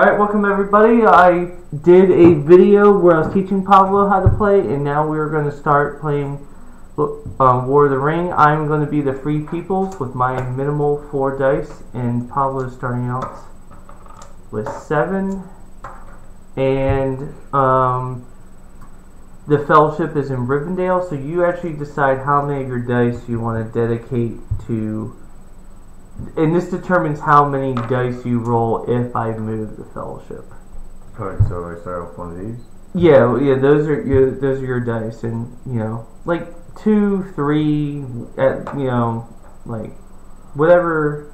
Alright, welcome everybody. I did a video where I was teaching Pablo how to play, and now we're going to start playing War of the Ring. I'm going to be the free people with my minimal 4 dice, and Pablo is starting out with 7. And the fellowship is in Rivendell, so you actually decide how many of your dice you want to dedicate to. And this determines how many dice you roll if I move the fellowship. Alright, so I start with one of these? Yeah, those are your dice, and like 2, 3, like whatever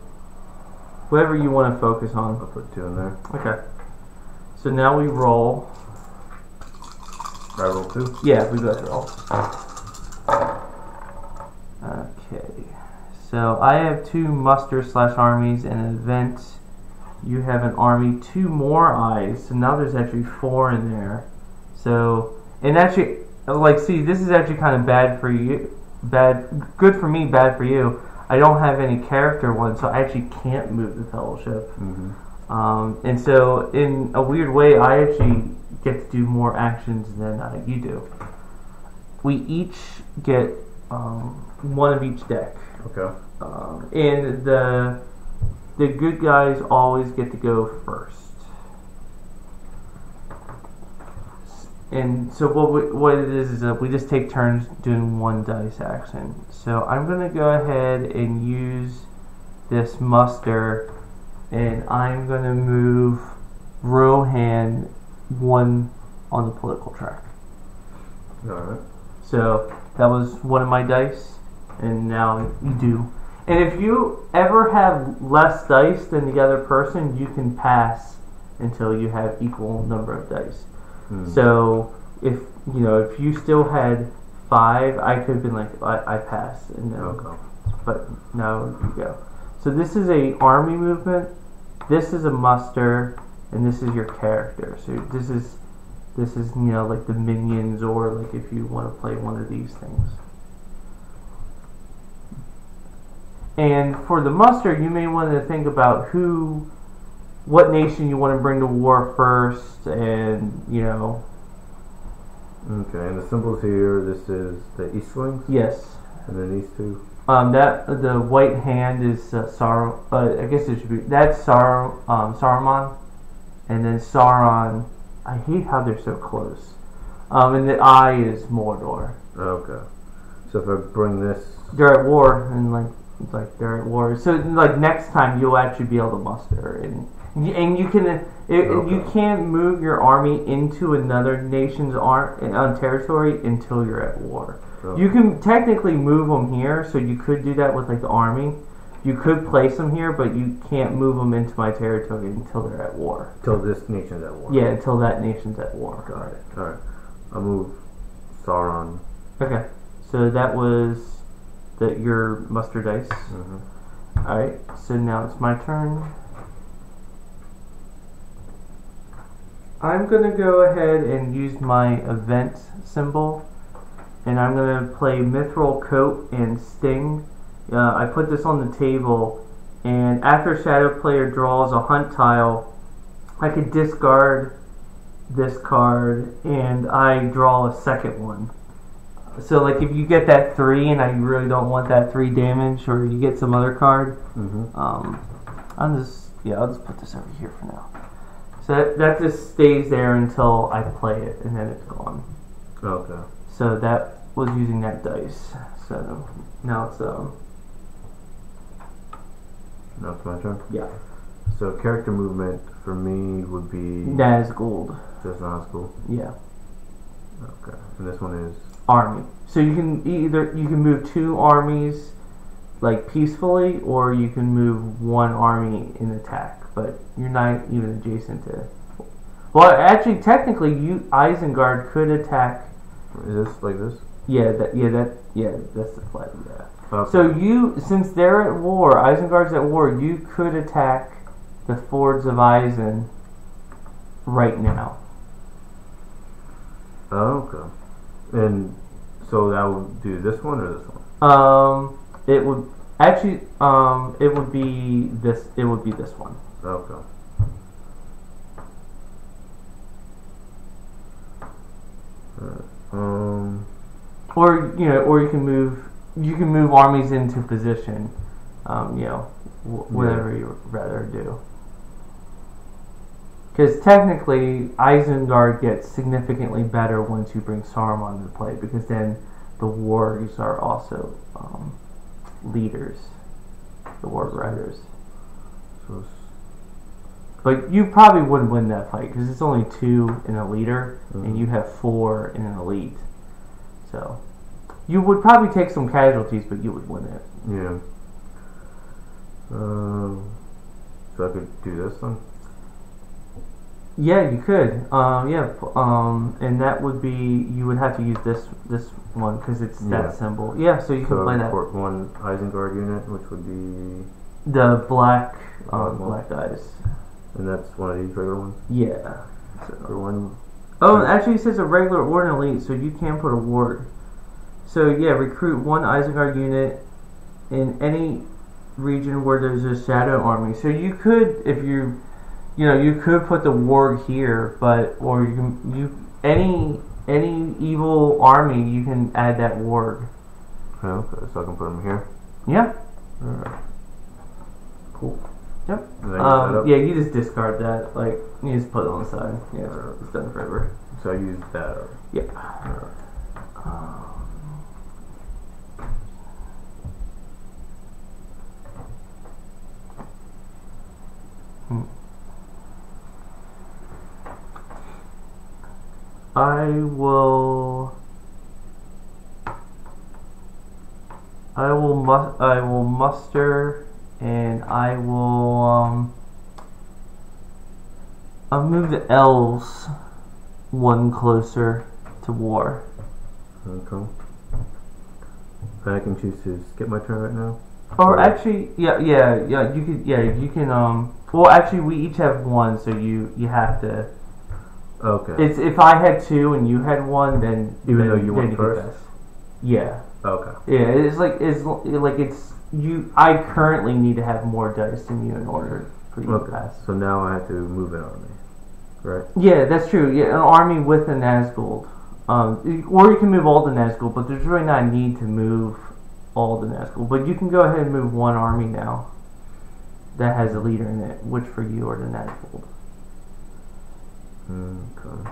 you want to focus on. I'll put 2 in there. Okay. So now we roll. I roll 2? Yeah, we both roll. Okay. So I have 2 muster/armies and an event. You have an army, 2 more eyes. So now there's actually 4 in there. So, and actually, see, this is actually kind of bad for you. Good for me, bad for you. I don't have any character ones, so I actually can't move the fellowship. Mm-hmm. And so, in a weird way, I actually get to do more actions than you do. We each get 1 of each deck. Okay. And the good guys always get to go first. And so what it is that we just take turns doing 1 dice action. So I'm going to go ahead and use this muster, and I'm going to move Rohan 1 on the political track. Alright. So that was 1 of my dice, and now you do. And if you ever have less dice than the other person, you can pass until you have equal number of dice. So if you still had 5, I could have been like, I pass, and then, okay. But now you go. So this is a army movement. This is a muster, and this is your character. So this is like the minions, or like if you want to play one of these things. And for the muster, you may want to think about what nation you want to bring to war first, and Okay, and the symbols here, this is the Eastlings? Yes. And then these 2? That the white hand is Sauron. I guess it should be Saruman, and then Sauron. I hate how they're so close. And the eye is Mordor. Okay. So if I bring this, they're at war, and they're at war. So like next time you'll actually be able to muster, and you can you can't move your army into another nation's territory until you're at war. Okay. You can technically move them here, so you could do that with like the army. You could place them here, but you can't move them into my territory until they're at war. Until this nation's at war. Yeah, until that nation's at war. Got it. Alright. I'll move Sauron. Okay. So that was your muster dice. Mm-hmm. Alright, so now it's my turn. I'm going to go ahead and use my event symbol, and I'm going to play Mithril Coat and Sting. I put this on the table, and after a shadow player draws a hunt tile, I could discard this card, and I draw a second one. So like if you get that 3 and I really don't want that 3 damage, or you get some other card, I'll just put this over here for now. So that just stays there until I play it, and then it's gone. Okay. So that was using that dice. So now it's Now it's my turn? yeah. So character movement for me would be That is gold. just not as cool. Yeah. Okay. And this one is Army. So you can move 2 armies like peacefully, or you can move 1 army in attack, but you're not even adjacent to it. Well, actually, technically, Isengard could attack. Is this like this? Yeah, that's the flag. Yeah. Okay. So since they're at war, Isengard's at war, you could attack the Fords of Isen right now. Oh, okay. And so that would do this one or this one? It would actually, it would be this. It would be this one. Okay. Or or you can move armies into position. Whatever you'd rather do. Because technically, Isengard gets significantly better once you bring Saruman into play, because then the wargs are also leaders, the warg riders. So, but you probably wouldn't win that fight because it's only 2 in a leader, and you have 4 in an elite. So you would probably take some casualties, but you would win it. Yeah. So I could do this then? Yeah, you could. And that would be, you would have to use this one because it's that symbol. Yeah, so you can play that. One Isengard unit, which would be the black eyes. And that's one of these regular ones? Yeah. Or one. Oh, actually it says a regular or an elite, so you can put a ward. So yeah, recruit 1 Isengard unit in any region where there's a shadow army. So you could, if you could put the warg here, or any evil army, you can add that warg. Okay, so I can put them here. Yeah. Alright. Cool. Yep. Yeah, you just discard that. Like, you just put it on the side. Yeah, it's done forever. So I use that. Yeah. Alright. I will muster, and I will I'll move the elves 1 closer to war. Okay. And I can choose to skip my turn right now. Or actually, you can. Well, actually, we each have 1, so you have to. Okay. It's if I had 2 and you had 1, then though you went first. Yeah. Okay. Yeah, it's you. I currently need to have more dice than you in order for you to pass. So now I have to move an army, right? Yeah, that's true. Yeah, an army with a Nazgul. Or you can move all the Nazgul, but there's really not a need to move all the Nazgul. But you can go ahead and move 1 army now that has a leader in it, which for you are the Nazgul. Okay.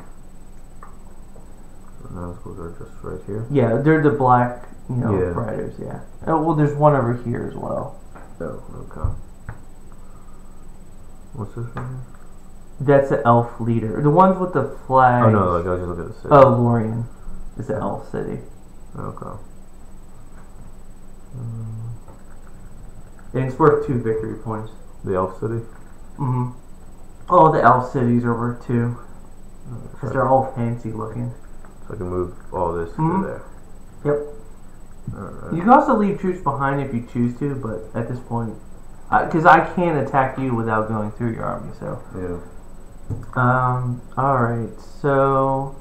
The Nazgul are just right here? Yeah, they're the black, riders, yeah. Oh, well, there's 1 over here as well. Oh, okay. What's this right here? That's the elf leader. The ones with the flags. Oh, no, I just look at the city. Oh, Lorien is the elf city. Okay. And it's worth 2 victory points. The elf city? Mm-hmm. Oh, the elf cities are worth 2. Because they're all fancy looking. So I can move all this to there. Yep. Alright. You can also leave troops behind if you choose to, but at this point, because I can't attack you without going through your army, so. Yeah. Alright, so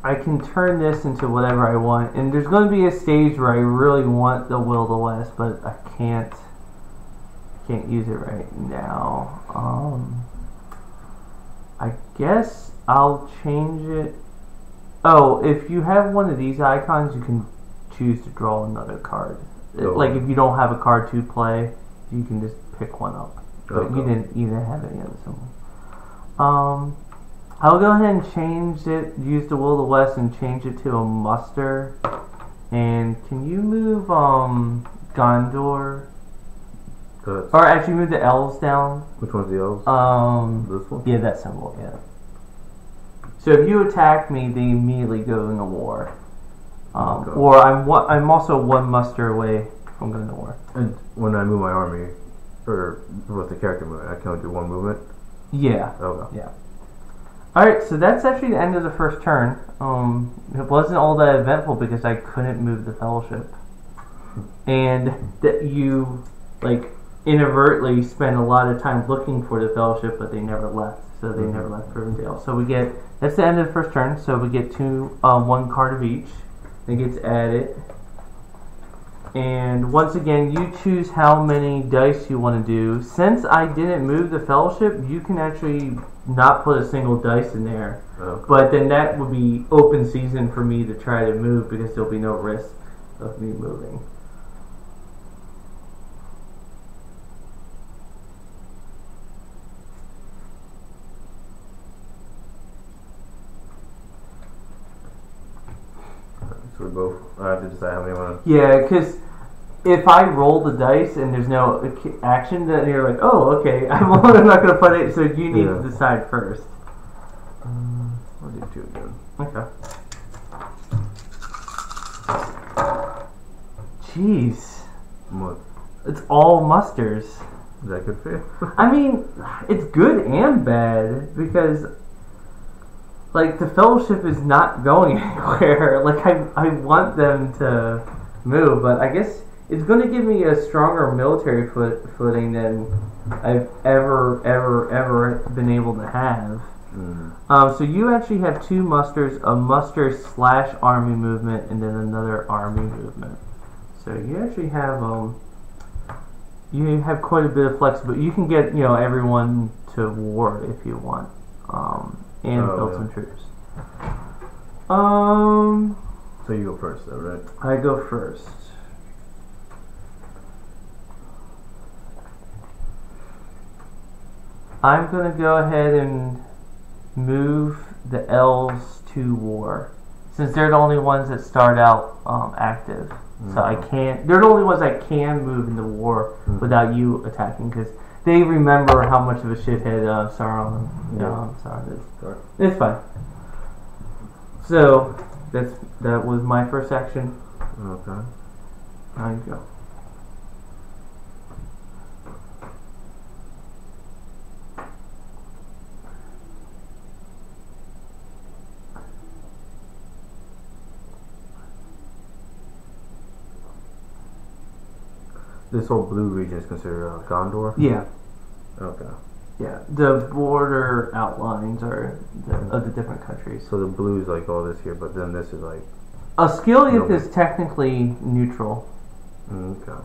I can turn this into whatever I want, and there's going to be a stage where I really want the Will of the West, but I can't use it right now. I guess I'll change it. Oh, if you have one of these icons, you can choose to draw another card. Like if you don't have a card to play, you can just pick one up. But you didn't have any other symbol. I'll go ahead and change it. Use the Will of the West and change it to a muster. And can you move Gondor? Or actually move the elves down. Which one's the elves? This one? Yeah, that symbol, yeah. So if you attack me, they immediately go into war. Or I'm also 1 muster away from going to war. And when I move my army, or with the character movement, I can only do 1 movement? Yeah. Okay. Yeah. Alright, so that's actually the end of the first turn. It wasn't all that eventful because I couldn't move the Fellowship. And that you, inadvertently spend a lot of time looking for the Fellowship, but they never left. So they never left Rivendell. So that's the end of the first turn. So we get 1 card of each. It gets added. And once again, you choose how many dice you want to do. Since I didn't move the fellowship, you can actually not put a single dice in there. Okay. But then that would be open season for me to try to move because there'll be no risk of me moving. So we both have to decide how many want to. Yeah, because if I roll the dice and there's no action, then you're like, oh, okay, I'm not going to put it. So you need to decide first. I'll do 2 again. Okay. Jeez. What? It's all musters. Is that good for you? I mean, it's good and bad because, like, the fellowship is not going anywhere. Like, I want them to move, but I guess it's going to give me a stronger military footing than I've ever been able to have. So you actually have 2 musters, a muster/army movement, and then another army movement. So you actually have quite a bit of flexibility. You can get everyone to war if you want, and build some troops. So you go first, though, right? I go first. I'm gonna go ahead and move the elves to war, since they're the only ones that start out active. So I can't. They're the only ones I can move into war without you attacking, because they remember how much of a shithead Sauron. Sauron is. It's fine. So that was my first action. Okay. I go. This whole blue region is considered Gondor? Yeah. Okay. Yeah. The border outlines are of the different countries. So the blue is like all this here, but then this is like... Escalating is technically neutral. Okay.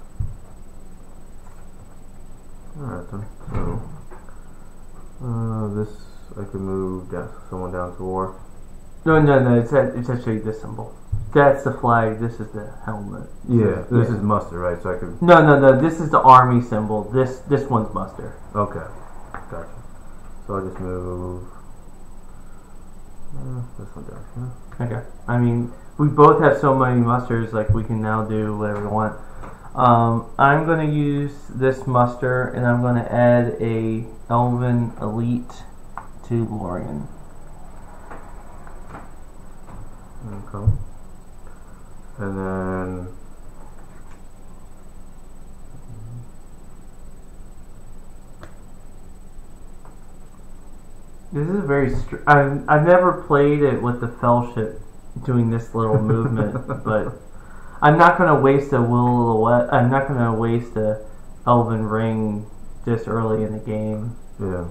Alright then. So, this, I could move someone down to war. No. It's actually this symbol. That's the flag. This is the helmet. Yeah, this is muster, right? So I could. No. This is the army symbol. This one's muster. Okay, gotcha. So I'll just move this one down here. Okay. I mean, we both have so many musters. Like, we can now do whatever we want. I'm going to use this muster, and I'm going to add a elven elite to Lorien. Okay. And then this is very. I've never played it with the fellowship doing this little movement, but I'm not going to waste a will-o'-the-wisp. I'm not going to waste a elven ring this early in the game. Yeah.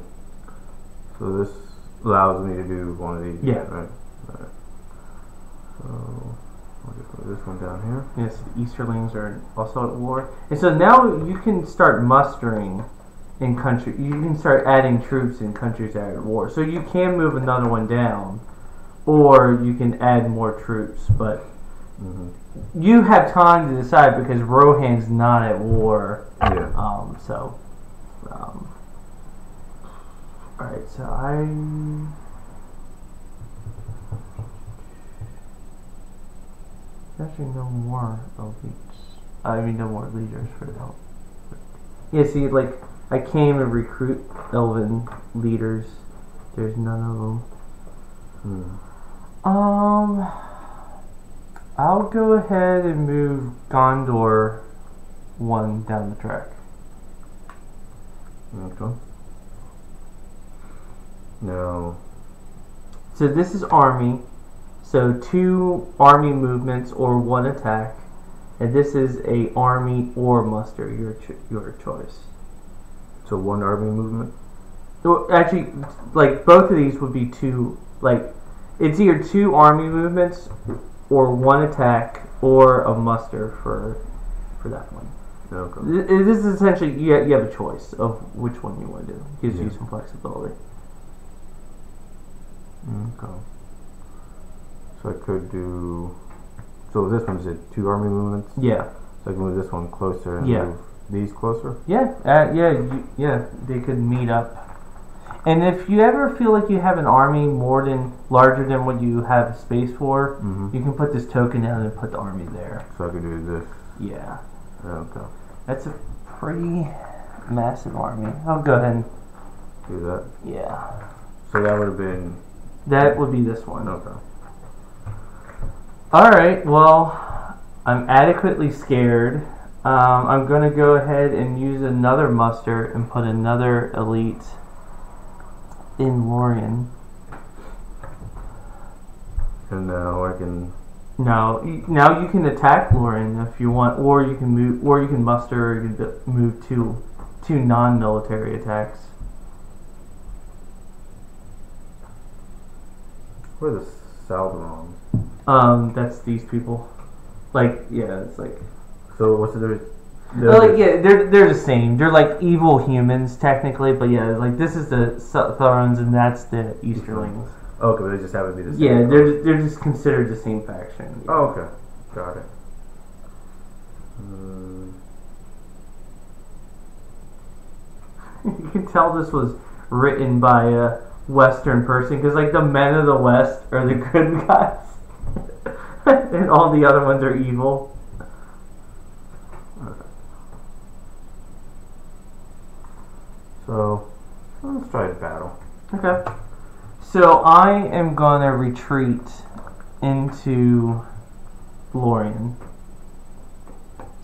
So this allows me to do one of these. Yeah. Right. Alright. So I'll just put this one down here. Yes, the Easterlings are also at war. And so now you can start mustering in country. You can start adding troops in countries that are at war. So you can move another one down, or you can add more troops. But you have time to decide because Rohan's not at war. Yeah. Alright, so actually no more elites. I mean, no more leaders for the elf. Yeah, see, like, I came to recruit elven leaders. There's none of them. I'll go ahead and move Gondor one down the track. Okay. No. So this is army. So 2 army movements or 1 attack, and this is a army or muster, your choice. So 1 army movement? Well, actually, like, both of these would be 2, like, it's either 2 army movements or 1 attack or a muster for for that one. Okay. This is essentially you have a choice of which one you want to do. Gives you some flexibility. Okay. So I could do. So this one's at 2 army movements. Yeah. So I can move this one closer and move these closer. Yeah. They could meet up. And if you ever feel like you have an army larger than what you have space for, you can put this token down and put the army there. So I could do this. Yeah. Okay. That's a pretty massive army. I'll go ahead and do that. Yeah. So that would have been. That would be this one. Okay. Alright, well, I'm adequately scared. I'm going to go ahead and use another muster and put another elite in Lorien. And now I can. Now you can attack Lorien if you want, or you can move, or you can muster, or you can move two non-military attacks. Where are the Salderons? That's these people. Like, yeah, it's like. So what's the difference? They're the same. They're like evil humans technically, but yeah, like this is the Salderons and that's the Easterlings. Okay, but they just happen to be the same. Yeah, they're just considered the same faction. Yeah. Oh, okay, got it. You can tell this was written by a Western person because, like, the men of the West are the good guys, and all the other ones are evil. Okay. So let's try a battle. Okay. So I am gonna retreat into Lorien.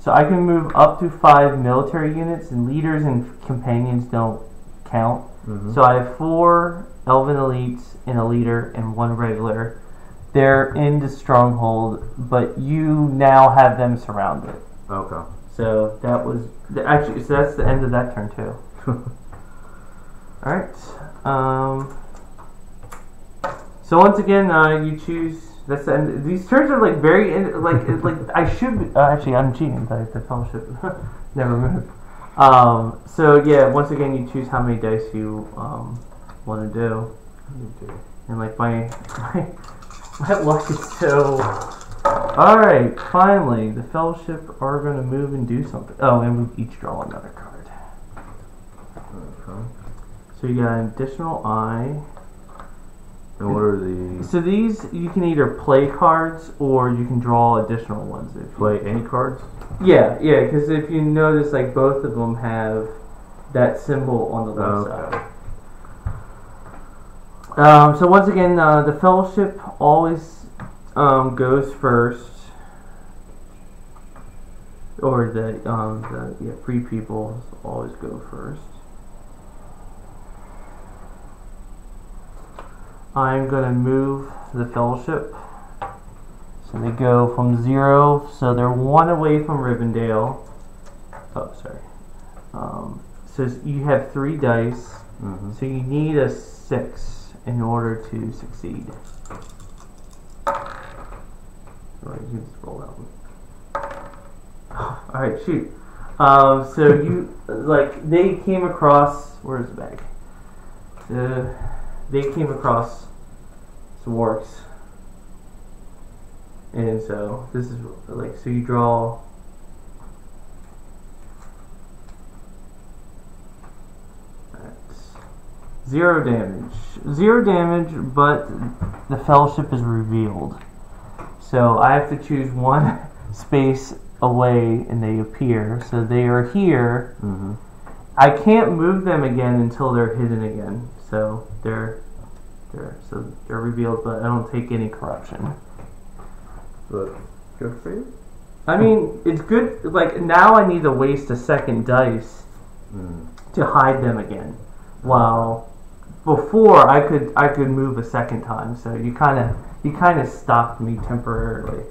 So I can move up to 5 military units, and leaders and companions don't count. So I have 4 elven elites and a leader and 1 regular. They're in the stronghold, but you now have them surrounded. Okay. So that was actually. So that's the end of that turn too. All right. So once again, you choose. That's the end. These turns are like very like I should actually I'm cheating. The fellowship never moved. So yeah, once again you choose how many dice you want to do. And like my luck is so. All right, finally the fellowship are going to move and do something. Oh, and we each draw another card. Okay. So you got an additional eye. And what are the... So these, you can either play cards or you can draw additional ones. If play any cards? Yeah, because if you notice, like, both of them have that symbol on the left side. So once again, the fellowship always goes first. Or the free people always go first. I'm going to move the fellowship. So they go from 0, so they're 1 away from Rivendell. Oh, sorry. So you have 3 dice. So you need a 6 in order to succeed. Alright, you can just roll that one. Alright, shoot. So you, like, they came across, where's the bag? They came across some orcs, and so this is like, so you draw that's 0 damage, but the fellowship is revealed, so I have to choose 1 space away and they appear, so they are here. I can't move them again until they're hidden again. So they're revealed, but I don't take any corruption. But good for you. I mean, it's good. Like, now I need to waste a second dice to hide them again. While before I could move a second time. So you kind of stopped me temporarily.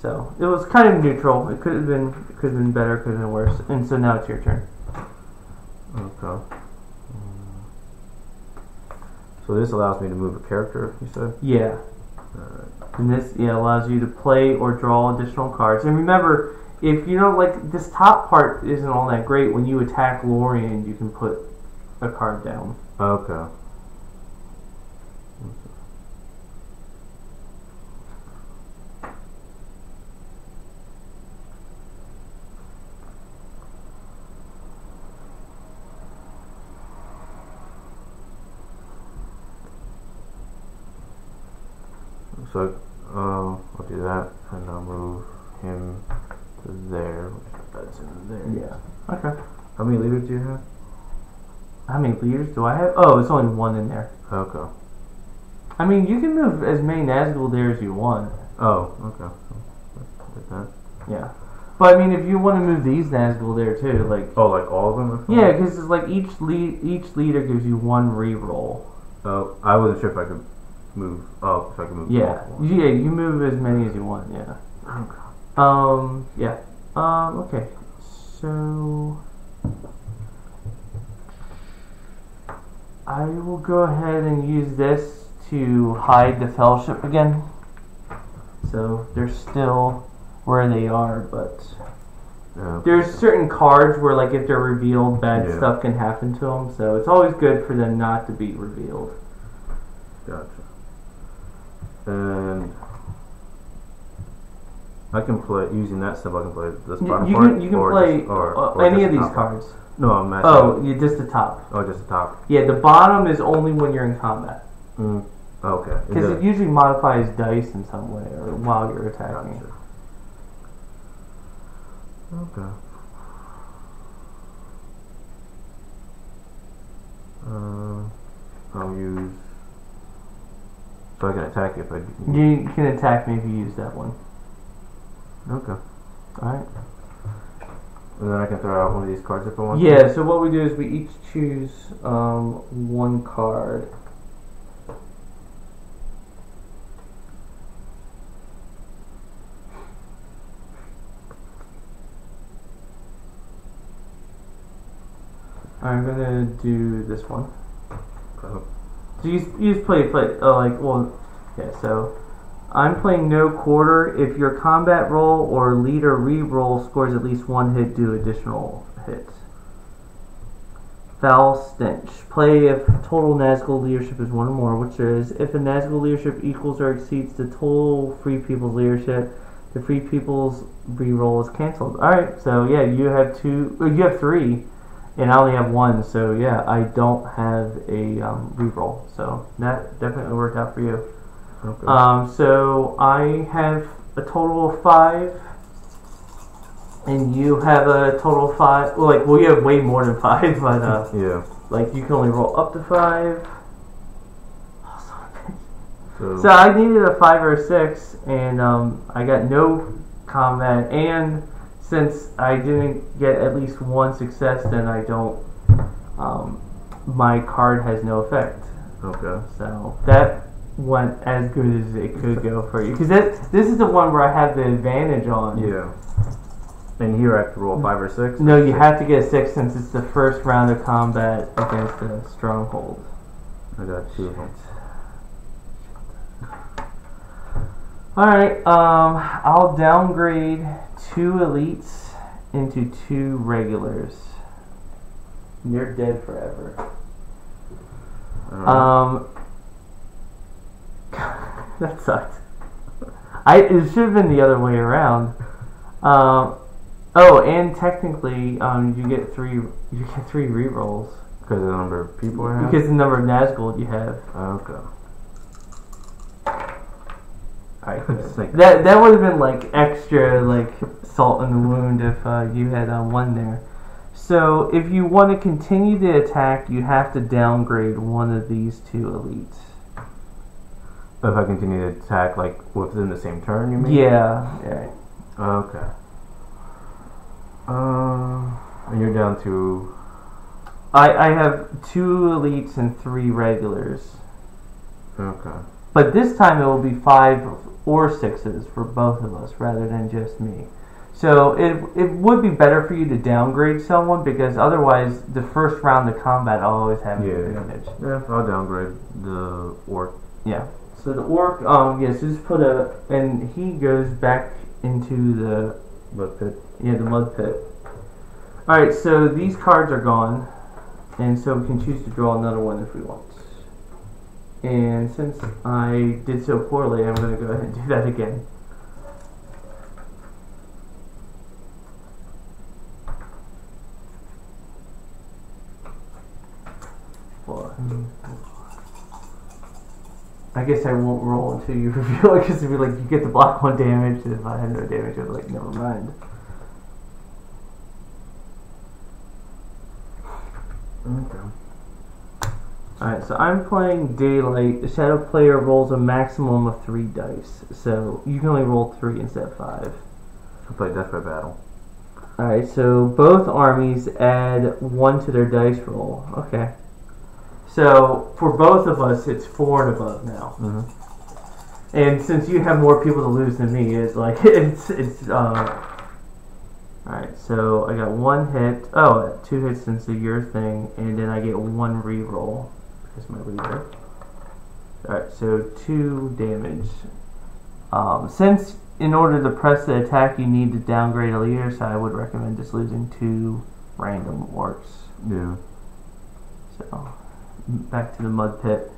So it was kind of neutral. It could have been better, could have been worse. And so now it's your turn. Okay. So this allows me to move a character, you said? Yeah. And this allows you to play or draw additional cards. And remember, if you don't like this top part isn't all that great. When you attack Lorien, you can put a card down. Okay. So I'll do that, and I'll move him to there. That's in there. Yeah. Okay. How many leaders do you have? How many leaders do I have? Oh, it's only one in there. Okay. I mean, you can move as many Nazgul there as you want. Oh, okay. Like that. Yeah. But I mean, if you want to move these Nazgul there too, like. Oh, like all of them? Yeah, because it's like each leader gives you one reroll. Oh, I wasn't sure if I could move. Oh, if I could move. Yeah. Yeah, you move as many as you want. Yeah. Okay. Yeah. Okay. So I will go ahead and use this to hide the fellowship again. So they're still where they are, but there's certain cards where, like, if they're revealed, bad stuff can happen to them. So it's always good for them not to be revealed. Gotcha. And I can play using that stuff. I can play this bottom part. You can play or any of the these cards. No, I'm matching. Oh, yeah, just the top. Oh, just the top. Yeah, the bottom is only when you're in combat. Okay. Because it usually modifies dice in some way, or while you're attacking. Gotcha. Okay. I'll use. So I can attack if I. You can attack me if you use that one. Okay. Alright. And then I can throw out one of these cards if I want. Yeah, so what we do is we each choose one card. I'm gonna do this one. So you just play so I'm playing no quarter. If your combat roll or leader re-roll scores at least one hit, do additional hits. Foul stench. Play if total Nazgul leadership is one or more, which there is. If a Nazgul leadership equals or exceeds the total Free People's leadership, the Free People's re-roll is cancelled. Alright, so yeah, you have three. And I only have one, so yeah, I don't have a reroll. So that definitely worked out for you. Okay. So I have a total of 5, and you have a total of 5. Well, you have way more than 5, but yeah, like you can only roll up to 5. So I needed a 5 or a 6, and I got no combat, and since I didn't get at least one success, then I don't. My card has no effect. Okay. So that went as good as it could go for you, because this is the one where I have the advantage on. Yeah. And here I have to roll 5 or 6. No, you have to get a 6 since it's the first round of combat against the stronghold. I got 2 of them. Alright, I'll downgrade 2 elites into 2 regulars. You're dead forever. That sucked. It should have been the other way around. And technically, you get 3 rerolls. Because of the number of people I have? Because of the number of Nazgul you have. Okay. Alright, that would have been like extra salt in the wound if you had one there. So if you want to continue the attack, you have to downgrade one of these 2 elites. If I continue to attack within the same turn, you mean? Yeah. Okay. And you're down to. I have 2 elites and 3 regulars. Okay. But this time it will be 5 or 6s for both of us rather than just me. So it would be better for you to downgrade someone, because otherwise the first round of combat I'll always have an advantage. Yeah, I'll downgrade the orc. Yeah. So the orc, so just put and he goes back into the Mud pit. Yeah, the mud pit. Alright, so these cards are gone. And so we can choose to draw another one if we want. And since I did so poorly, I'm going to go ahead and do that again. I guess I won't roll until you reveal it, because if you like, you get the block 1 damage, and if I had no damage, I'd be like, never mind. Okay. Alright, so I'm playing Daylight. The Shadow player rolls a maximum of 3 dice, so you can only roll 3 instead of 5. I play Death by Battle. Alright, so both armies add 1 to their dice roll. Okay. So, for both of us, it's 4 and above now. Mm-hmm. And since you have more people to lose than me, it's like, Alright, so I got 1 hit. Oh, 2 hits since the year thing, and then I get 1 reroll. Because my leader. Alright, so 2 damage. Since in order to press the attack you need to downgrade a leader, so I would recommend just losing 2 random orcs. Yeah. So, back to the mud pit.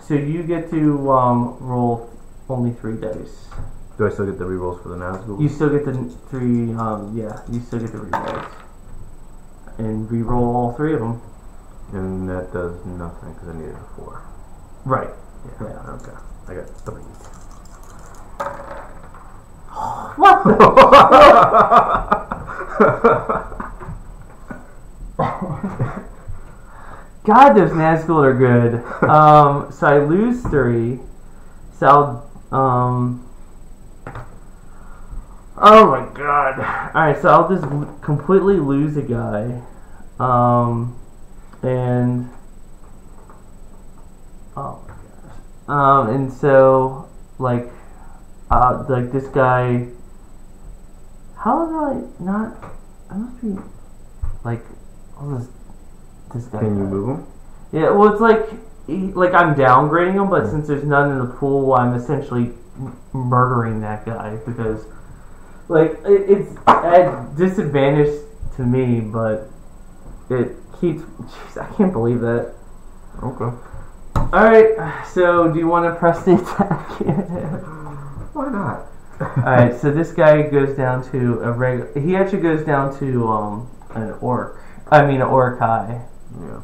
So you get to roll only 3 dice. Do I still get the rerolls for the Nazgul? You still get the 3, yeah, you still get the rerolls. And reroll all 3 of them. And that does nothing because I needed a 4. Right. Yeah. Okay. I got 3. What the? God, those Nazgul are good. So I lose 3. So I'll, oh my god. Alright, so I'll just completely lose a guy. And oh my gosh. And so like this guy, how did I not, I must be like, all this guy. Can you move him? Yeah, well it's like I'm downgrading him, but since there's none in the pool, I'm essentially murdering that guy, because like it's at disadvantage to me, but it keeps, jeez, I can't believe that. Okay. Alright, so do you want to press the attack? Why not? Alright, so this guy goes down to a he actually goes down to an orc. I mean an Orakai. Yeah.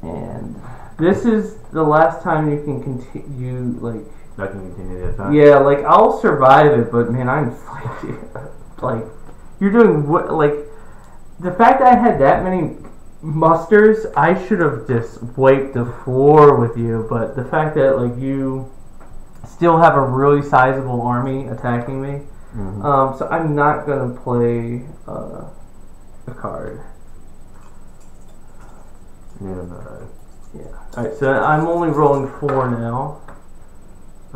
And this is the last time you can continue, like... I can continue the attack? Yeah, like, I'll survive it, but man, I'm like, you're doing what, like, the fact that I had that many musters, I should have just wiped the floor with you, but the fact that, like, you still have a really sizable army attacking me, so I'm not gonna play a card. Yeah. Alright, so I'm only rolling 4 now.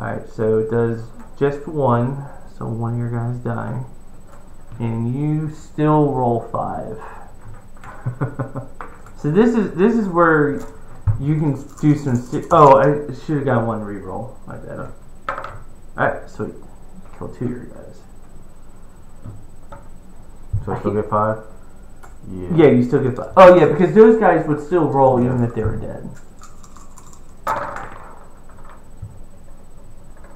Alright, so it does just 1, so 1 of your guys die. And you still roll 5. So this is where you can do some oh, I should have got 1 reroll. My bad. Alright, sweet. Kill 2 of your guys. So I still get 5? Yeah, you still get 5. Oh yeah, because those guys would still roll even if they were dead.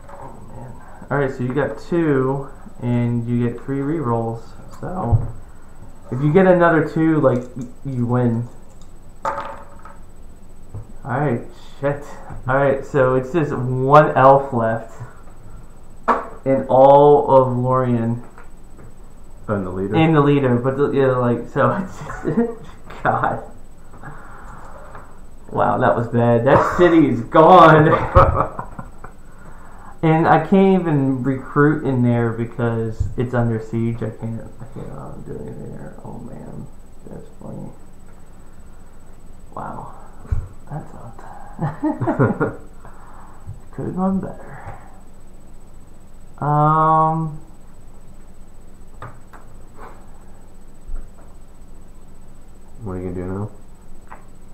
Oh man. Alright, so you got 2, and you get 3 rerolls. So, if you get another 2, like, you win. Alright, shit. Alright, so it's just 1 elf left in all of Lorien. And the leader? In the leader, but yeah, like, so it's just, God. Wow, that was bad. That city is gone. And I can't even recruit in there because it's under siege. I can't do anything there. Oh man, that's funny. Wow, that sucked. Could have gone better. What are you gonna do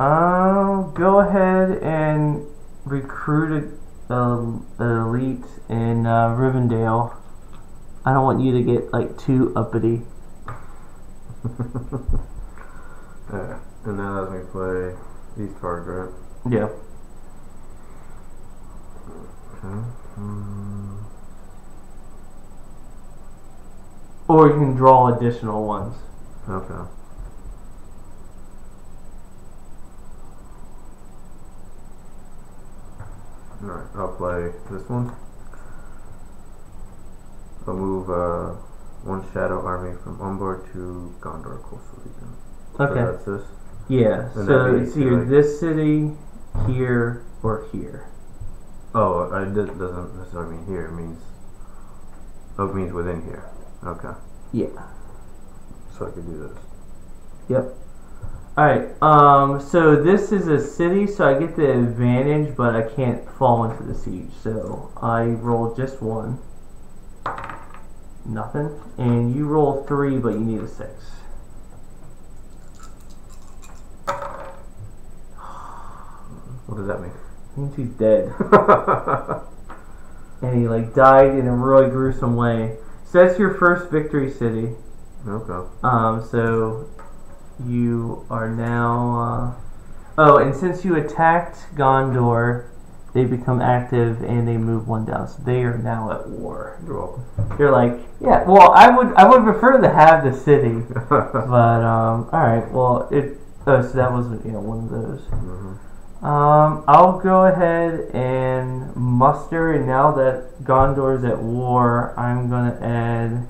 now? Go ahead and recruit an elite in Rivendell. I don't want you to get like too uppity. Alright, and now let me play these cards, right? Yeah. Okay. Or you can draw additional ones. Okay. Alright, I'll play this one. I'll move one shadow army from Umbor to Gondor Coastal Region. Okay. So that's this. Yeah, And so that'd be it's either like- this city, here, or here. Oh, it doesn't necessarily mean here. It means within here. Okay. Yeah. So I could do this. Yep. Alright, so this is a city, so I get the advantage, but I can't fall into the siege. So I roll just one. Nothing. And you roll 3, but you need a 6. What does that mean? It means he's dead. And he like died in a really gruesome way. So that's your first victory city. Okay. So you are now oh, and since you attacked Gondor, they become active and they move one down. So they are now at war. You're welcome. You're like, yeah, well I would prefer to have the city. But alright, well so that was one of those. Mm-hmm. I'll go ahead and muster, and now that Gondor's at war, I'm going to add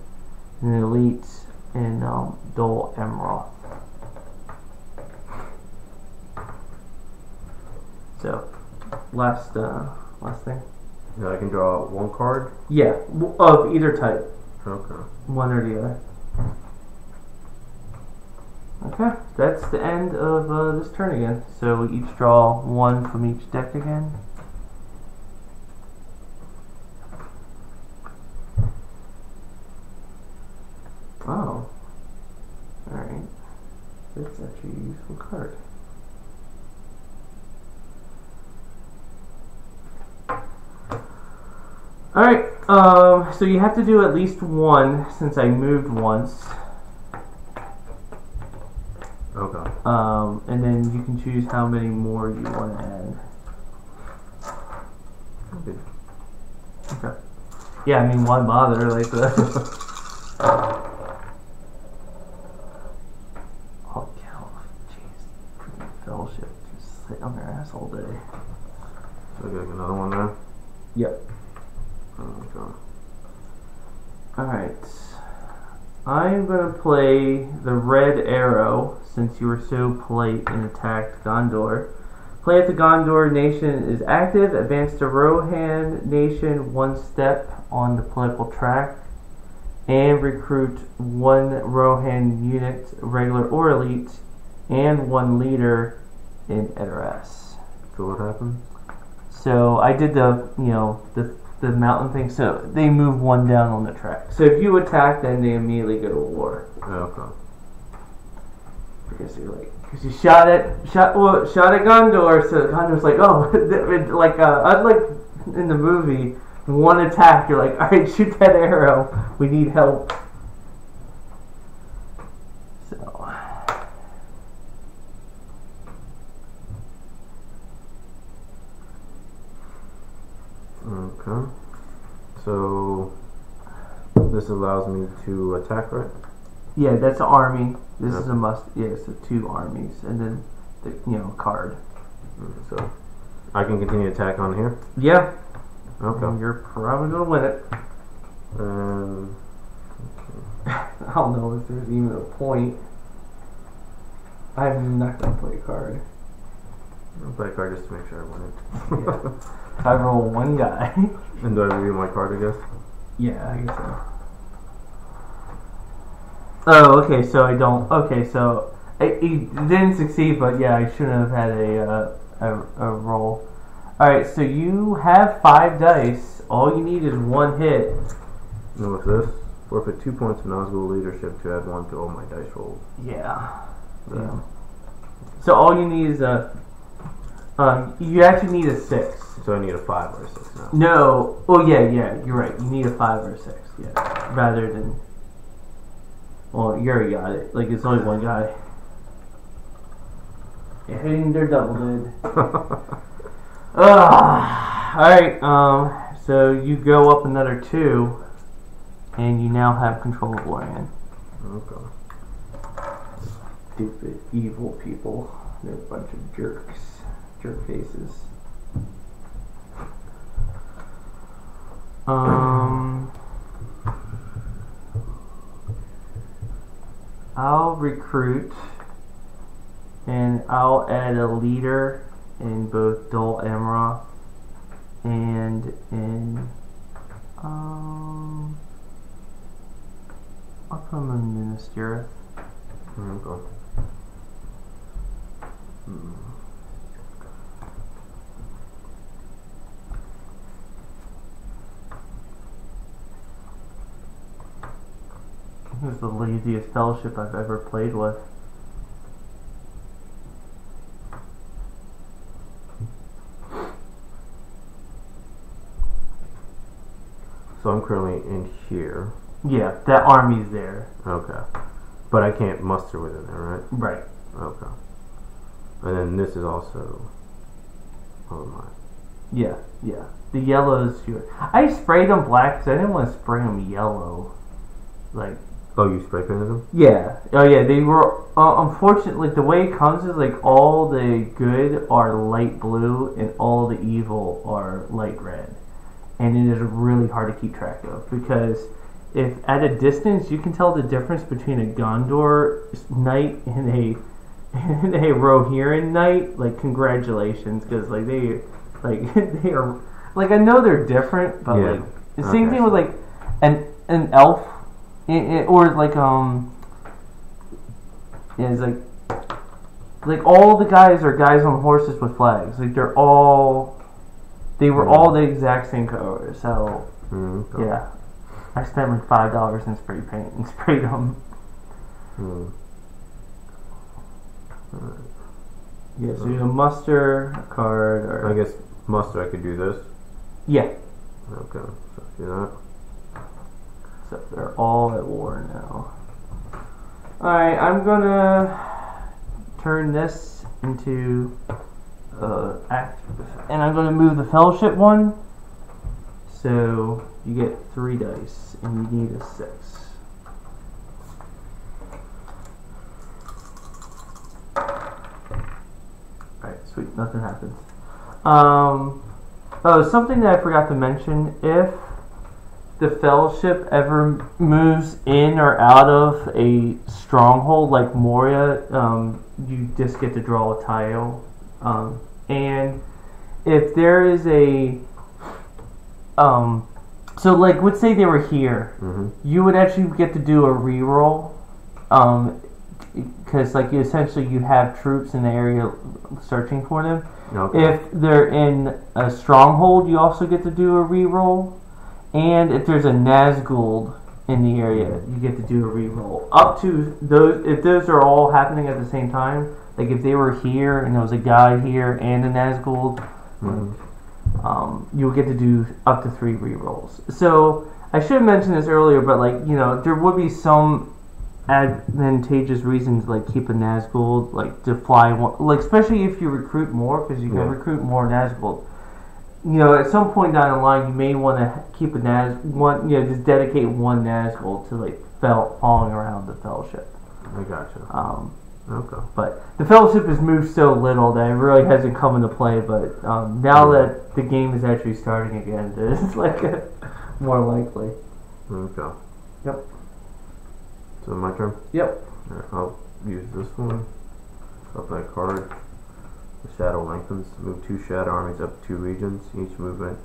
an elite in Dol Amroth. So, last thing. Yeah, I can draw one card. Yeah, of either type. Okay. One or the other. Okay, that's the end of this turn again. So we each draw one from each deck again. Oh. Alright. That's actually a useful card. Alright, so you have to do at least one since I moved once. Okay. And then you can choose how many more you want to add. Okay. Okay. Yeah, I mean, why bother? Like the. Oh cow! Jeez, freaking fellowship just sit on their ass all day. So I got another one there. Yep. Okay. All right. I'm gonna play the red arrow since you were so polite and attacked Gondor. Play if the Gondor nation is active, advance to Rohan nation one step on the political track, and recruit one Rohan unit, regular or elite, and one leader in Edoras. So what happened? So I did the mountain thing, so they move one down on the track. So if you attack, then they immediately go to war. Okay. Because you shot at Gondor, so Gondor's like, oh, like in the movie, one attack, you're like, all right, shoot that arrow, we need help. So. Okay. So this allows me to attack, right? Yeah, that's an army. This Yep. is a must. Yeah, so 2 armies, and then the card. So I can continue attack on here. Yeah. Okay. And you're probably gonna win it. I don't know if there's even a point. I'm not gonna play a card. I'll play a card just to make sure I win it. Yeah. I roll one guy. And do I reveal my card, I guess? Yeah, I guess so. Oh, okay, so I don't. Okay, so he didn't succeed, but yeah, I shouldn't have had a roll. Alright, so you have 5 dice. All you need is 1 hit. And what's this? Forfeit 2 points of Nazgul leadership to add 1 to all my dice rolls. Yeah. Yeah. So all you need is a You actually need a 6. So I need a 5 or a 6 now. No. Oh yeah, you're right. You need a 5 or a 6. Yeah, rather than. Well, you already got it. Like it's only one guy. You're hitting their double did. Alright, so you go up another 2, and you now have control of Lorien. Okay. Stupid, evil people. They're a bunch of jerks. Jerk faces. I'll recruit, and I'll add a leader in both Dol Amroth and in I'll put him in Minas Tirith. Okay. This is the laziest fellowship I've ever played with. So I'm currently in here. Yeah, that army's there. Okay. But I can't muster within there, right? Right. Okay. And then this is also... Oh my. Yeah. The yellow's here. I sprayed them black because I didn't want to spray them yellow. Like... Oh, you spray painted them? Yeah. Oh yeah, they were... unfortunately, the way it comes is like all the good are light blue and all the evil are light red. And it is really hard to keep track of because if at a distance you can tell the difference between a Gondor knight and a Rohirrim knight, like congratulations, because like they are like I know they're different, but like the same thing with like an elf, or like it's like all the guys are guys on horses with flags, like they were all the exact same color, so yeah. I spent like $5 in spray paint and sprayed them. Yeah, so you muster a card, or I guess muster. I could do this. yeah. Okay, so do that. So they're all at war now. Alright, I'm gonna turn this into and I'm going to move the fellowship one, so you get 3 dice and you need a 6. Alright, sweet, nothing happens. Something that I forgot to mention: if the fellowship ever moves in or out of a stronghold like Moria, you just get to draw a tile. And if there is a so like let's say they were here, you would actually get to do a reroll, because like you have troops in the area searching for them. Okay. If they're in a stronghold, you also get to do a reroll, and if there's a Nazgul in the area, you get to do a reroll. Up to those, if those are all happening at the same time. Like if they were here and there was a guy here and a Nazgul, you'll get to do up to 3 rerolls. So I should have mentioned this earlier, but like there would be some advantageous reasons like keep a Nazgul like to fly one, like especially if you recruit more, because you can recruit more Nazgul. At some point down the line, you may want to keep a just dedicate one Nazgul to like following around the fellowship. I gotcha. Okay. But the fellowship has moved so little that it really hasn't come into play. But now that the game is actually starting again, it's like more likely. Okay. Yep. So my turn? Yep. Right, I'll use this one. Up that card. The shadow lengthens. Move 2 shadow armies up 2 regions. Each movement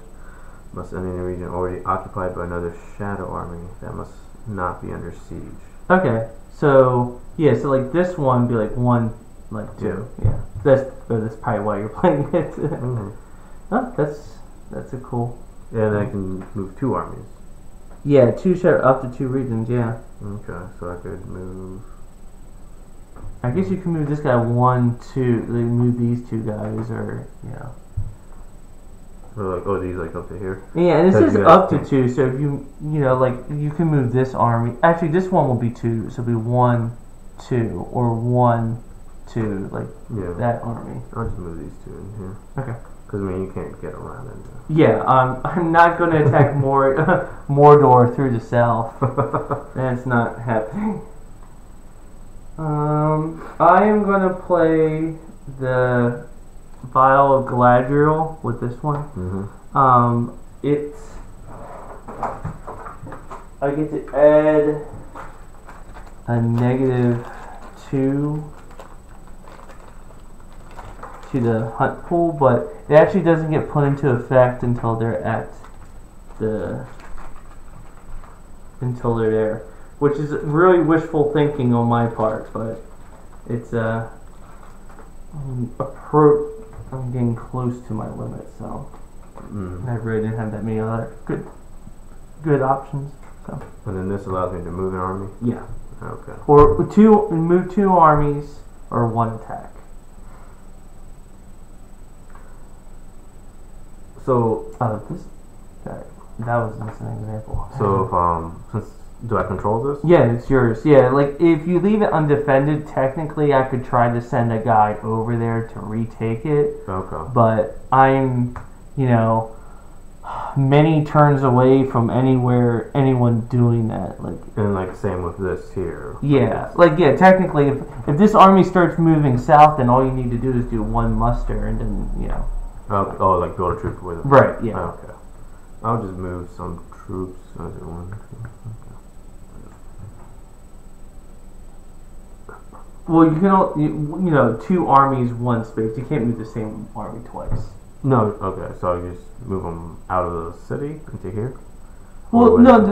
must end in a region already occupied by another shadow army that must not be under siege. Okay. So so like this one would be like 1, like 2. Yeah. That's probably why you're playing it. Oh, that's a cool. And I can move 2 armies. Yeah, 2 shadow up to 2 regions. Yeah. Okay, so I could move I guess you can move this guy 1, 2. Like move these 2 guys, or Or like, these like up to here. Yeah, and it says up to 2. So if you like you can move this army. Actually, this one will be 2. So it'll be 1, 2, or 1, 2, like that army. I'll just move these 2 in here. Okay. Because I mean, you can't get around in there. Yeah, I'm not going to attack Mordor through the south. That's not happening. I am going to play the Vial of Galadriel with this one. I get to add a -2 to the hunt pool, but it actually doesn't get put into effect until they're there, which is really wishful thinking on my part, but it's I'm getting close to my limit, so I really didn't have that many other good options. So. And then this allows me to move an army? Yeah. Okay. Or move 2 armies or 1 attack. So that was just an example. So do I control this? Yeah, it's yours. Yeah, like if you leave it undefended, technically I could try to send a guy over there to retake it. Okay. But I'm, many turns away from anyone doing that. And same with this here. Yeah, technically if this army starts moving south, then all you need to do is do 1 muster and then build a troop with it. Right. Yeah. Okay. I'll just move some troops as it wants. Well, you can 2 armies, 1 space. You can't move the same army twice. No. Okay. So you just move them out of the city into here. Well, no.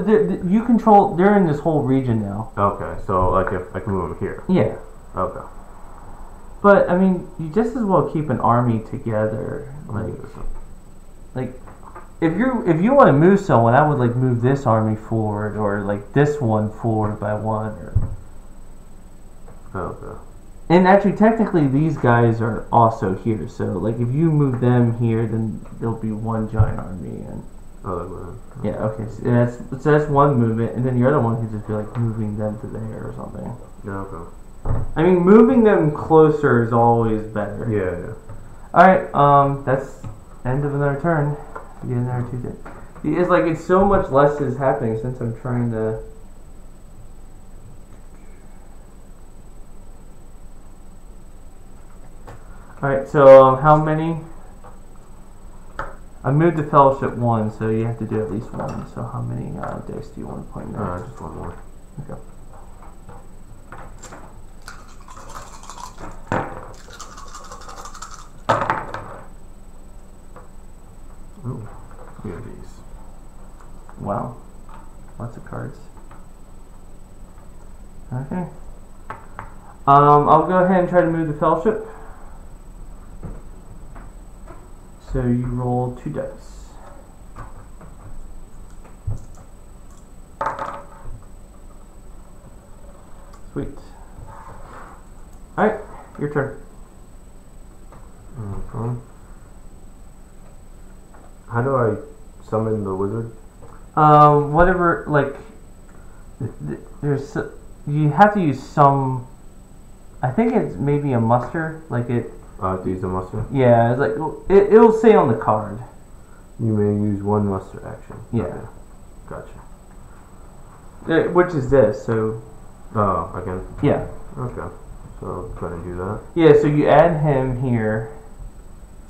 You control. They're in this whole region now. Okay. So if I can move them here. Yeah. Okay. But I mean, you just as well keep an army together. If you want to move someone, I would move this army forward, or this one forward by 1, or. Okay. And actually, technically, these guys are also here. So, if you move them here, then there'll be 1 giant army. And yeah, okay. So that's 1 movement, and then the other one could just be moving them to there or something. Yeah. Okay. I mean, moving them closer is always better. Yeah. All right. That's end of another turn. Get another 2 days. It's it's so much less is happening since I'm trying to. Alright, so how many? I moved the fellowship 1, so you have to do at least 1. So how many dice do you want to point now? Just 1 more. Okay. Ooh, look at these. Wow. Lots of cards. Okay. I'll go ahead and try to move the fellowship. So you roll 2 dice. Sweet. Alright, your turn. Okay. How do I summon the wizard? Whatever, there's, you have to use some, I think it's maybe a muster, To use a muster? Yeah, it's it'll say on the card. You may use 1 muster action. Yeah. Okay. Gotcha. Which is this, so. Oh, I can? Yeah. Okay. So I'll go ahead and do that. Yeah, so you add him here.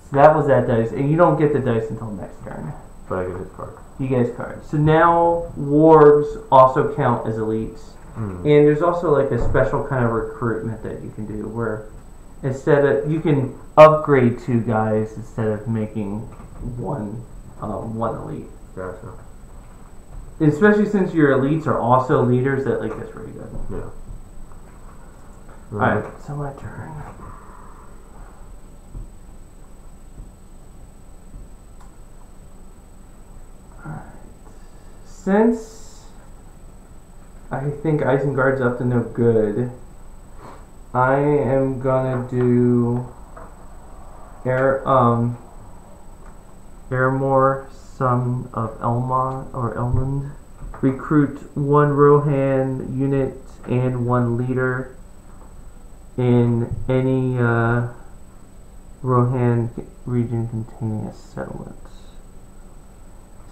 So that was that dice, and you don't get the dice until next turn. But I get his card. You get his card. So now wargs also count as elites. And there's also a special kind of recruitment that you can do where instead of you can upgrade 2 guys instead of making one elite. Gotcha. Especially since your elites are also leaders, that's really good. Yeah. Alright, so my turn. Alright. Since I think Isengard's up to no good, I am gonna do Aramor, son of Elmond. Recruit 1 Rohan unit and 1 leader in any Rohan region containing a settlement.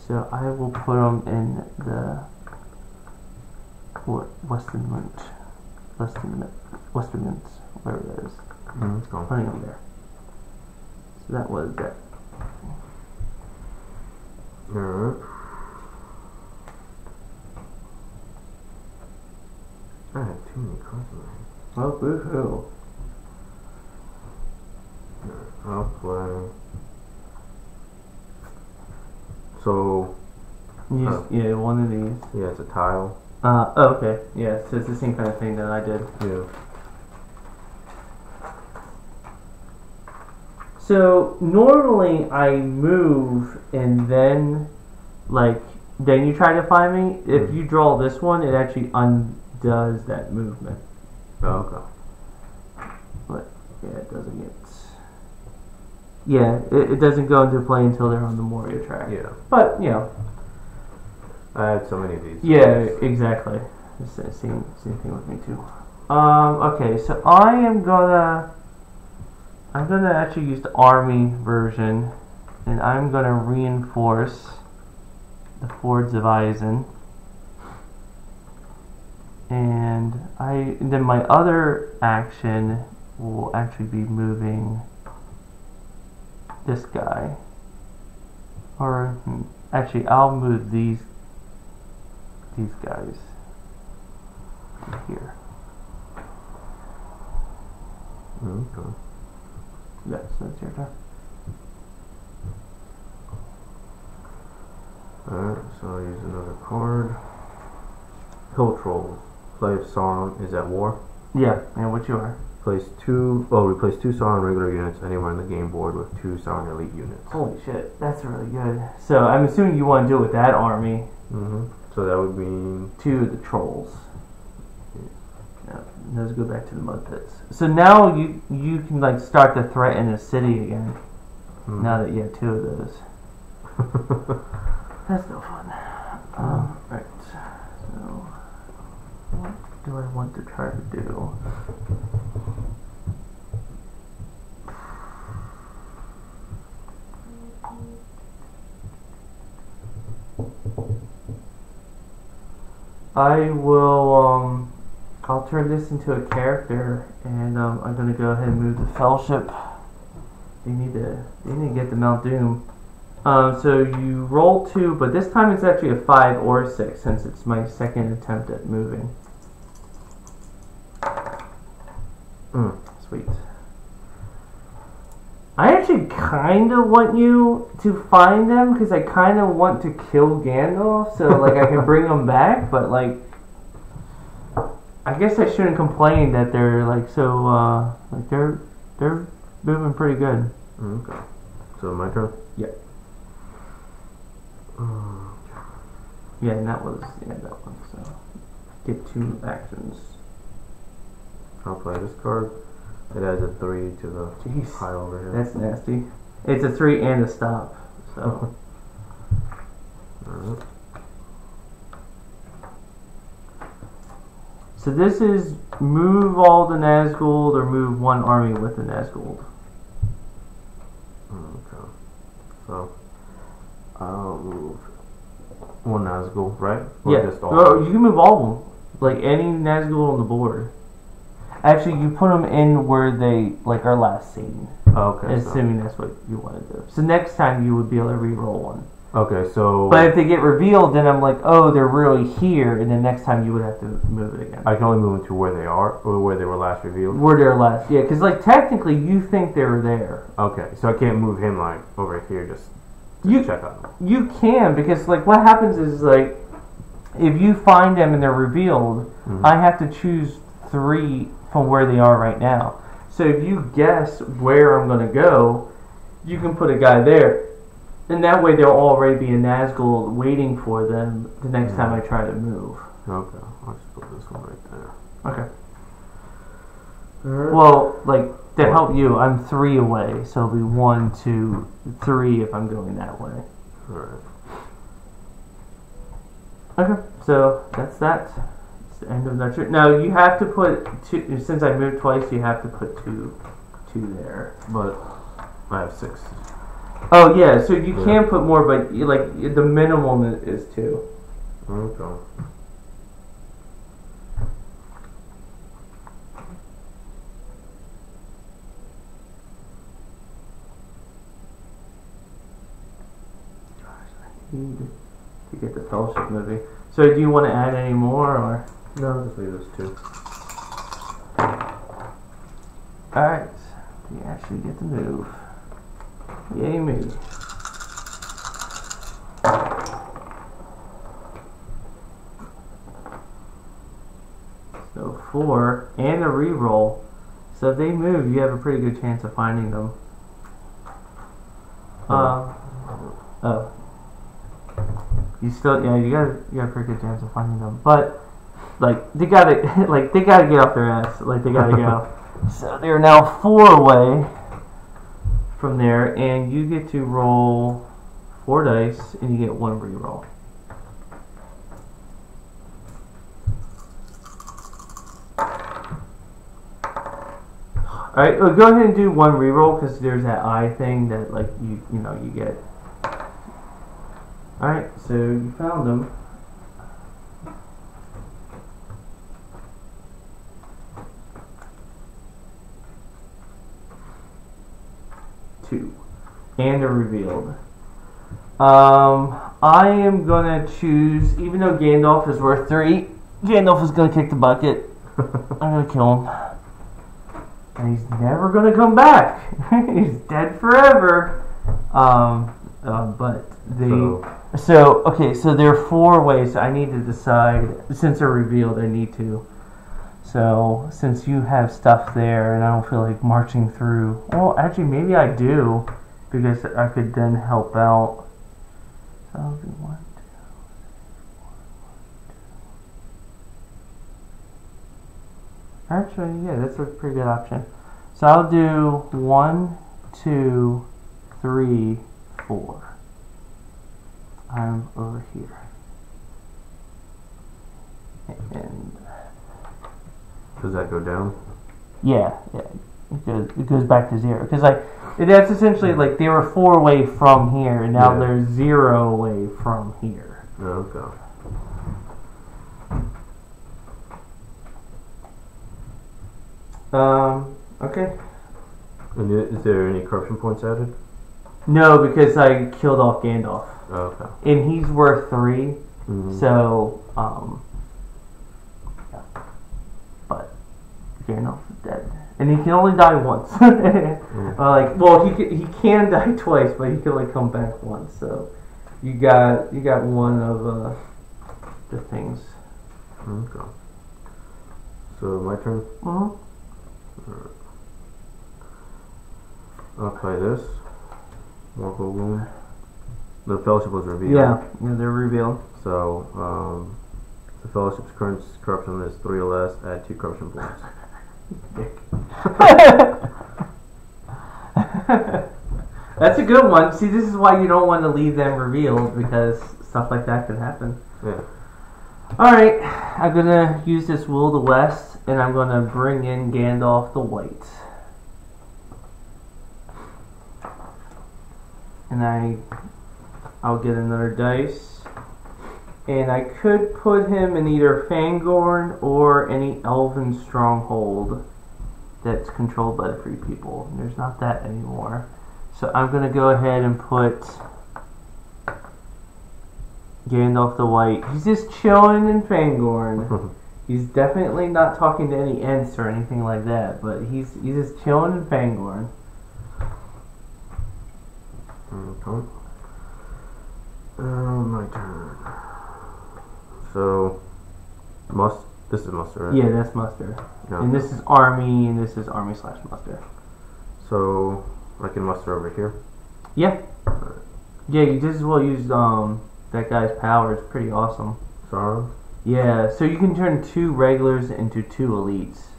So I will put them in the Westernment, whatever that is. Let's go. Putting them there. So that was that. Alright. I have too many cards in my hand. Oh, boo-hoo. I'll play. So. Yeah, one of these. Yeah, it's a tile. Okay. Yeah, so it's the same kind of thing that I did. Yeah. So normally I move and then you try to find me. If you draw this one, it actually undoes that movement. Oh, okay. But yeah, it doesn't get. Yeah, it doesn't go into play until they're on the Moria track. Yeah. But I had so many of these. Yeah, exactly. It's the same thing with me too. Okay, so I'm gonna actually use the army version, and I'm gonna reinforce the Fords of Eisen. And then my other action will actually be moving this guy. Or actually I'll move these guys here. Okay. Yes, that's your turn. Alright, so I'll use another card. Hill Trolls. Play if Sauron is at war. Yeah, and what you are. Replace 2 Sauron regular units anywhere on the game board with 2 Sauron elite units. Holy shit, that's really good. So I'm assuming you want to do it with that army. So that would mean 2 of the trolls. Yeah, those go back to the mud pits. So now you can start to threaten a city again. Now that you have 2 of those. That's no fun. Right. So what do I want to try to do? I will, I'll turn this into a character, and I'm going to go ahead and move the Fellowship. They need to get the Mount Doom. So you roll 2, but this time it's actually a 5 or a 6, since it's my second attempt at moving. Sweet. I actually kind of want you to find them, because I kind of want to kill Gandalf, so I can bring them back, but I guess I shouldn't complain that they're they're moving pretty good. okay. So my turn? Yeah. Yeah, and that one, so get 2 actions. I'll play this card. It adds a 3 to the pile over here. That's nasty. It's a 3 and a stop, so. Alright. So this is move all the Nazgul or move 1 army with the Nazgul. Okay. So I'll move 1 Nazgul, right? Or Yeah. just all? Oh, you can move all of them. Any Nazgul on the board. Actually, you put them in where they are last seen. Okay. Assuming that's what you want to do. So next time you would be able to re-roll 1. Okay, so. But if they get revealed, then I'm oh, they're really here, and then next time you would have to move it again. I can only move them to where they are, or where they were last revealed? Where they're last, yeah, because technically you think they were there. Okay, so I can't move him over here just to check on them. You can, because what happens is if you find them and they're revealed, I have to choose 3 from where they are right now. So if you guess where I'm going to go, you can put a guy there. And that way there'll already be a Nazgul waiting for them the next time I try to move. Okay, I'll just put this one right there. Okay. Alright. Well, like, to help you, I'm 3 away, so it'll be 1, 2, 3 if I'm going that way. Alright. Okay, so that's that. It's the end of that turn. Now, you have to put 2, since I moved twice, you have to put 2 there. But I have 6. Oh, yeah, so you can put more, but, like, the minimum is 2. Okay. To get the fellowship movie. So do you want to add any more, or? No, just leave those 2. Alright, we actually get to move. Yay me. So 4, and a reroll. So if they move, you have a pretty good chance of finding them. Oh. You still, yeah, you got a pretty good chance of finding them, but like they gotta get off their ass, like they gotta go. So they're now 4 away from there, and you get to roll 4 dice, and you get 1 reroll. All right, well, go ahead and do 1 reroll because there's that eye thing that like you get. Alright, so you found them. Two. And they're revealed. I am gonna choose, even though Gandalf is worth 3, Gandalf is gonna kick the bucket. I'm gonna kill him. And he's never gonna come back. He's dead forever. But they... So, okay, so there are 4 ways. I need to decide. Since they're revealed, I need to. So, since you have stuff there, and I don't feel like marching through. Well, actually, maybe I do, because I could then help out. So, I'll do 1, 2, 3, 4, 1, 2. Actually, yeah, that's a pretty good option. So, I'll do 1, 2, 3, 4. I'm over here. And does that go down? Yeah. It goes back to 0. Because that's essentially like they were 4 away from here, and now they're 0 away from here. Okay. Okay. And is there any corruption points added? No, because I killed off Gandalf. Oh, okay. And he's worth 3, so, yeah. But Gandalf is dead. And he can only die once. He can die twice, but he can only come back once, so you got one of, the things. Okay. So, my turn? Mm-hmm. Alright. I'll play this. Mortal Wound. The Fellowship was revealed. Yeah, they're revealed. So, the Fellowship's current corruption is 3 or less, add 2 corruption points. That's a good one. See, this is why you don't want to leave them revealed, because stuff like that could happen. Yeah. Alright, I'm going to use this Will of the West, and I'm going to bring in Gandalf the White. And I'll get another dice. And I could put him in either Fangorn or any elven stronghold that's controlled by the free people. And there's not that anymore. So I'm going to go ahead and put Gandalf the White. He's just chilling in Fangorn. He's definitely not talking to any Ents or anything like that, but he's just chilling in Fangorn. Okay. My turn. So, this is muster, right? Yeah, that's muster. Yeah. And this is army, and this is army/muster. So, I can muster over here? Yeah. Yeah, you just as well use that guy's power. It's pretty awesome. Sorrow? Yeah, so you can turn 2 regulars into 2 elites.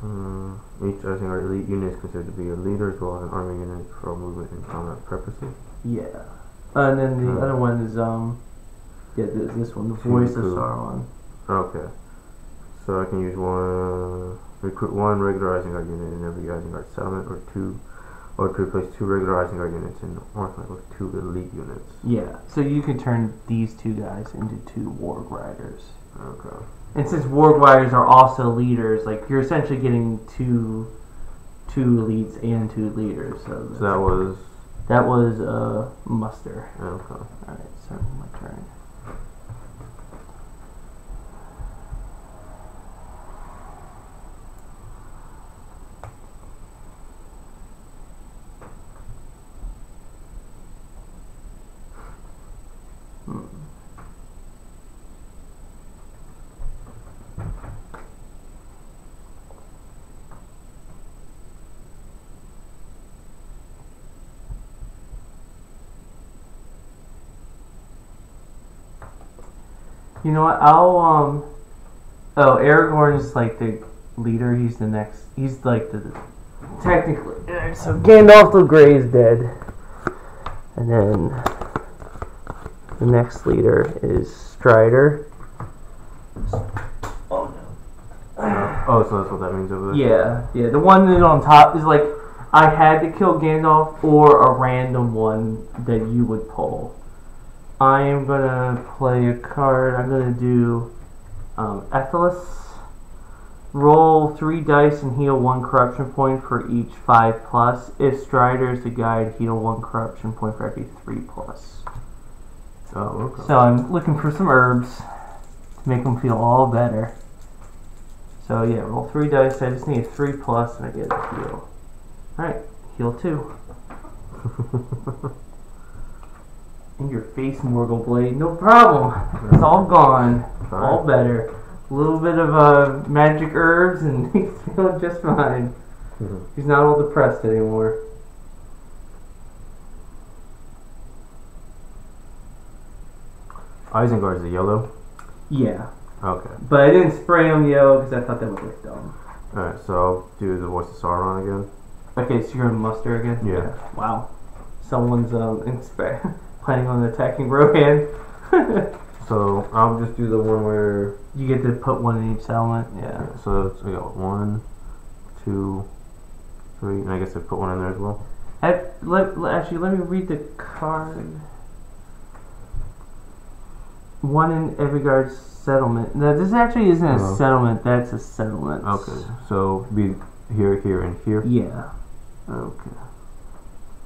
Each rising guard elite unit is considered to be a leader as well as an army unit for all movement and combat purposes. Yeah. And then the other one is this one, the voice of Sauron. Okay. So I can use recruit one regular rising guard unit in every rising guard settlement, or to replace 2 regular rising guard units in Northland with 2 elite units. Yeah. So you can turn these 2 guys into 2 warg riders. Okay. And since warg riders are also leaders, like you're essentially getting two elites and 2 leaders. So that was muster. Okay. All right. So my turn. You know what? Aragorn is like the leader. He's the next. He's like technically. So Gandalf the Grey is dead, and then the next leader is Strider. Oh no. So that's what that means over there. Yeah. The one that on top is like I had to kill Gandalf or a random one that you would pull. I am gonna play a card. I'm gonna do Ethelis. Roll 3 dice and heal 1 corruption point for each 5+. If Strider is the guide, heal 1 corruption point for every 3+. Oh, okay. So I'm looking for some herbs to make them feel all better. So yeah, roll 3 dice. I just need a 3+ and I get a heal. Alright, heal 2. In your face, Morgul Blade. No problem. It's all gone. All better. A little bit of magic herbs and he's feeling just fine. He's not all depressed anymore. Isengard is a yellow? Yeah. Okay. But I didn't spray him yellow because I thought that would look dumb. Alright, so I'll do the voice of Sauron again. Okay, so you're going to muster again? Yeah. Wow. Someone's planning on attacking Rohan. So I'll just do the one where you get to put 1 in each settlement. Yeah. So I got 1, 2, 3, and I guess I put 1 in there as well. Actually, let me read the card. 1 in every guard settlement. Now, this actually isn't a settlement. That's a settlement. Okay. So be here, here, and here. Yeah. Okay.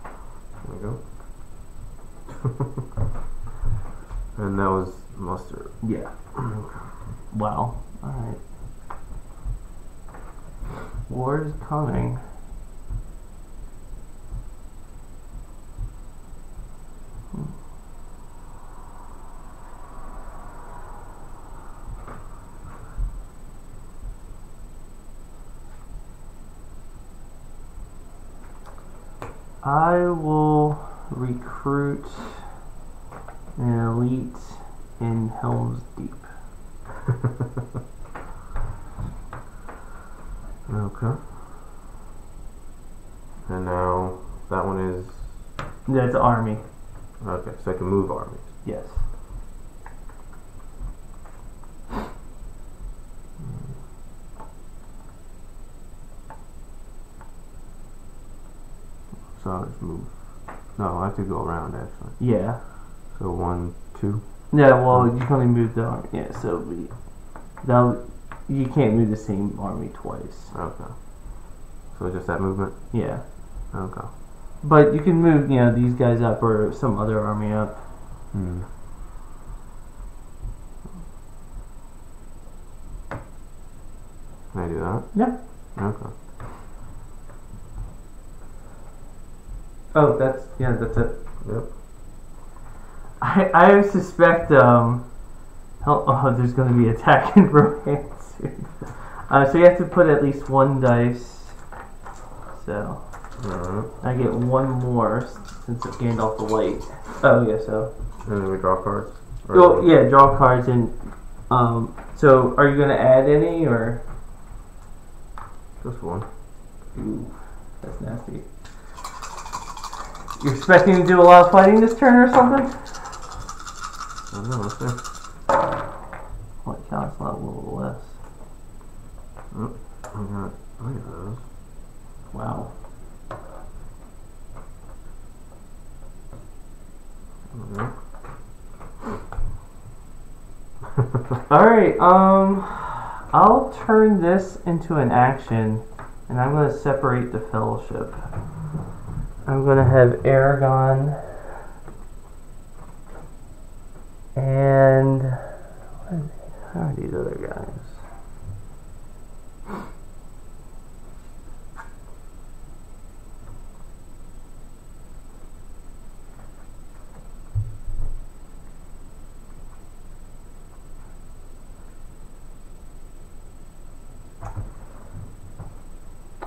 There we go. And that was mustard. Yeah. Wow. Alright. War is coming. I will recruit an elite in Helm's Deep. Okay. And now that one is... That's army. Okay, so I can move armies. Yes. So I'll just move. No, I have to go around actually. Yeah. So 1, 2. Yeah, well, you can only move the army. Yeah, so you can't move the same army twice. Okay. So just that movement? Yeah. Okay. But you can move, these guys up or some other army up. Hmm. Can I do that? Yeah. Okay. Oh, that's it. Yep. I suspect there's going to be attack in Rohan soon. So you have to put at least 1 dice. So I get 1 more since it's Gandalf the White. Oh yeah, so. And then we draw cards. Oh yeah, draw cards and so are you going to add any or? this one. Ooh, that's nasty. You're expecting to do a lot of fighting this turn or something? I don't know, let's see. What counts a little less? Oh, I got 3 of those. Wow. Alright, I'll turn this into an action, and I'm going to separate the fellowship. I'm going to have Aragorn and how are these other guys?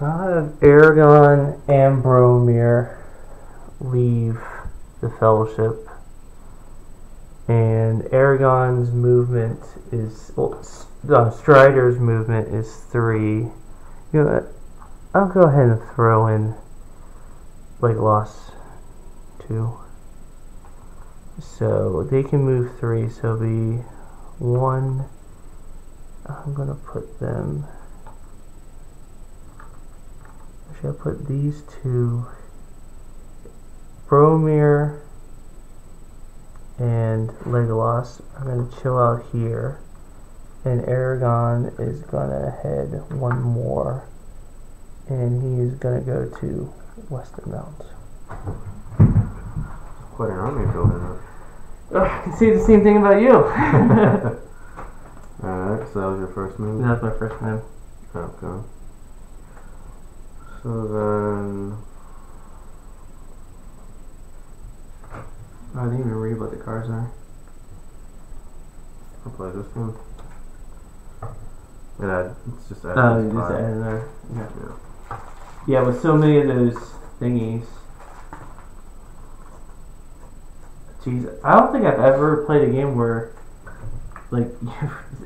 I'll have Aragorn and Boromir leave the fellowship, and Aragorn's movement is Strider's movement is 3. You know what? I'll go ahead and throw in Legolas 2, so they can move 3. So it'll be 1. I'm gonna put them. I'll put these 2, Boromir and Legolas are going to chill out here, and Aragorn is going to head 1 more, and he is going to go to Western Mounts. Quite an army building up. I can say the same thing about you. Alright, so that was your first move? That was my first move. Okay. So then... I didn't even read what the cards are. I'll play this one. It's just add you just add another. Yeah, with so many of those thingies. Jeez, I don't think I've ever played a game where, like,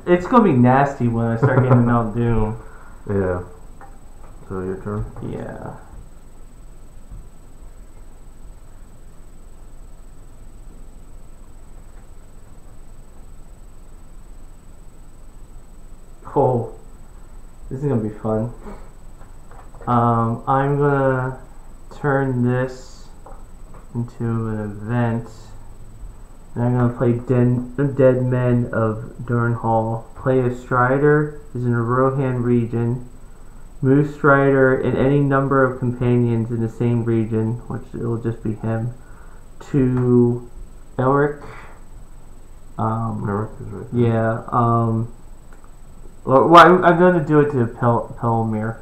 it's gonna be nasty when I start getting Mount Doom. Yeah. So your turn? Yeah. Oh, this is gonna be fun. I'm gonna turn this into an event, and I'm gonna play Dead Men of Dunharrow. Play a Strider is in a Rohan region. Move Strider and any number of companions in the same region, which it will just be him, to Elric. Elric is right there. Yeah. Well, I'm going to do it to Pelmir.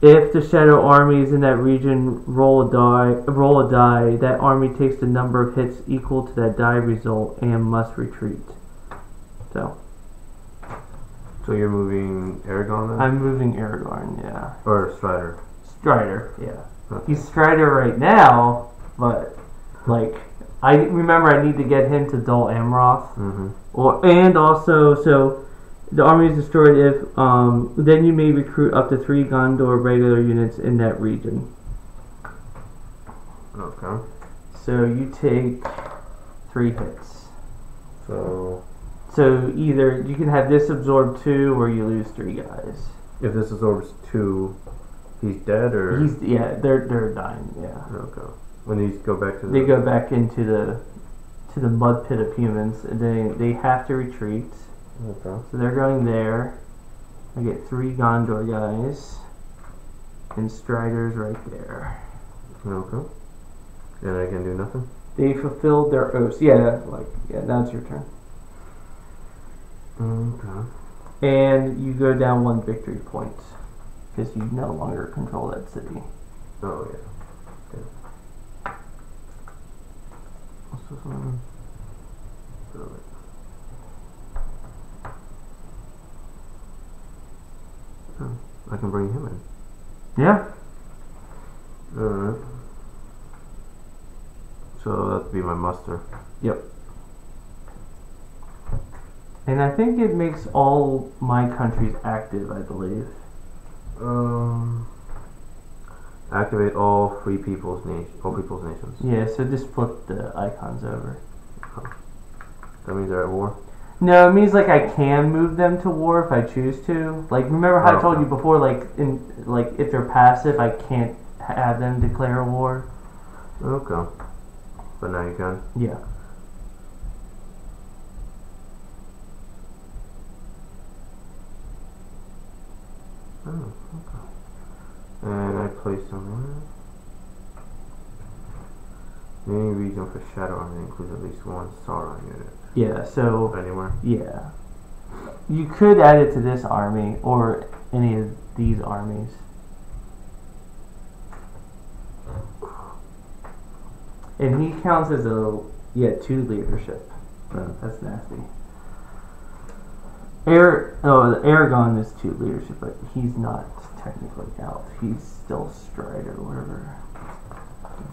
If the shadow army is in that region, roll a die. That army takes the number of hits equal to that die result and must retreat. So you're moving Aragorn then? I'm moving Aragorn, yeah. Or Strider? Strider, yeah. Okay. He's Strider right now, but, like, I remember I need to get him to Dol Amroth. Mm-hmm. And also, so the army is destroyed if then you may recruit up to 3 Gondor regular units in that region. Okay. So you take 3 hits. So either you can have this absorb 2 or you lose 3 guys. If this absorbs 2, he's dead, or they're dying. Yeah. Okay. When these go back to they go back into the mud pit of humans, and they have to retreat. Okay. So they're going there. I get 3 Gondor guys, and Strider's right there. Okay. And I can do nothing? They fulfilled their oaths. Yeah, now it's your turn. Okay. And you go down 1 victory point, because you no longer control that city. Oh, yeah. Okay. What's this one? Oh, I can bring him in. Yeah. Alright. So that'd be my muster. Yep. And I think it makes all my countries active, I believe. Activate all people's nations. Yeah, so just flip the icons over. That means they're at war? No, it means like I can move them to war if I choose to. Like, remember how I told you before, like if they're passive, I can't have them declare a war. Okay. But now you can? Yeah. Oh, okay. And I place them there. Any region for Shadow Army includes at least one Sauron unit. Yeah, so... Anywhere? Yeah. You could add it to this army, or any of these armies. And he counts as a... Yeah, 2 leadership. So that's nasty. Aragorn is 2 leadership, but he's not technically out. He's still stride or whatever.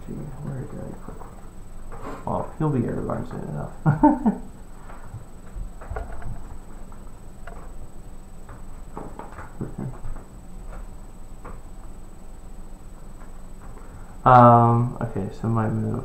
Gee, where did I put? Oh, he'll be Aragorn soon enough. Okay, so my move.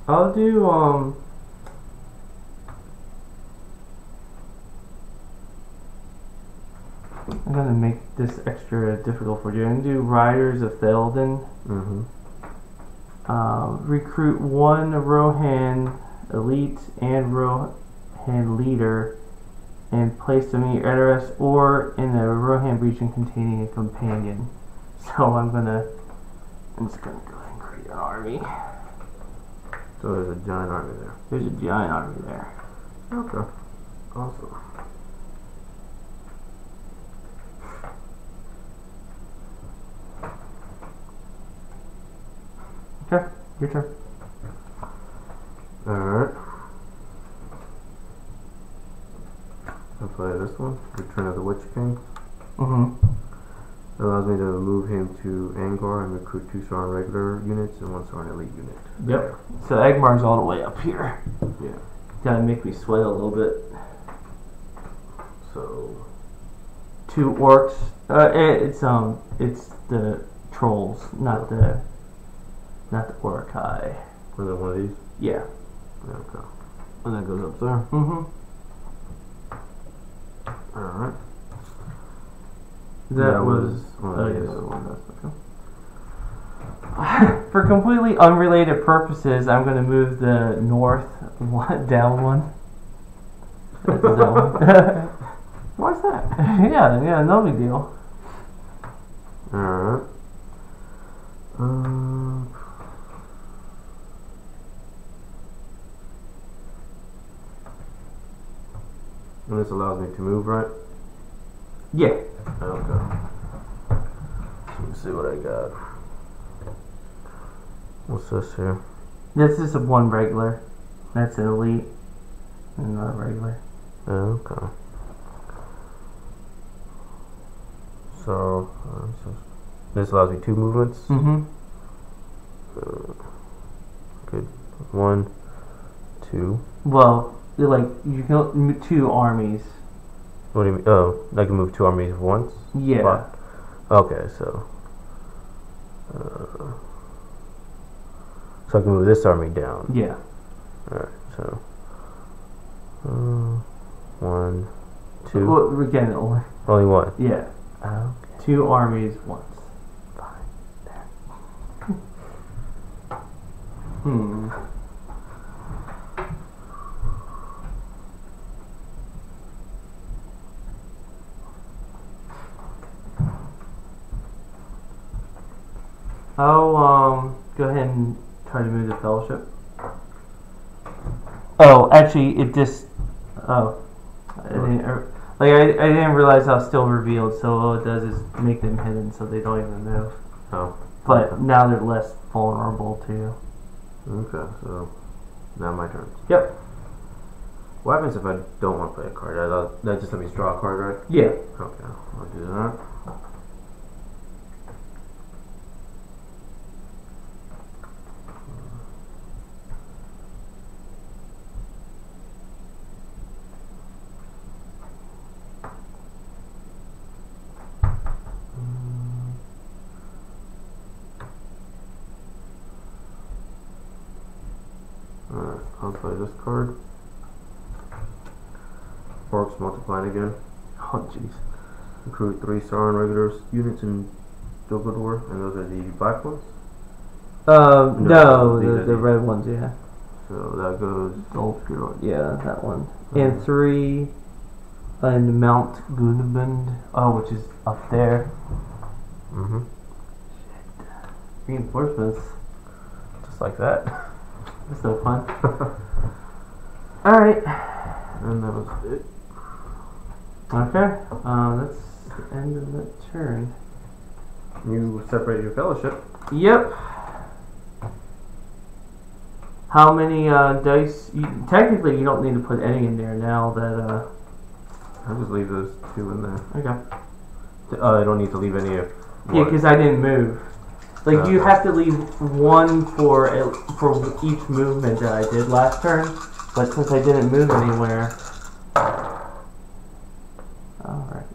I'll do, I'm gonna make this extra difficult for you. I'm gonna do Riders of Théoden. Recruit 1 Rohan elite and Rohan leader and place them in your address or in the Rohan region containing a companion. So I'm just gonna go ahead and create an army. So there's a giant army there. There's a giant army there. Okay. Awesome. Okay, your turn. Alright. I'll play this one. Return of the Witch King. It allows me to move him to Angor and recruit 2 Sauron regular units and 1 Sauron elite unit. Yep. There. So Angmar's all the way up here. Yeah. Gotta make me sweat a little bit. So 2 orcs. It's the trolls, not the orcai. was it one of these? Yeah. Okay. And that goes up there. Alright. That was one of these. For completely unrelated purposes, I'm going to move the north down one. Why's that? Yeah, no big deal. Alright. And this allows me to move, right? Yeah. Okay. So let's see what I got. What's this here? This is a 1 regular. That's an elite. And not a regular. Okay. So this allows me 2 movements. Good. 1, 2. Well, like you can 2 armies. What do you mean? Oh, I can move 2 armies once? Yeah. What? Okay, so I can move this army down. Yeah. Alright, so 1, 2. Well, again, Only 1. yeah. Okay. 2 armies once. Fine. There. I'll go ahead and try to move the fellowship. Oh, actually, it just. Oh, Like I didn't realize I was still revealed, so all it does is make them hidden so they don't even move. Oh. But now they're less vulnerable to you. Okay, so now my turn. Yep. What happens if I don't want to play a card? That just let me draw a card, right? Yeah. Okay, I'll do that. Alright, I'll play this card. Orcs multiplied again. Oh jeez. Recruit 3 Sauron regular units in Dumbledore, and those are the black ones? No, these are the red ones, yeah. So that goes... Gold, yeah, that one. And 3 in Mount Gundabund, which is up there. Mm-hmm. Shit. Reinforcements. Just like that. That's so fun. Alright. And that was it. Okay. That's the end of the turn. You separate your fellowship. Yep. How many dice? Technically, you don't need to put any in there now that. I'll just leave those 2 in there. Okay. I don't need to leave any of. Yeah, because I didn't move. Like you have to leave 1 for each movement that I did last turn, but since I didn't move anywhere. All right.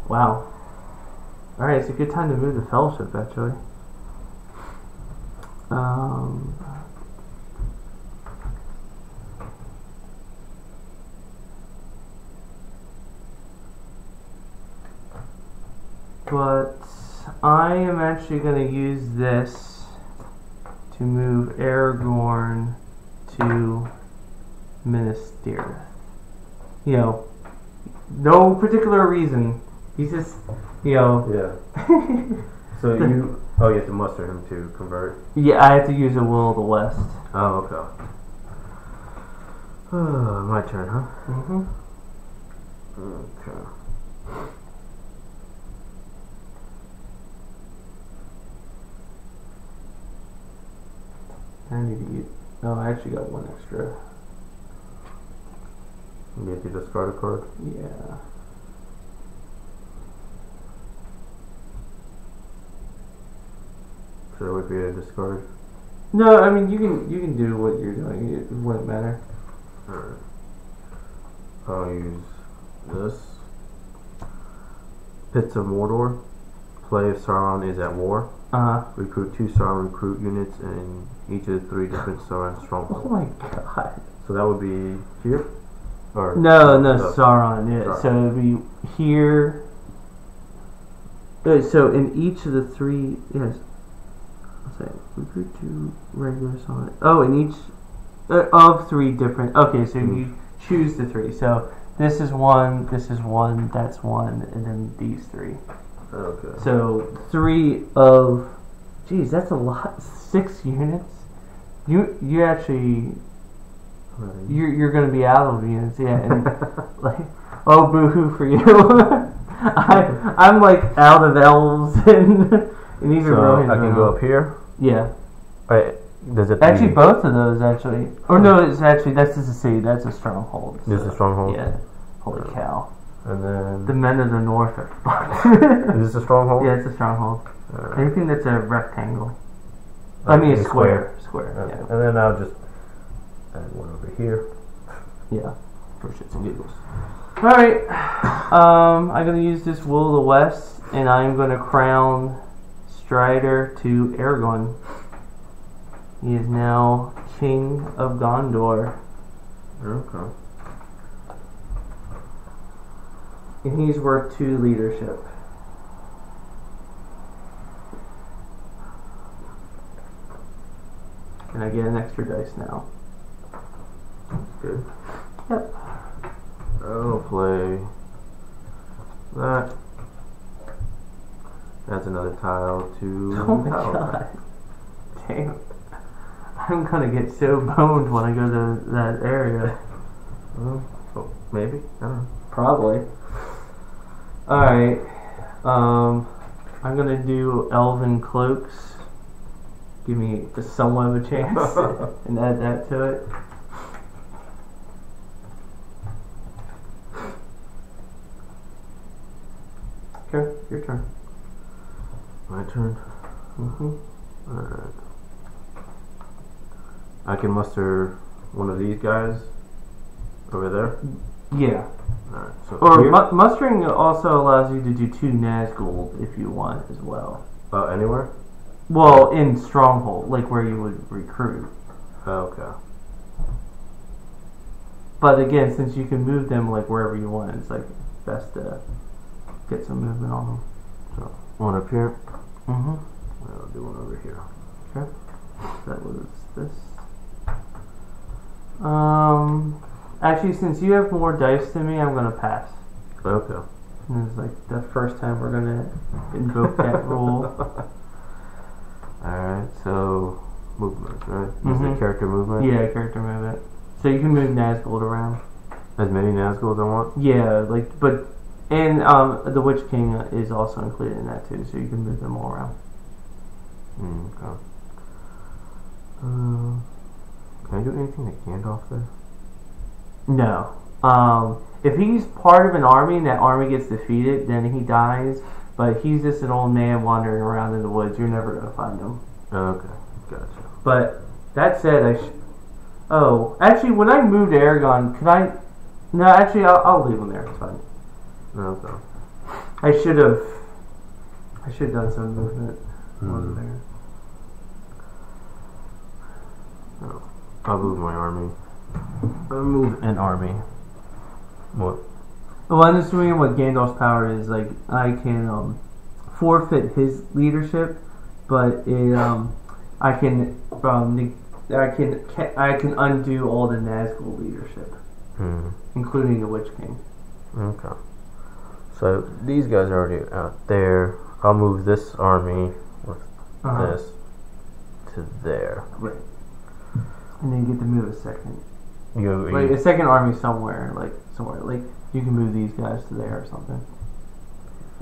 Wow. Alright, it's a good time to move the fellowship, actually. But I am actually going to use this to move Aragorn to Minas Tirith. You know, no particular reason. He's just, you know. Yeah. So you have to muster him to convert. Yeah, I have to use a Will of the West. Oh, okay. My turn, huh? Mm-hmm. Okay. I need to use. Oh, I actually got 1 extra. You need to discard a card? Yeah. Should I wait for you to discard? No, I mean you can do what you're doing. It wouldn't matter. Alright. I'll use this. Pits of Mordor. Play if Sauron is at war. Recruit 2 Sauron recruit units in each of the 3 different Sauron strongholds. Oh my god. So that would be here? Or No, Sauron. Yeah. Sauron. So it'd be here. So in each of the 3, yes. I'll say recruit 2 regular Sauron. Oh, in each of 3 different. Okay, so you choose the 3. So this is 1, this is 1, that's 1, and then these 3. Okay. So 3 of, geez, that's a lot. 6 units. You actually, you're gonna be out of units, yeah. And like, oh, boo-hoo for you. I'm like out of elves and even so I can go up here. Yeah. Alright. Does it actually both of those actually? Or no, it's actually that's just a city. That's a stronghold. This is a stronghold. Yeah. Holy cow. And then the men of the north are fucked. Is this a stronghold? Yeah, it's a stronghold. Right. Anything that's a rectangle. I mean a square. Square. Okay. Yeah. And then I'll just add 1 over here. Yeah. For shits and giggles. Alright. I'm gonna use this Will of the West and I'm gonna crown Strider to Aragorn. He is now King of Gondor. Okay. And he's worth 2 leadership. And I get an extra dice now. Good. Yep. I'll play that. That's another tile to Oh my tile. god. Damn. I'm gonna get so boned when I go to that area. Oh, maybe. I don't know. Probably. Alright. I'm gonna do elven cloaks. Give me somewhat of a chance and add that to it. Okay, your turn. My turn. Alright. I can muster one of these guys over there. Yeah. Alright. So Or mustering also allows you to do 2 Nazgul if you want as well. Anywhere? Well, in Stronghold, like where you would recruit. Okay. But again, since you can move them like wherever you want, it's like best to get some movement on them. So one up here. I'll do one over here. Okay. That was this. Actually, since you have more dice than me, I'm gonna pass. Okay. And it's like the first time we're gonna invoke that rule. Alright, so movement, right? Is the character movement? Yeah, character movement. So you can move Nazgul around. As many Nazgul as I want? Yeah, and the Witch King is also included in that too, so you can move them all around. Okay. Can I do anything to Gandalf there? No. If he's part of an army and that army gets defeated, then he dies. But he's just an old man wandering around in the woods. You're never gonna find him. Okay, gotcha. But that said, actually, when I moved to Aragorn, could I? No, actually, I'll leave him there. It's fine. Okay. I should have done some movement over there. Oh, I'll move my army. I'll move an army. What? Well, I'm just doing what Gandalf's power is. Like, I can forfeit his leadership, but I can undo all the Nazgul leadership, including the Witch King. Okay. So these guys are already out there. I'll move this army with this to there. Right. And then you get to move a second. A second army somewhere. Like you can move these guys to there or something.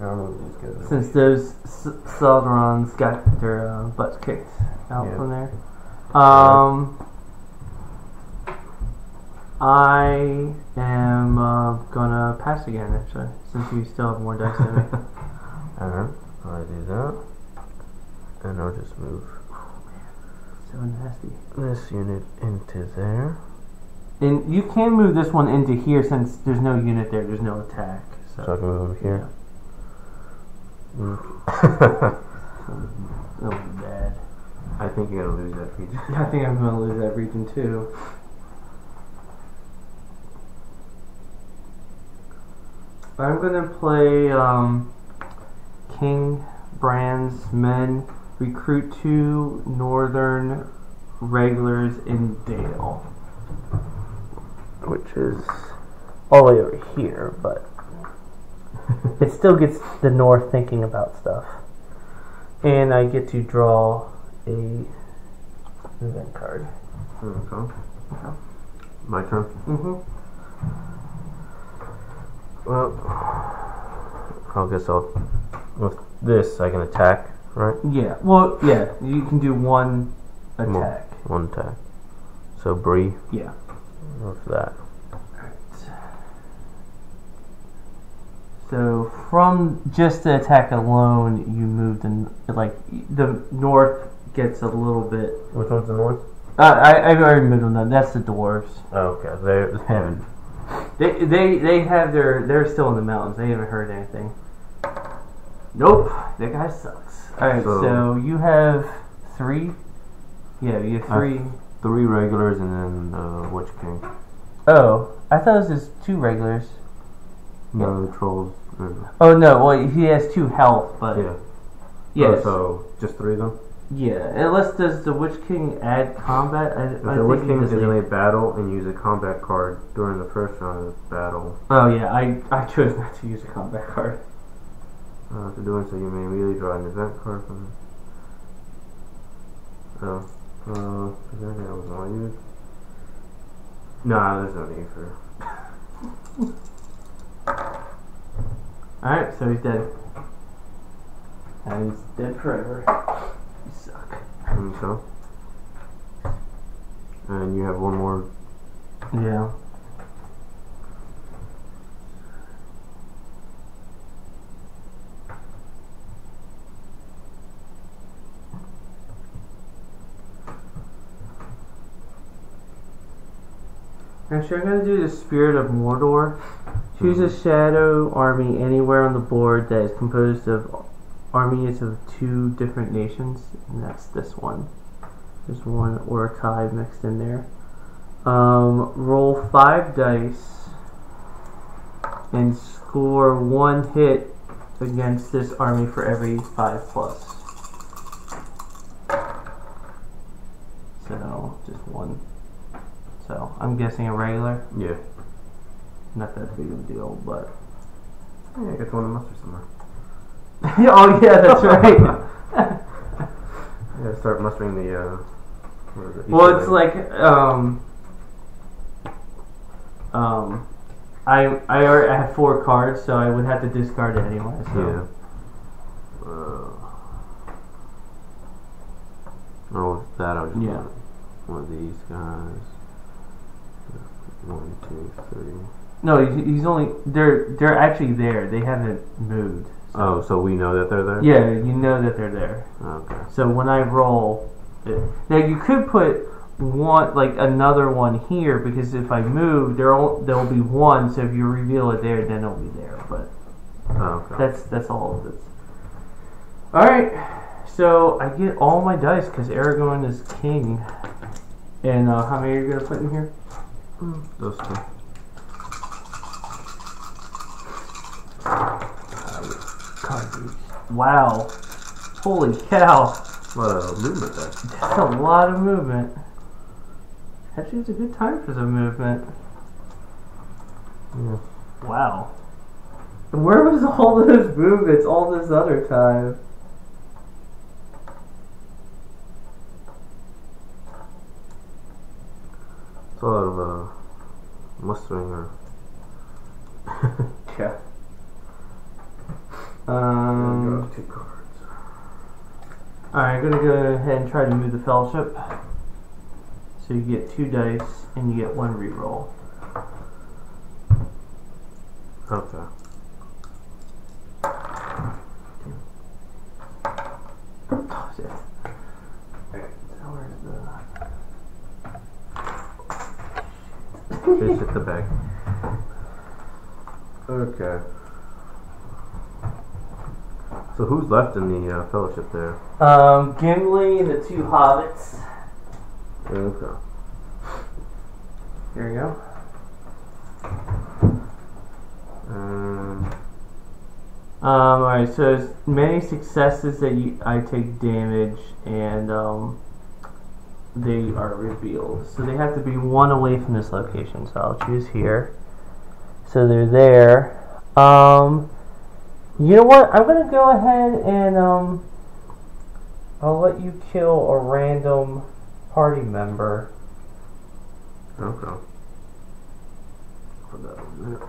I'll move these guys. Since those Sauron's got their butts kicked out from there. I am gonna pass again, actually, since you still have more dice than me. Alright, I'll do that. And I'll just move So nasty. this unit into there. And you can move this one into here since there's no unit there, there's no attack. So I can move them here. That was bad. I think you're gonna lose that region. I think I'm gonna lose that region too. I'm gonna play King Bran's men, recruit 2 northern regulars in Dale. Which is all the way over here, but it still gets the north thinking about stuff. And I get to draw a event card. Okay. My turn? Well, I guess with this I can attack, right? Yeah, well, yeah, you can do one attack. One attack. So Bree? Yeah. What's that? So from just the attack alone, you moved in, like, the north gets a little bit. Which one's the north? I've already moved them. That's the dwarves. Oh, okay. They haven't. They have they're still in the mountains. They haven't heard anything. Nope, that guy sucks. All right, so you have 3. Yeah, you have 3. 3 regulars and then the Witch King. Oh, I thought it was just 2 regulars. No, the trolls. Oh no, well he has 2 health, but yes. So just 3 of them. Yeah, unless does the Witch King add combat? If the Witch King is in a battle and use a combat card during the first round of the battle. Oh yeah, I chose not to use a combat card. After doing so, you may immediately draw an event card from it. So, Is there anything else I want to use? Nah, there's no need for. Alright, so he's dead. And he's dead forever. You suck. So. And you have one more. Yeah. Actually, I'm going to do the Spirit of Mordor. Choose a shadow army anywhere on the board that is composed of armies of 2 different nations, and that's this one. There's one Orakai mixed in there. Roll 5 dice and score 1 hit against this army for every 5+. So, just 1. So, I'm guessing a regular. Yeah. Not that big of a deal, but... Yeah, I get one to muster somewhere. Oh, yeah, that's right. Yeah, start mustering the, what is it? Well, it's like, I already have 4 cards, so I would have to discard it anyway, so... Yeah. Oh, with that, I'll just Yeah. one of these guys. 1, 2, 3. No, he's only... They're actually there. They haven't moved. So. Oh, so we know that they're there? Yeah, you know that they're there. Okay. So when I roll... Now, you could put one, like, another one here, because if I move, there'll be 1, so if you reveal it there, then it'll be there, but... Oh, okay. That's all of it. Alright, so I get all my dice, because Aragorn is king. And how many are you going to put in here? Those 2. Wow. Holy cow. A lot of movement there. That's a lot of movement. Actually, it's a good time for some movement. Yeah. Wow. Where was all those movements all this other time? It's a lot of mustering or. Yeah. Draw 2 cards. Alright, I'm gonna go ahead and try to move the fellowship. So you get 2 dice and you get 1 reroll. Okay. Oh, shit. Alright, so where's the... Just hit the bag. Okay. So who's left in the fellowship there? Gimli and the 2 hobbits. Okay. Here we go. Alright, so as many successes that I take damage, and they are revealed. So they have to be 1 away from this location, so I'll choose here. So they're there. You know what? I'm gonna go ahead and I'll let you kill a random party member. Okay. Put that on there.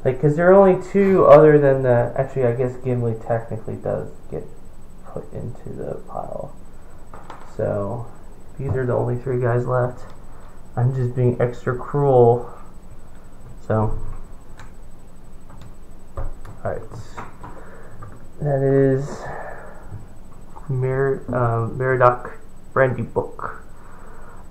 Like, because there are only 2 other than the... Actually, I guess Gimli technically does get put into the pile. So, these are the only 3 guys left. I'm just being extra cruel. So... Alright. That is... Meriadoc Brandy Book.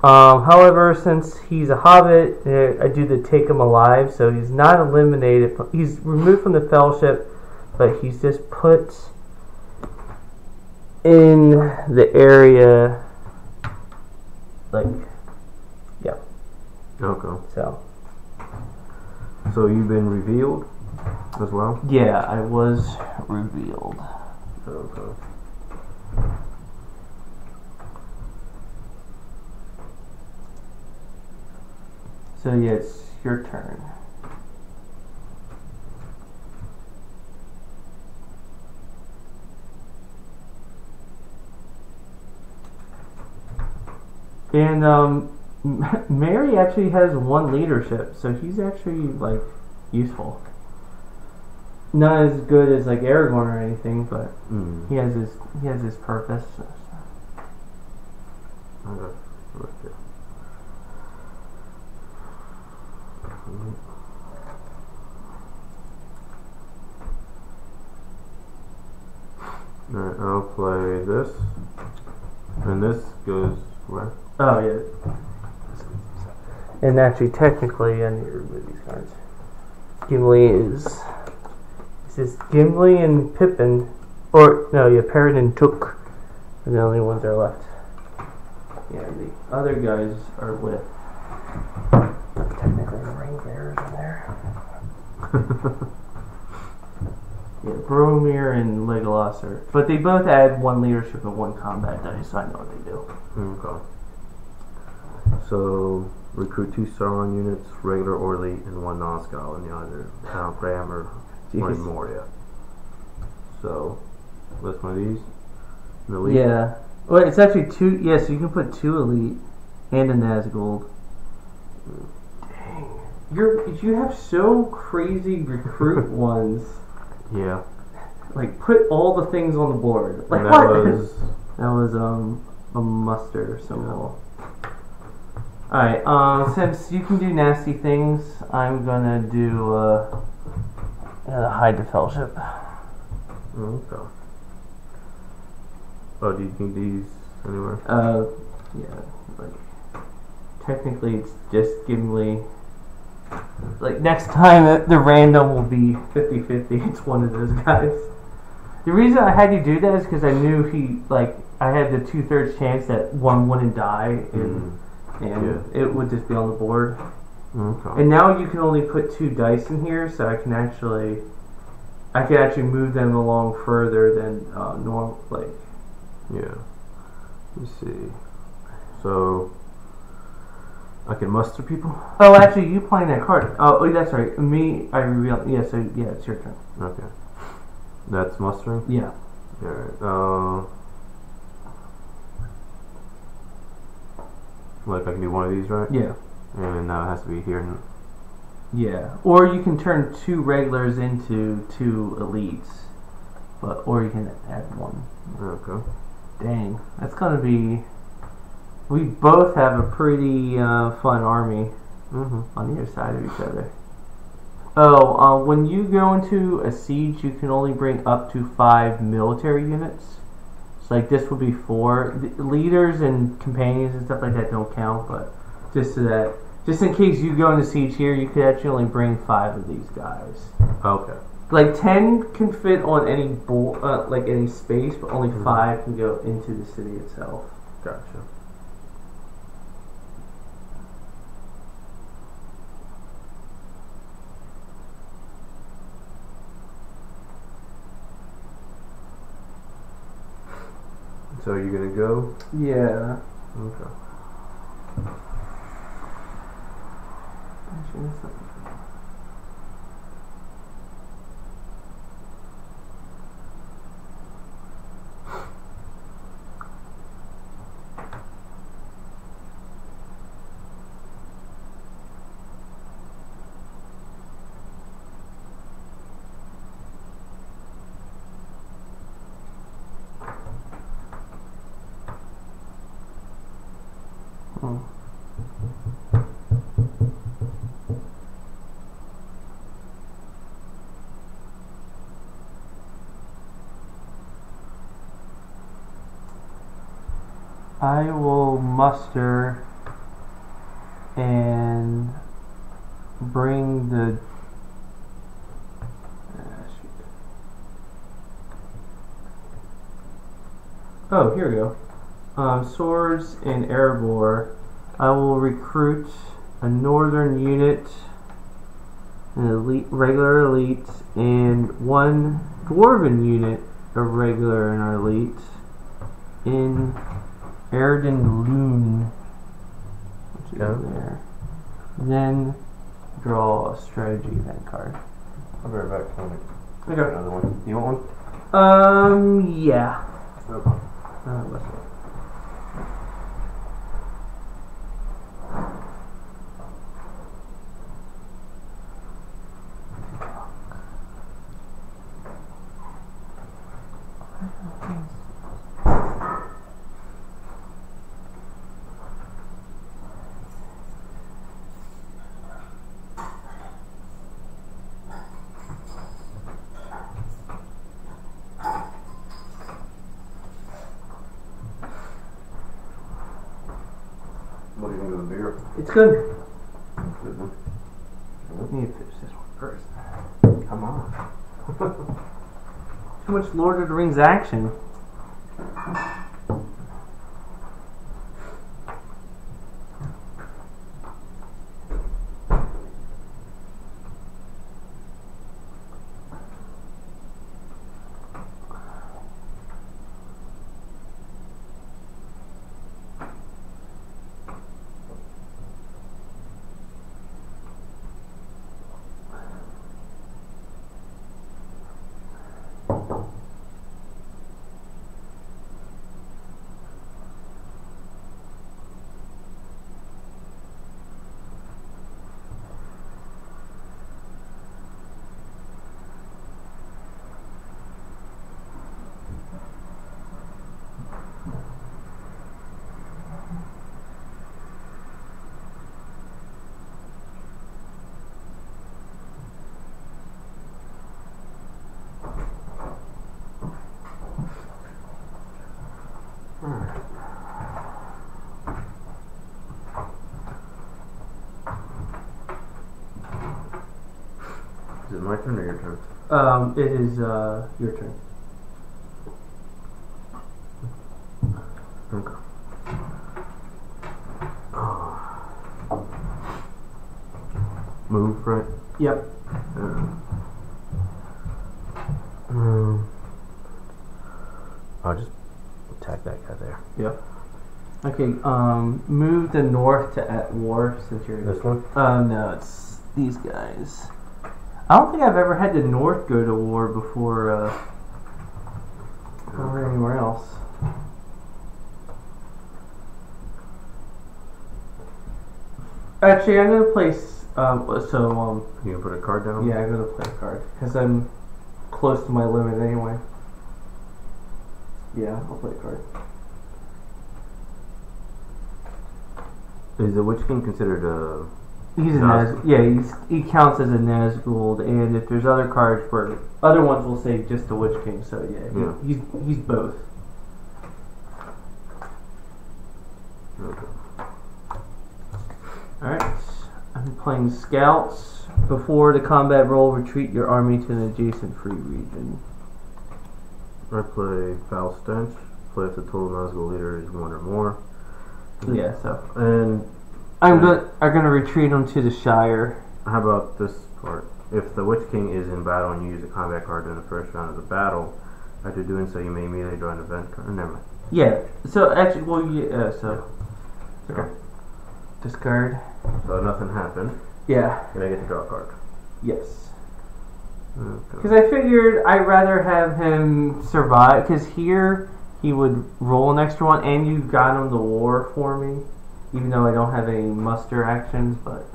However, since he's a hobbit, I do the take him alive, so he's not eliminated. He's removed from the fellowship, but he's just put in the area, like, yeah. Okay. So you've been revealed as well? yeah, I was revealed. Okay. So yeah, it's your turn. And Mary actually has 1 leadership, so he's actually like useful. Not as good as like Aragorn or anything, but he has his purpose. Okay. Okay. Alright, I'll play this. And this goes where? Oh yeah. And actually, technically, I need to remove these cards. Gimli is. This is Gimli and Pippin, or no, yeah, Perrin and Took are the only ones that are left. Yeah, the other guys are with. Technically, the ring bearers are there. Yeah, Boromir and Legolas are, but they both add 1 leadership and 1 combat dice, so I know what they do. Okay. So recruit 2 Sauron units, regular or elite, and 1 non-Scala, and either Count Graham or Moria. So list one of these. An elite. Yeah. Well, it's actually 2. Yeah, so you can put 2 elite and a Nazgul. Dang, you have so crazy recruit ones. Yeah. Like, put all the things on the board. Like, and what? that was a muster symbol. Alright, since you can do nasty things, I'm gonna do hide the fellowship. Okay. Oh, do you need these anywhere? Yeah, like, technically it's just Gimli. Like, next time the random will be 50-50, it's one of those guys. The reason I had you do that is because I knew I had the 2/3 chance that one wouldn't die, and it would just be on the board. Okay. And now you can only put 2 dice in here, so I can actually move them along further than normal. Like, yeah. Let me see. So I can muster people. oh, actually, you playing that card? Oh, that's right. Me, I revealed. Yeah, so yeah, it's your turn. Okay. That's mustering. Yeah. Alright. Like I can do one of these, right? Yeah. And now it has to be here. Yeah. Or you can turn 2 regulars into 2 elites, or you can add 1. Okay. Dang, that's gonna be. We both have a pretty fun army on either side of each other. Oh, when you go into a siege, you can only bring up to 5 military units. So, like, this would be 4. The leaders and companions and stuff like that don't count, but just in case you go into siege here, you could actually only bring 5 of these guys. Okay. Like, 10 can fit on any any space, but only 5 can go into the city itself. Gotcha. So are you gonna go? Yeah. Okay. I will muster and bring the. Oh, here we go. Swords and Erebor. I will recruit a northern unit, an elite, regular elite, and 1 dwarven unit of regular and elite in Eredin Loon, which is there. Then draw a strategy event card. I'll be right back. Okay. Another one. You want one? Yeah. Okay. What's that? beer? It's good. Good one. I need to finish this one first. Come on. Too much Lord of the Rings action. Is it my turn or your turn? It is your turn. Okay. Move, right? Yep. I'll just attack that guy there. Yep. Okay. Move the north to at war since you're. This one? No, it's these guys. I don't think I've ever had the north go to war before. Or anywhere else. Actually, I'm gonna place. You gonna put a card down? Yeah, I'm gonna play a card because I'm close to my limit anyway. Yeah, I'll play a card. Is the Witch King considered a... He's a Naz. Yeah, he counts as a Nazgul, and if there's other cards for other ones, will say just the Witch King. So yeah, he's both. Okay. All right, I'm playing Scouts. Before the combat roll, retreat your army to an adjacent free region. I play Foul Stench. Play if the total Nazgul leader is one or more. Yeah, so And I'm gonna retreat them to the Shire. how about this part? If the Witch King is in battle and you use a combat card in the first round of the battle, after doing so, you may immediately draw an event card. Never mind. Yeah. So actually, well, yeah. Okay. Discard. So nothing happened. Yeah. And I get to draw a card. Yes. Okay. Because I figured I'd rather have him survive. Because here he would roll an extra one, and you got him the war for me, even though I don't have any muster actions. But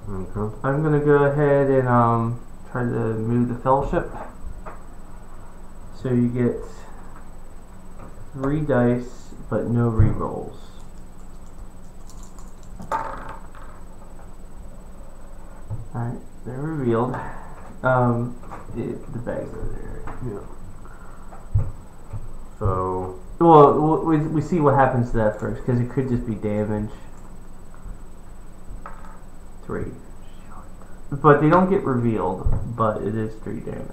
Okay. I'm gonna go ahead and try to move the Fellowship. So you get 3 dice, but no rerolls. Alright, they're revealed. The bags are there. Yeah. So... Well, we see what happens to that first, because it could just be damage. 3. But they don't get revealed, but it is 3 damage.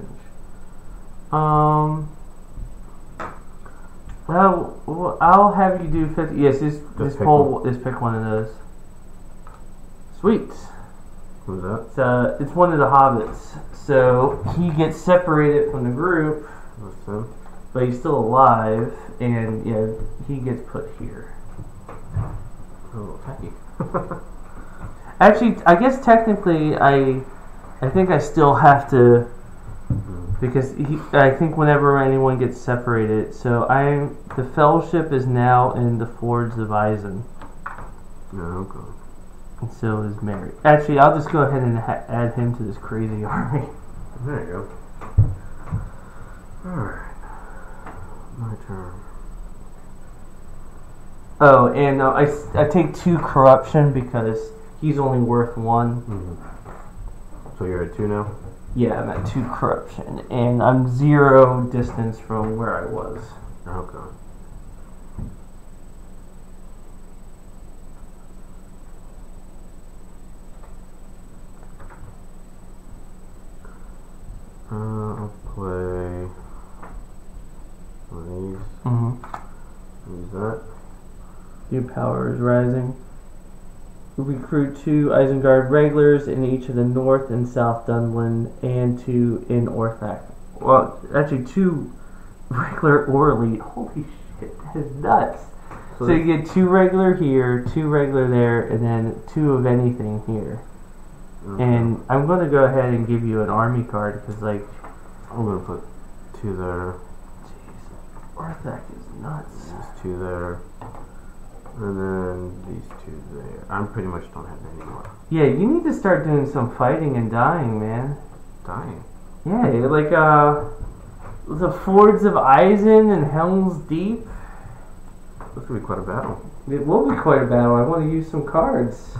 Well, I'll have you do 50. Yes, just pick one of those. Sweet. Who's that? It's one of the hobbits. So he gets separated from the group, That's him. but he's still alive, and yeah, he gets put here. Oh, tacky. Actually, I guess technically, I think I still have to, because I think whenever anyone gets separated, so the Fellowship is now in the Forge of Eisen, Yeah, okay. and so is Mary. Actually, I'll just go ahead and add him to this crazy army. There you go. Alright. My turn. Oh, and I take 2 corruption because he's only worth 1. So you're at 2 now? Yeah, I'm at 2 corruption, and I'm 0 distance from where I was. Okay. I'll play one of these. Use that. Your power is rising. Recruit 2 Isengard regulars in each of the North and South Dunland and 2 in Orthanc. Well, actually 2 regular or elite. Holy shit, that is nuts. So you get 2 regular here, 2 regular there, and then 2 of anything here. Okay. And I'm going to go ahead and give you an army card because, like, I'm gonna put 2 there. jeez, Orthanc is nuts. These 2 there. And then these 2 there. I pretty much don't have any more. Yeah, you need to start doing some fighting and dying, man. Dying. Yeah, like, the Fords of Eisen and Helm's Deep. This could be quite a battle. It will be quite a battle. I want to use some cards.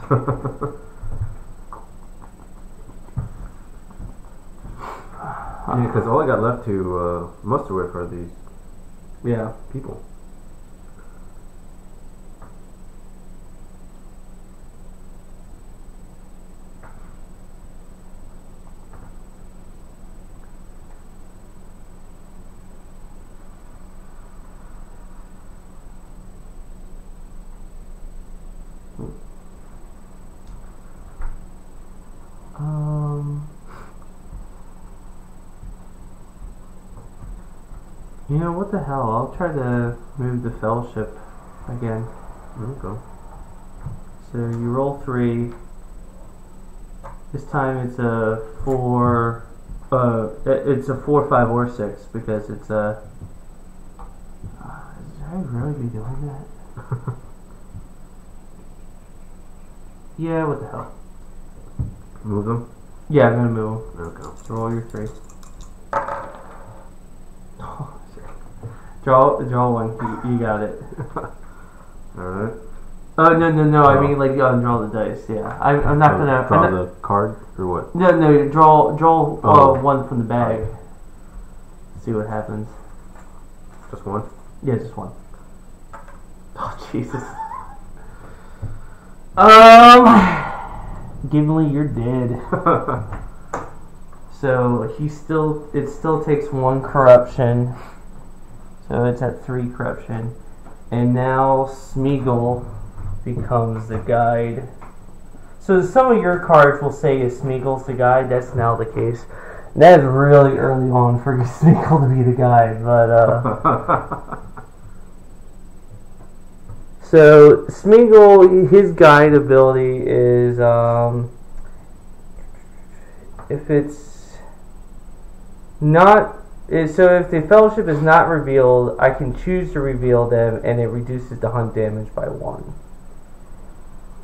Yeah, because all I got left to muster with are these people. You know, what the hell? I'll try to move the fellowship again. Okay. So you roll 3. This time it's a 4. It's a 4, 5, or 6 because it's a. Should I really be doing that? Yeah. What the hell? Move them? Yeah, I'm gonna move. Okay. Roll your 3. Oh, shit. Draw 1. You got it. Alright. Oh no! I mean, like, draw the dice. Yeah, I'm not gonna draw the card or what? No, draw 1 from the bag. See what happens. Just 1? Yeah, just 1. Oh Jesus. Gimli, you're dead. So it still takes 1 corruption. So it's at 3 corruption, and now Smeagol becomes the guide. So some of your cards will say Smeagol's the guide. That's now the case. And that is really early on for Smeagol to be the guide, but so Smeagol, his guide ability is if it's not. So if the fellowship is not revealed, I can choose to reveal them, and it reduces the hunt damage by 1.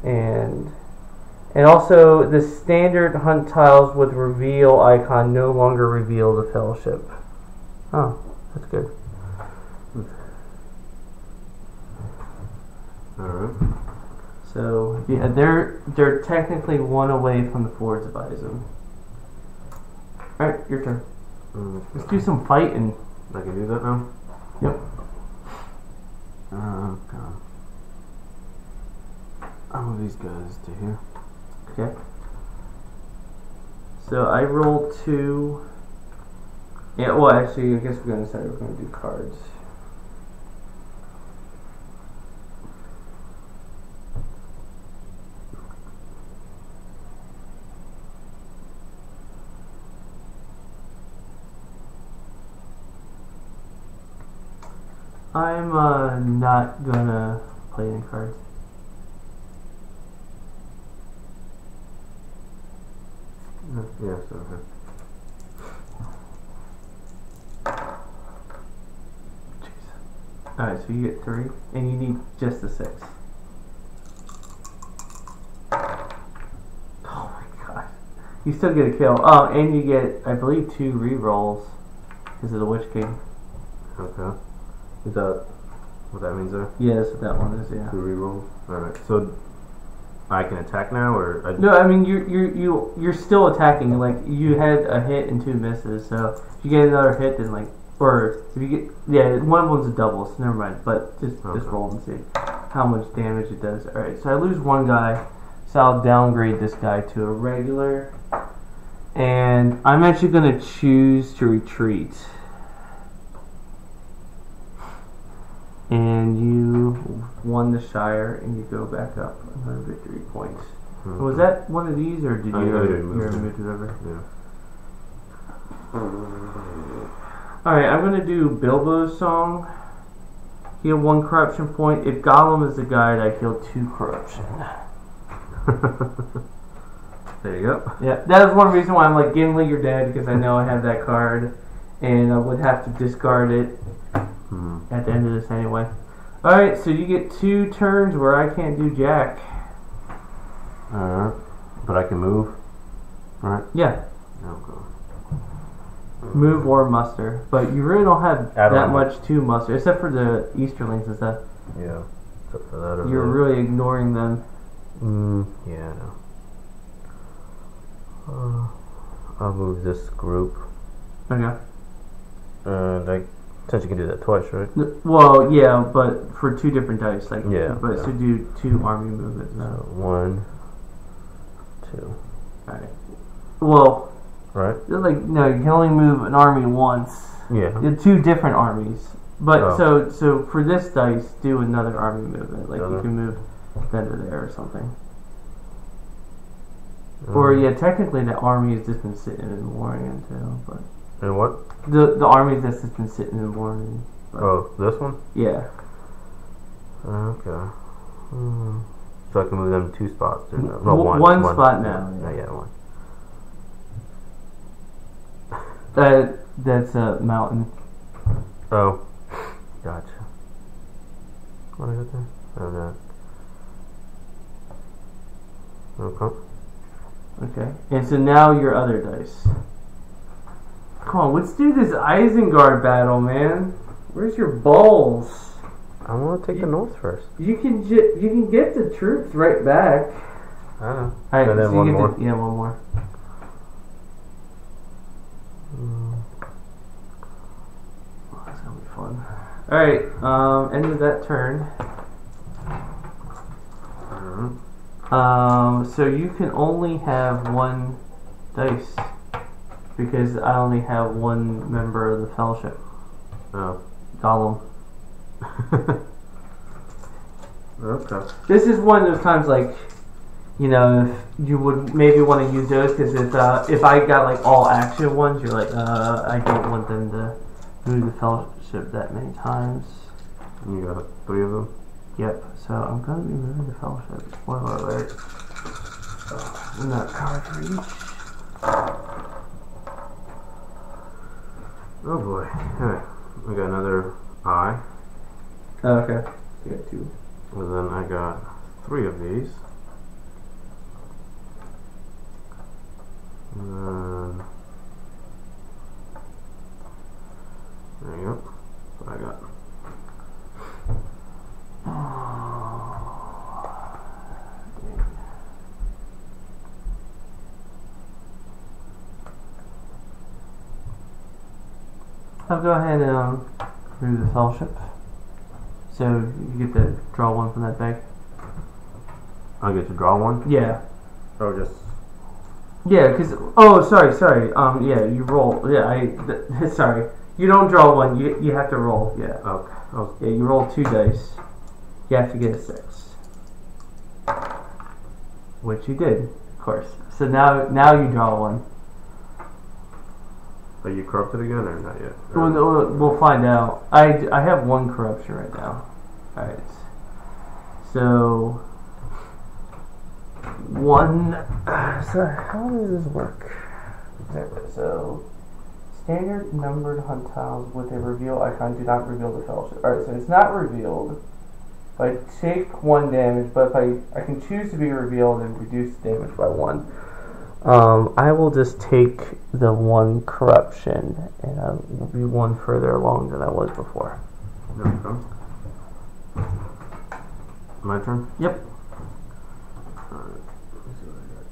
And also the standard hunt tiles with reveal icon no longer reveal the fellowship. Oh, that's good. Alright. So yeah, they're technically 1 away from the Fords of Eisen. Alright, your turn. Let's do some fighting. I can do that now? Yep. Okay. I'll move these guys to here. Okay. So I roll 2. Yeah, well, actually, I guess we're going to decide we're going to do cards. I'm not gonna play any cards. Yes, okay. Jeez. Alright, so you get 3, and you need just a 6. Oh my god. You still get a kill. Oh, and you get, I believe, 2 rerolls because of the Witch King. Okay. Is that what that means there? Yeah, that's what that one is, yeah. 2 rerolls? Alright, so I can attack now, or No, I mean you're still attacking. Like you had a hit and 2 misses, so if you get another hit, then like, or if you get one of them's a double, so never mind. But just roll and see how much damage it does. All right, so I lose 1 guy, so I'll downgrade this guy to a regular, and I'm actually gonna choose to retreat. And you won the Shire, and you go back up another victory point. Mm-hmm. Was that one of these, or did you already move it over? Yeah. Alright, I'm going to do Bilbo's song. Heal 1 corruption point. If Gollum is the guide, I heal 2 corruption. There you go. Yeah, that is one reason why I'm like, Gimli, you're dead, because I know I have that card, and I would have to discard it at the end of this anyway. Alright, so you get 2 turns where I can't do jack. Alright. But I can move. Right? Yeah. Okay. Move or muster. But you really don't have that know. much to muster, except for the Easterlings and stuff. Yeah. Except for that. You're really ignoring them. Yeah, I know. I'll move this group. Okay. And since you can do that twice, right? Well, yeah, but for 2 different dice, like Yeah. So do 2 army movements. So 1, 2. Alright. Well, Right? like no, you can only move an army once. Yeah. 2 different armies. But Oh. so for this dice, do another army movement. Like Another? you can move them to there or something. Or yeah, technically the army has just been sitting in Lorien too, but And what? the army that's just been sitting in Lorien. Oh, this one? Yeah. Okay. So I can move them 2 spots. Or no, one. One spot now. Yeah, yeah, 1. That's a mountain. Oh, gotcha. What I got there? Oh, that. Okay. Okay. And so now your other dice. Come on, let's do this Isengard battle, man. Where's your balls? I want to take the north first. You can get the troops right back. I know. Alright, And then so one you get more. one more. Oh, that's gonna be fun. Alright, end of that turn. So you can only have 1 dice because I only have 1 member of the fellowship. Oh. Gollum. Okay. This is one of those times, like, you know, if you would maybe want to use those because if I got like all action ones, you're like, I don't want them to move the fellowship that many times. You got 3 of them? Yep. So I'm gonna be moving the fellowship. Spoiler alert. Not card for each. Oh boy. Alright. I got another eye. Oh, okay. You got 2. And then I got 3 of these. And then there you go. That's what I got. I'll go ahead and move the fellowship. So you get to draw 1 from that bag. I get to draw 1? Yeah. Oh, just. Yeah, because sorry. Yeah, you roll. Yeah, sorry. You don't draw 1. You have to roll. Yeah. Okay. Oh. Yeah, you roll 2 dice. You have to get a 6, which you did, of course. So now you draw 1. Are you corrupted again or not yet? We'll find out. I have 1 corruption right now. All right. So 1. So how does this work? So standard numbered hunt tiles with a reveal icon do not reveal the fellowship. All right. So it's not revealed. I take 1 damage, but if I can choose to be revealed and reduce damage by 1. I will just take the 1 corruption, and I will be 1 further along than I was before. There we go. My turn? Yep. Alright, let's see what I got.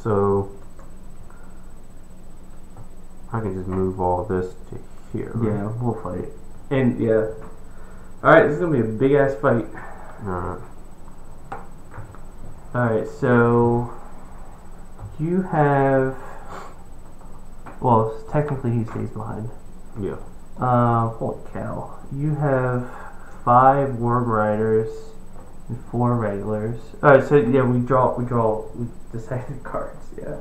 So I can just move all this to here. Right? Yeah, we'll fight. And yeah. Alright, this is gonna be a big ass fight. Alright. Alright, so you have, well, technically he stays behind. Yeah. Holy cow. You have 5 warg riders and 4 regulars. Alright, so yeah, we decided cards, yeah.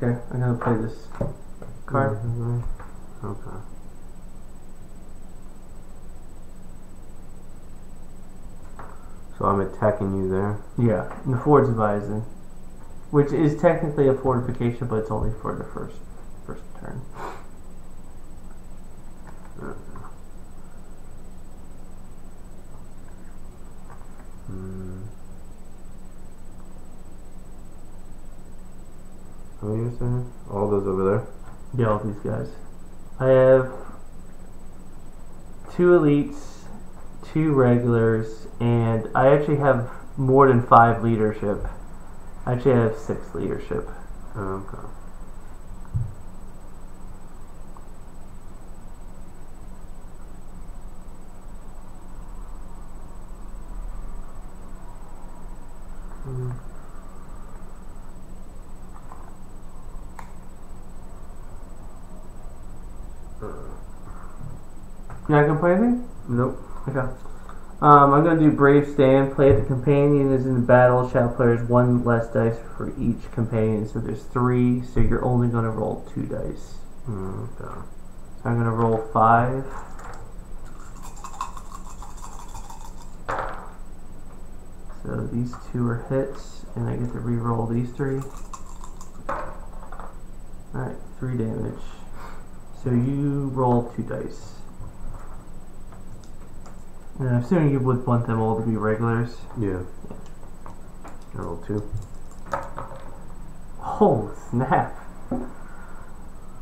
Okay, I'm gonna play this card. Mm-hmm. Okay. So I'm attacking you there. Yeah, and the Ford's advising, which is technically a fortification, but it's only for the first turn. What are you saying? All those over there? Yeah, all these guys. I have 2 elites, 2 regulars, and I actually have more than 5 leadership. I actually have 6 leadership. Okay. You're not gonna play anything? Nope. Okay. I'm gonna do Brave Stand. Play if the companion is in the battle. Shadow players 1 less dice for each companion. So there's 3. So you're only gonna roll 2 dice. Okay. So I'm gonna roll 5. So these 2 are hits, and I get to re-roll these 3. Alright, 3 damage. So you roll 2 dice. And I'm assuming you would want them all to be regulars. Yeah. I roll 2. Oh snap!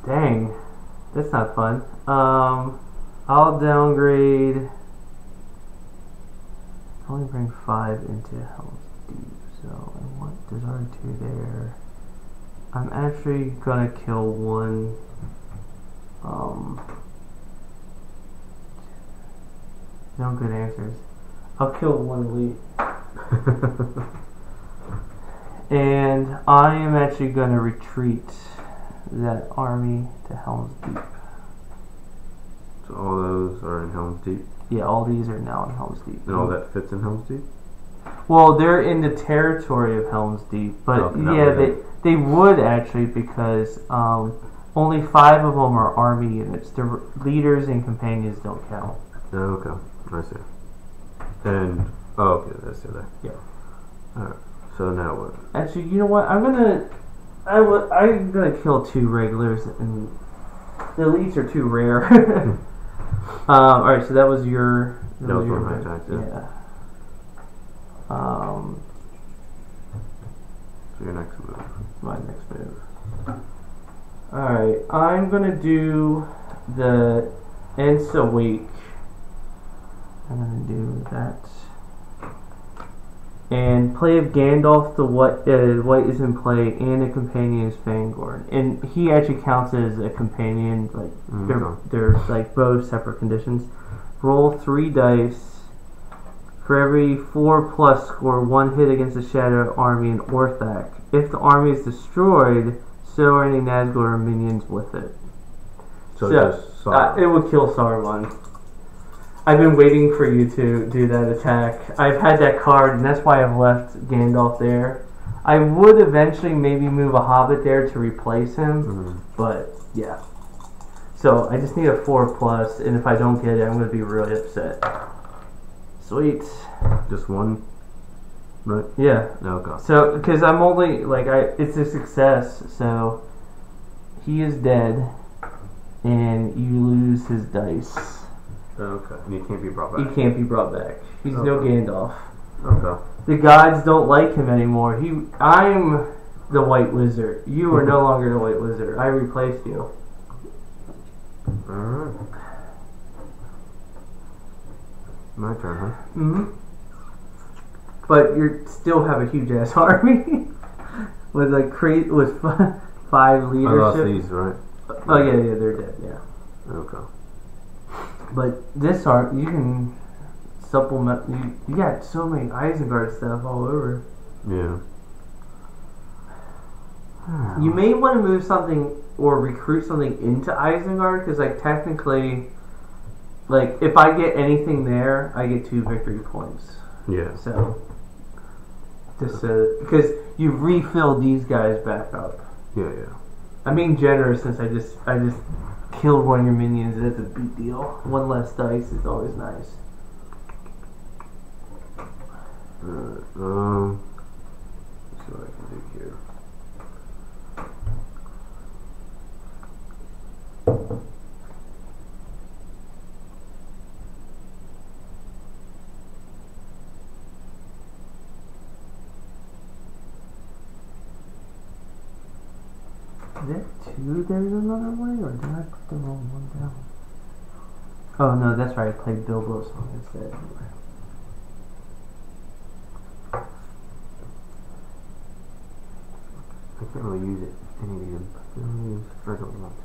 Dang, that's not fun. I'll downgrade. Only bring 5 into Hell's Deep, so I want there's already 2 there. I'm actually gonna kill 1. No good answers. I'll kill 1 elite. And I am actually gonna retreat that army to Helm's Deep. So all those are in Helm's Deep? Yeah, all these are now in Helm's Deep. And all that fits in Helm's Deep? Well, they're in the territory of Helm's Deep, but yeah, they would actually, because only 5 of them are army units. The leaders and companions don't count. Okay, I see. And okay, I see that. Yeah. Alright. So now what? Actually, you know what? I'm gonna kill 2 regulars, and the elites are too rare. All right, so that was your. That was one of my attacks. Yeah. So your next move. My next move. All right, I'm gonna do the Ents Awake. I'm gonna do that. And play if Gandalf the White is in play, and a companion is Fangorn, and he actually counts as a companion. Like they're like both separate conditions. Roll 3 dice. For every 4+, score 1 hit against the Shadow army in Orthanc. If the army is destroyed, so are any Nazgûl minions with it. So just it would kill Saruman. I've been waiting for you to do that attack. I've had that card, and that's why I've left Gandalf there. I would eventually maybe move a Hobbit there to replace him, but yeah. So I just need a 4+, and if I don't get it, I'm going to be really upset. Sweet. Just one, right? Yeah. Okay. So, because I'm only, it's a success, so he is dead, and you lose his dice. Okay. And he can't be brought back. He can't be brought back. He's no Gandalf. Okay. The gods don't like him anymore. I'm the White Wizard. You are no longer the White Wizard. I replaced you. Alright. My turn, huh? Mm-hmm. But you still have a huge ass army with with 5 leadership. I lost these, right? Oh yeah, they're dead. Yeah. Okay. But this art, you can supplement. You got so many Isengard stuff all over. Yeah. You may want to move something or recruit something into Isengard because, technically, if I get anything there, I get 2 victory points. Yeah. So, just because you refill these guys back up. Yeah. I'm being generous since I just killed one of your minions. That's a big deal. 1 less dice is always nice. Let's see what I can do here. Is that 2 there's another way, or did I put the wrong one down? Oh no, that's right, I played Bilbo's song instead. I can't really use it. Any of them. I don't want to.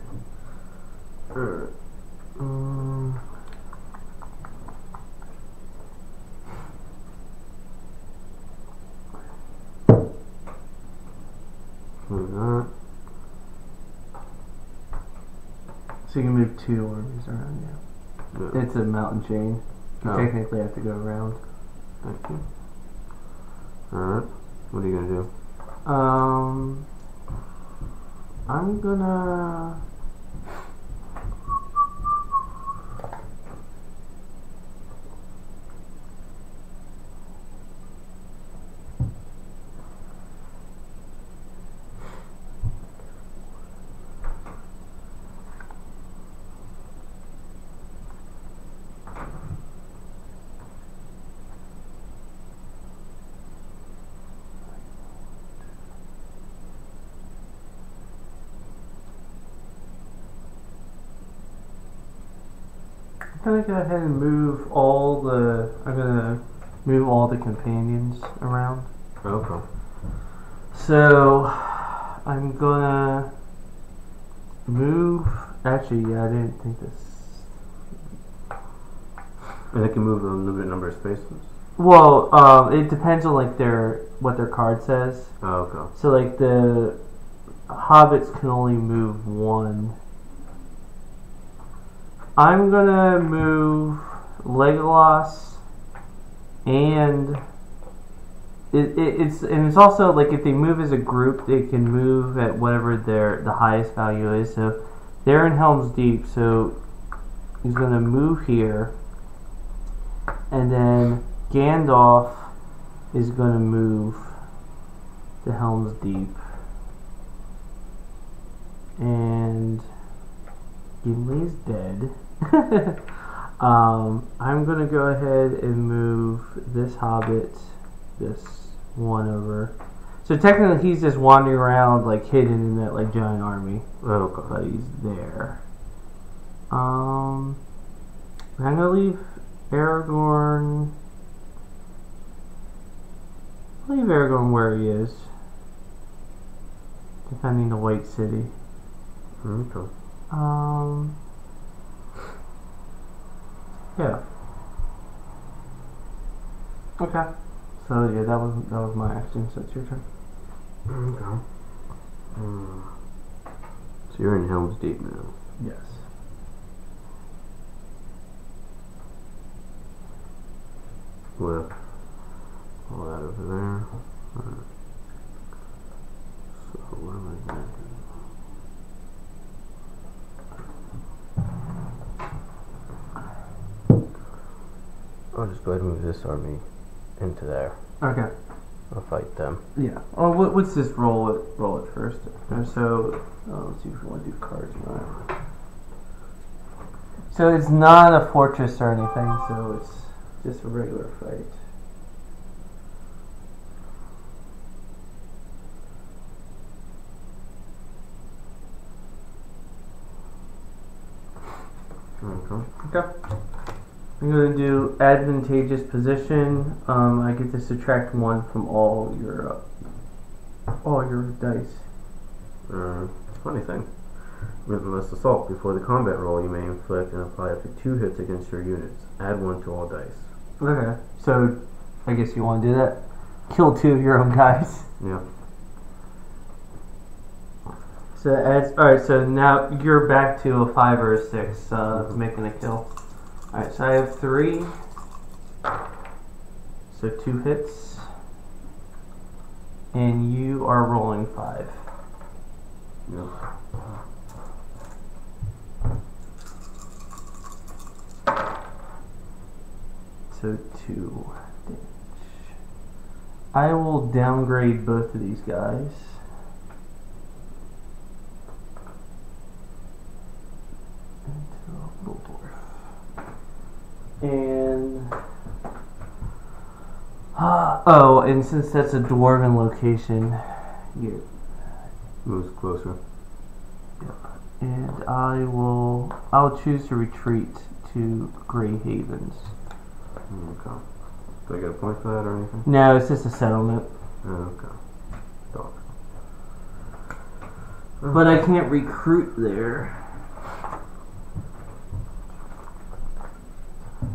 Move that. So you can move 2 armies around, yeah. It's a mountain chain. You technically have to go around. Thank you. Alright. What are you gonna do? I'm gonna... I'm gonna go ahead and move all the... I'm gonna move all the companions around. Okay. So, I'm gonna move... Actually, yeah, I didn't think this... And they can move a limited number of spaces? Well, it depends on what their card says. Oh, okay. So, the hobbits can only move 1. I'm gonna move Legolas, and it's also if they move as a group, they can move at whatever the highest value is. So they're in Helm's Deep, so he's gonna move here, and then Gandalf is gonna move to Helm's Deep, and Gimli is dead. I'm gonna go ahead and move this hobbit, this one over. So technically he's just wandering around hidden in that giant army. Okay. But he's there. I'm gonna leave Aragorn. I'll leave Aragorn where he is, defending the White City. Okay. Yeah. Okay. So yeah, that was my action. So it's your turn. Okay. So you're in Helm's Deep now. Yes. I'll just go ahead and move this army into there. Okay. I'll fight them. Yeah. Oh, what's this? Roll it first. So let's see if we want to do cards or not. So it's not a fortress or anything. So it's just a regular fight. Okay. I'm going to do advantageous position. I get to subtract 1 from all your dice. Funny thing. Relentless assault. Before the combat roll, you may inflict and apply up to 2 hits against your units. Add 1 to all dice. Okay. So, I guess you want to do that. Kill 2 of your own guys. Yeah. So adds. All right. So now you're back to a 5 or a 6, making a kill. All right. So I have 3. So 2 hits, and you are rolling 5. Yep. So 2 damage. I will downgrade both of these guys. Into a little dwarf. And and since that's a dwarven location, you Moves closer. and I'll choose to retreat to Grey Havens. Okay. Do I get a point for that or anything? No, it's just a settlement. Okay. Dog. But I can't recruit there.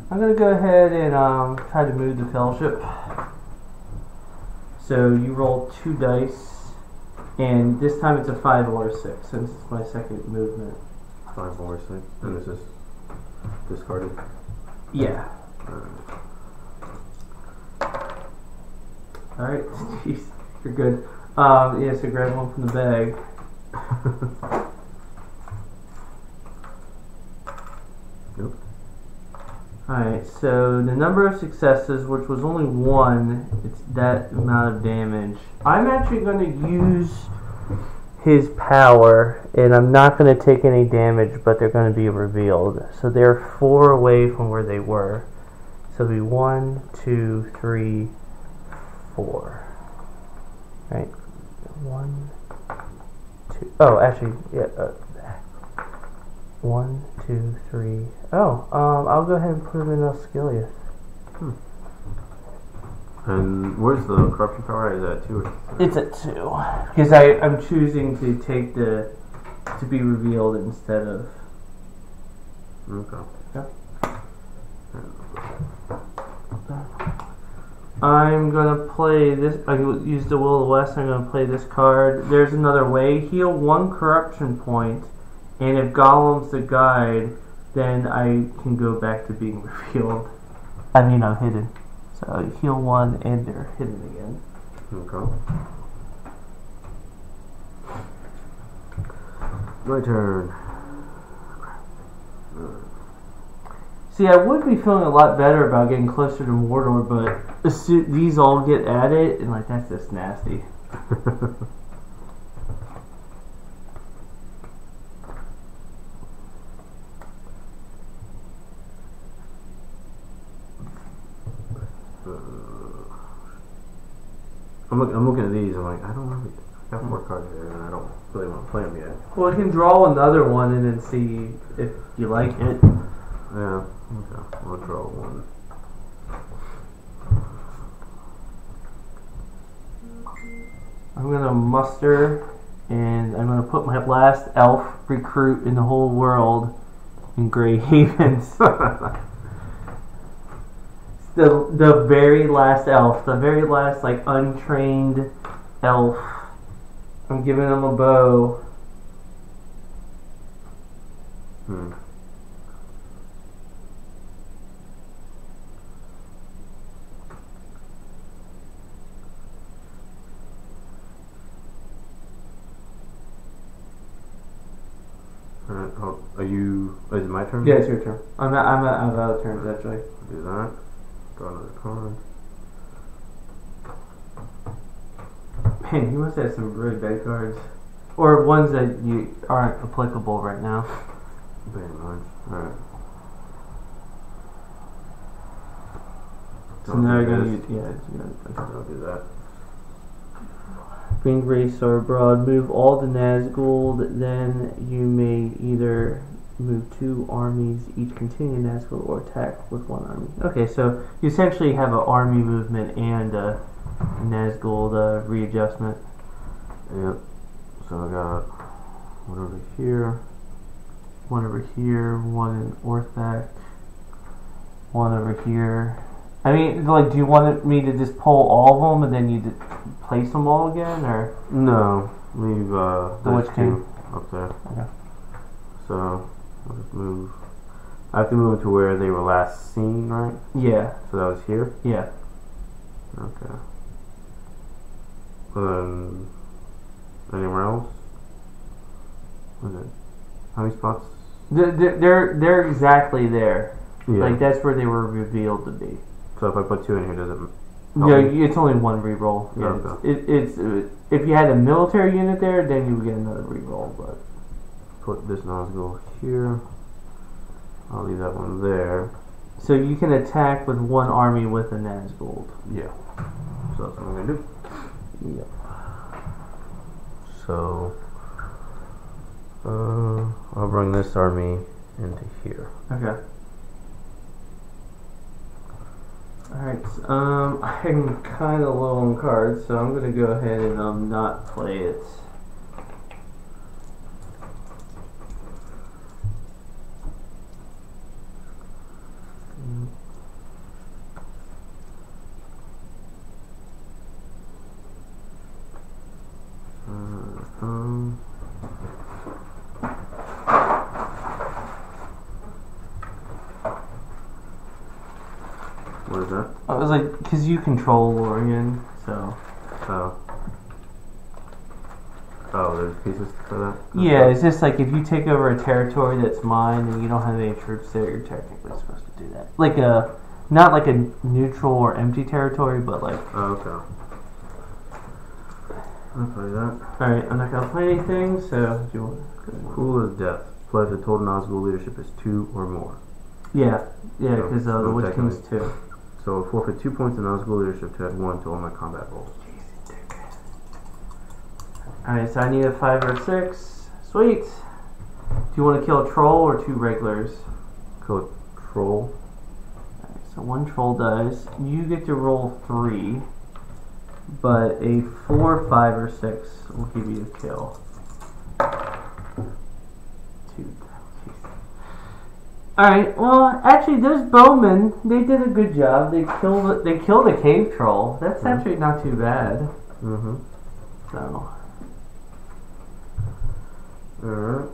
I'm gonna go ahead and try to move the fellowship. So you roll 2 dice, and this time it's a 5 or a 6 since it's my second movement. 5 or 6. And this is discarded. Yeah. Alright, jeez, you're good. Yeah, so grab one from the bag. Nope. Alright, so the number of successes, which was only 1, it's that amount of damage. I'm actually going to use his power, and I'm not going to take any damage, but they're going to be revealed. So they're 4 away from where they were. So it'll be 1, 2, 3, 4. Right? 1, 2. Oh, actually, yeah. 1, 2, 3. Oh, I'll go ahead and put him in Osculius. And where's the corruption power? Is that 2 or 3? It's at 2 because I'm choosing to take to be revealed instead of. Okay. Yeah. I'm gonna play this. I use the Will of the West. I'm gonna play this card. There's another way. Heal 1 corruption point, and if Gollum's the guide, then I can go back to being revealed. I mean, I'm hidden. So I heal 1, and they're hidden again. Okay. My turn. See, I would be feeling a lot better about getting closer to Mordor, but these all get added, and like that's just nasty. I'm looking at these. I'm like, I don't really. I got 4 cards here, and I don't really want to play them yet. Well, I can draw another one and then see if you like it. Yeah. Okay. I'll draw 1. I'm gonna muster, and I'm gonna put my last elf recruit in the whole world in Grey Havens. The very last elf, the very last like untrained elf. I'm giving him a bow. Are you? Is it my turn? Yeah, it's your turn. I'm out of turns actually. Do that. Draw another card. Man, you must have some really bad cards. Or ones that you aren't applicable right now. Very much. Alright. So now you're gonna use, yeah, I'll do that. bring Grey Sword abroad, move all the Nazgul, then you may either move 2 armies, each containing Nazgul, or attack with 1 army. Okay, so you essentially have an army movement and a Nazgul readjustment. Yep. So I got one over here. 1 over here, 1 in Orthac, 1 over here. I mean, like, do you want me to just pull all of them and then you place them all again, or? No, leave The those Witch King? 2 up there. Okay. So I'll just move. I have to move them to where they were last seen, right? Yeah, So that was here. yeah. Okay. Anywhere else? What is it? How many spots? They're exactly there. Yeah. Like, that's where they were revealed to be. So if I put 2 in here, does it? No, it's only 1 reroll. Yeah, Okay. it's if you had a military unit there, then you would get another reroll. But Put this Nazgul here. I'll leave that one there. so you can attack with 1 army with a Nazgul. Yeah. So that's what I'm gonna do. Yep. So I'll bring this army into here. Okay. Alright, I'm kind of low on cards, so I'm going to go ahead and not play it. What is that? I was like, because you control Lorien, so. Oh, there's pieces for that? Yeah, it's just like if you take over a territory that's mine and you don't have any troops there, you're technically supposed to do that. Like not like a neutral or empty territory, but like. Oh, okay. I'll play that. Alright, I'm not going to play anything, so do you want to go? Cool as death. Play if the total Nazgul leadership is 2 or more. Yeah, So, because the I'm Witch taking King's 2. So forfeit 2 points in Nazgul leadership to add 1 to all my combat rolls. Alright, so I need a 5 or 6. Sweet! Do you want to kill a troll or 2 regulars? Kill a troll. Alright, so 1 troll dies. You get to roll 3, but a 4, 5, or 6 will give you a kill. 2. Alright, well, actually, those bowmen, they did a good job. They killed a cave troll. That's actually not too bad. Mm-hmm. So. Alright.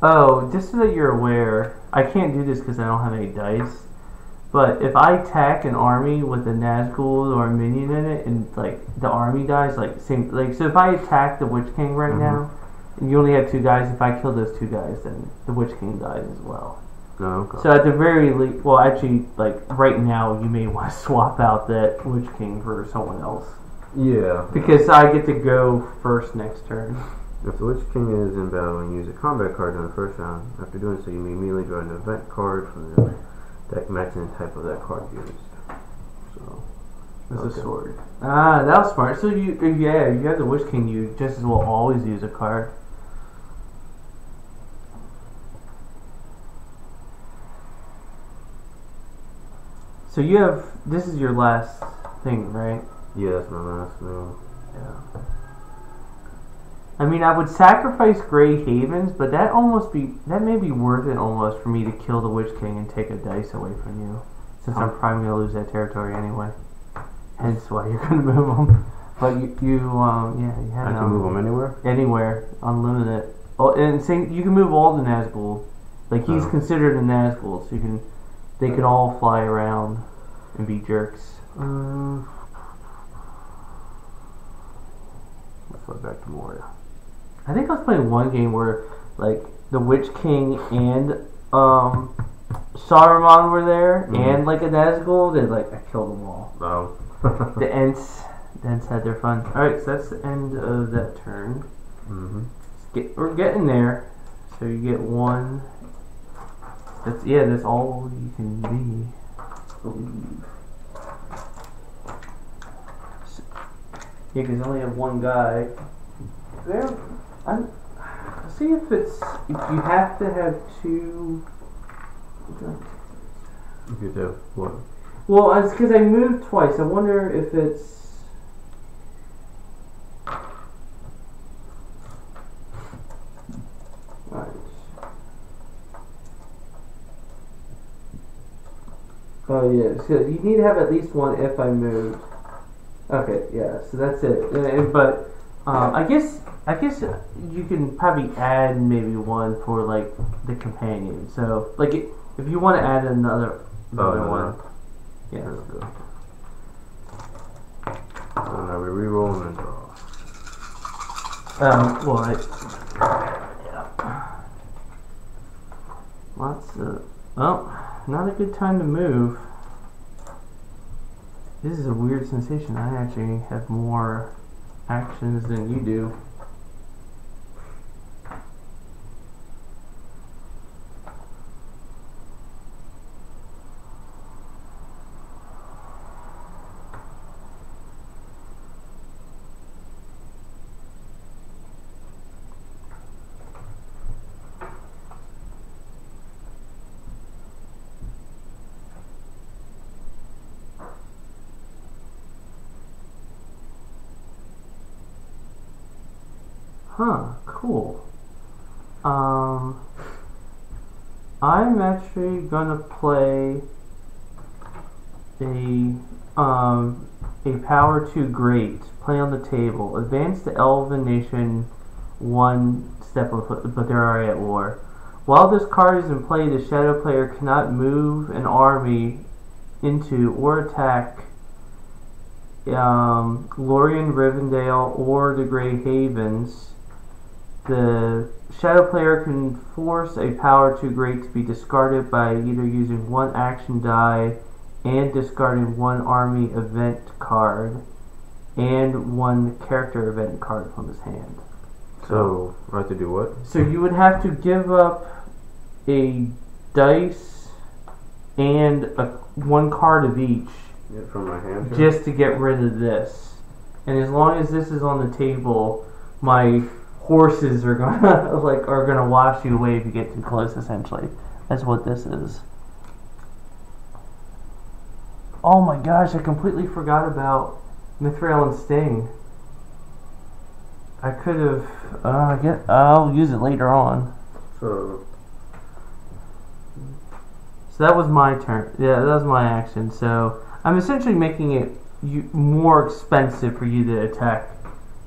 Oh, just so that you're aware, I can't do this because I don't have any dice. But if I attack an army with a Nazgul or a minion in it, and like the army dies, so if I attack the Witch King right now, and you only have 2 guys, if I kill those 2 guys, then the Witch King dies as well. No, okay. So at the very least, well, actually, like right now, you may want to swap out that Witch King for someone else. Yeah. Because I get to go first next turn. If the Witch King is in battle and you use a combat card in the first round, after doing so, you may immediately draw an event card from the deck matching the type of that card used. So, It's a sword. Ah, that was smart. So you have the Witch King, you just as well always use a card. So you have, this is your last thing, right? Yeah, that's my last move. Yeah. I mean, I would sacrifice Grey Havens, but that may be worth it almost for me to kill the Witch King and take a dice away from you, since I'm probably going to lose that territory anyway. Hence why you're going to move them. But you have. I can move them anywhere. Anywhere, unlimited. Oh, and you can move all the Nazgul. Like he's considered a Nazgul, so they can all fly around and be jerks. Let's go back to Moria. I think I was playing one game where like the Witch King and Saruman were there and like a Nazgul, then like I killed them all. Oh. The Ents had their fun. Alright, so that's the end of that turn. We're getting there. So you get one. That's all you can be. I believe. So, yeah, because I only have one guy. See if you have to have two. If you do what? Well, it's because I moved twice. I wonder if it's. Right. Oh yeah, so you need to have at least one if I moved. Okay, yeah, so that's it. But I guess you can probably add maybe one for like the companion. So like if you want to add another one, yeah. That's good. So now we reroll and draw. Not a good time to move. This is a weird sensation. I actually have more actions than you do. Huh, cool. I'm actually gonna play a power 2 great. Play on the table. Advance the Elven Nation one step, but they're already at war. While this card is in play, the shadow player cannot move an army into or attack Lorien, Rivendell, or the Grey Havens. The shadow player can force a power 2 great to be discarded by either using one action die and discarding one army event card and one character event card from his hand. So I have to do what? So you would have to give up a dice and one card of each. Yeah, from my hand. Just to get rid of this. And as long as this is on the table, my horses are gonna wash you away if you get too close. Essentially, that's what this is. Oh my gosh! I completely forgot about Mithril and Sting. I could have. I'll use it later on. So that was my turn. Yeah, that was my action. So I'm essentially making it more expensive for you to attack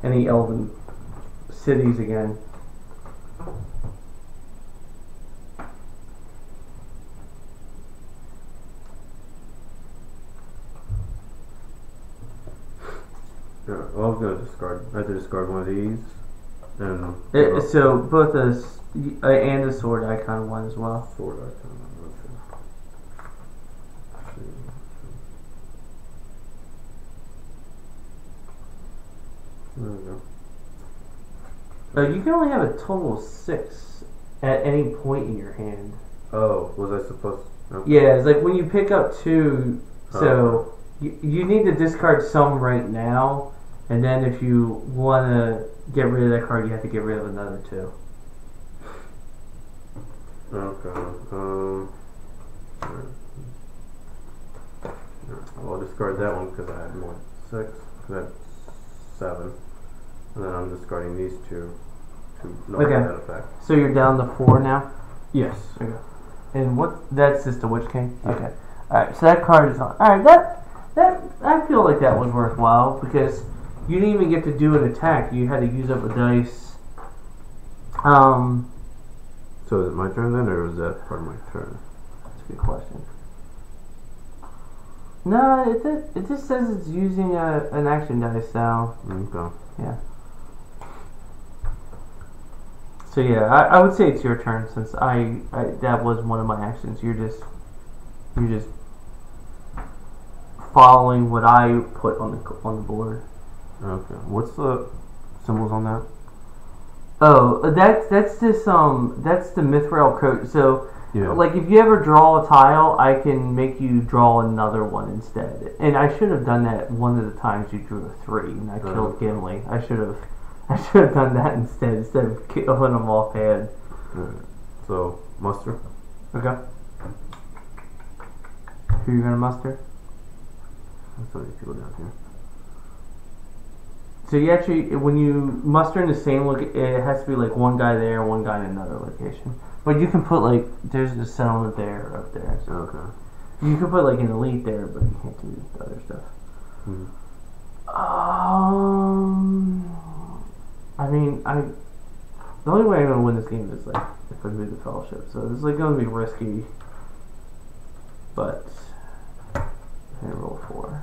any elven cities again. yeah, well, I was gonna discard. I have to discard one of these. And So both and a sword icon one as well. Sword icon. There we go. You can only have a total of 6 at any point in your hand. Oh, was I supposed to? Okay. Yeah, it's like when you pick up 2, so you need to discard some right now, and then if you want to get rid of that card, you have to get rid of another 2. Okay. I'll discard that one because I had more 6. Because I had 7. And then I'm discarding these 2 to null that effect. So you're down to 4 now? Yes. Okay. And that's just the Witch King? Yeah. Okay. Alright, so that card is on. Alright, that I feel like that was worthwhile because you didn't even get to do an attack. You had to use up a dice. So is it my turn then, or was that part of my turn? That's a good question. No, it just says it's using an action dice now. Okay. Yeah. So yeah, I would say it's your turn since I that was one of my actions. You're just You're just following what I put on the board. Okay. What's the symbols on that? Oh, that's this that's the Mithril coat. So, Yeah. like, if you ever draw a tile, I can make you draw another one instead. And I should have done that one of the times you drew a 3 and I killed Gimli. I should have done that instead of killing them offhand. Alright. So, muster. Okay. Who you gonna muster? That's how many people down here. So you actually, when you muster in the same look, it has to be like one guy there, one guy in another location. But you can put like, there's a settlement there, up there. So Okay. you can put like an elite there, but you can't do the other stuff. Hmm. I mean, the only way I'm gonna win this game is like if I move the fellowship. So this is like gonna be risky, but I'm gonna roll 4.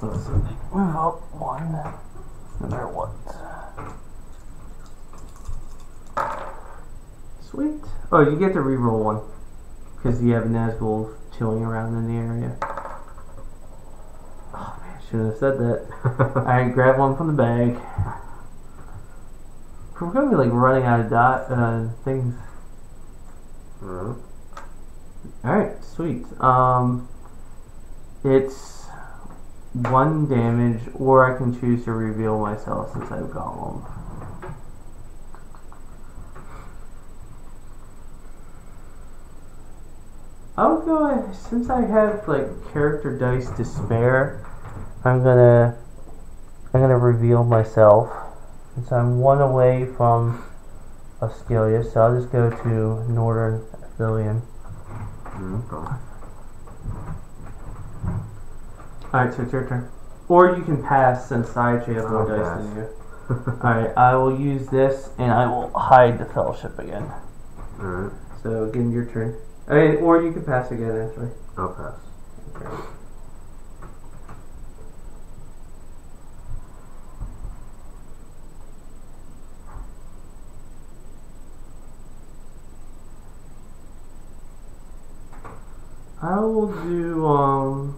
Let's see. Move up 1, no matter what. Sweet. Oh, you get to reroll 1 because you have Nazgul chilling around in the area. Oh man, shouldn't have said that. Alright, grab 1 from the bag. We're gonna be like running out of things. Alright. Alright, sweet. It's 1 damage, or I can choose to reveal myself since I've got 1. I'll go ahead, since I have like character dice to spare, I'm gonna reveal myself. Since I'm 1 away from Oscalia, so I'll just go to Northern Lorien. Okay. Alright, so it's your turn. Or you can pass since I actually have more dice than you. Alright, I will use this and I will hide the fellowship again. Alright. So again, your turn. Okay, or you can pass again actually. I'll pass. Okay. I will do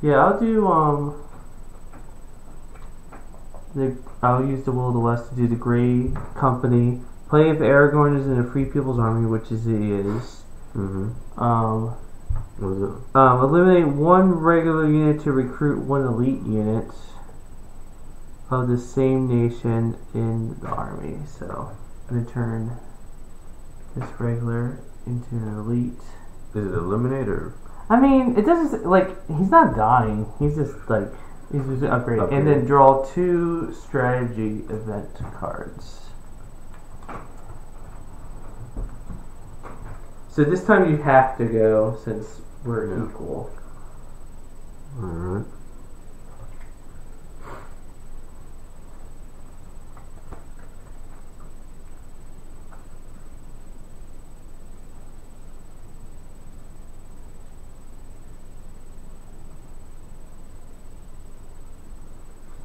yeah, I'll do I'll use the Will of the West to do the Grey Company. Play if Aragorn is in a Free People's Army, which is he is. Mm-hmm. What is it? Eliminate 1 regular unit to recruit 1 elite unit of the same nation in the army. So I'm gonna turn this regular into an elite. Is it eliminate or? I mean, it doesn't like he's not dying. He's just like he's just upgrading. And then draw 2 strategy event cards. So this time you have to go since we're equal. Alright.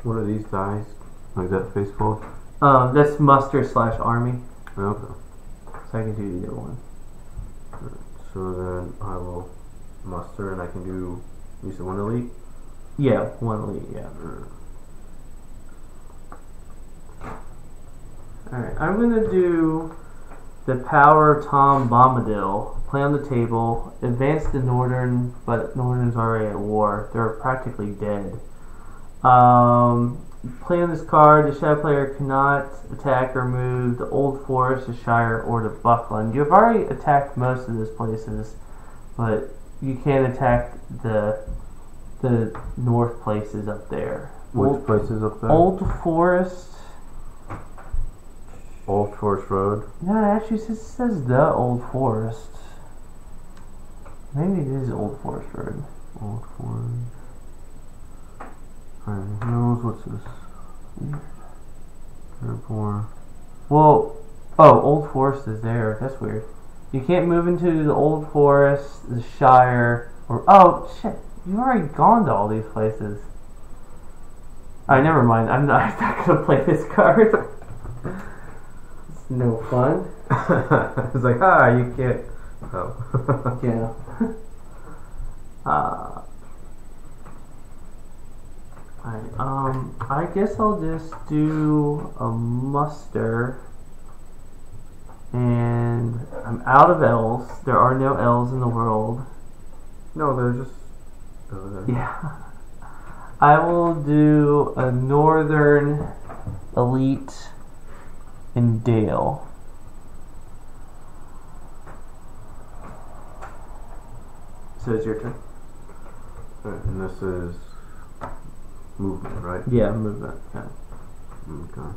What are these dice? Like that face called? That's muster / army. Okay. So I can do either one. So then I will muster and I can do, you said 1 elite? Yeah, 1 elite, yeah. Alright, I'm gonna do the Power Tom Bombadil. Play on the table. Advance the Northern, but Northern's already at war. They're practically dead. Play on this card. The shadow player cannot attack or move the Old Forest, the Shire, or the Buckland. You've already attacked most of those places, but you can attack the north places up there. Which places up there? Old Forest. Old Forest Road? No, it actually says the Old Forest. Maybe it is Old Forest Road. Old Forest. Alright, who knows what's this? Airport. Well, oh, Old Forest is there. That's weird. You can't move into the Old Forest, the Shire, or... Oh, shit. You've already gone to all these places. Alright, never mind. I'm not going to play this card. It's no fun. It's like, you can't... Oh. Yeah. I guess I'll just do a muster. And I'm out of elves. There are no elves in the world. No, they're just over there. Yeah. I will do a northern elite in Dale. So it's your turn. Alright, and this is movement, right? Yeah, movement. Yeah. Okay.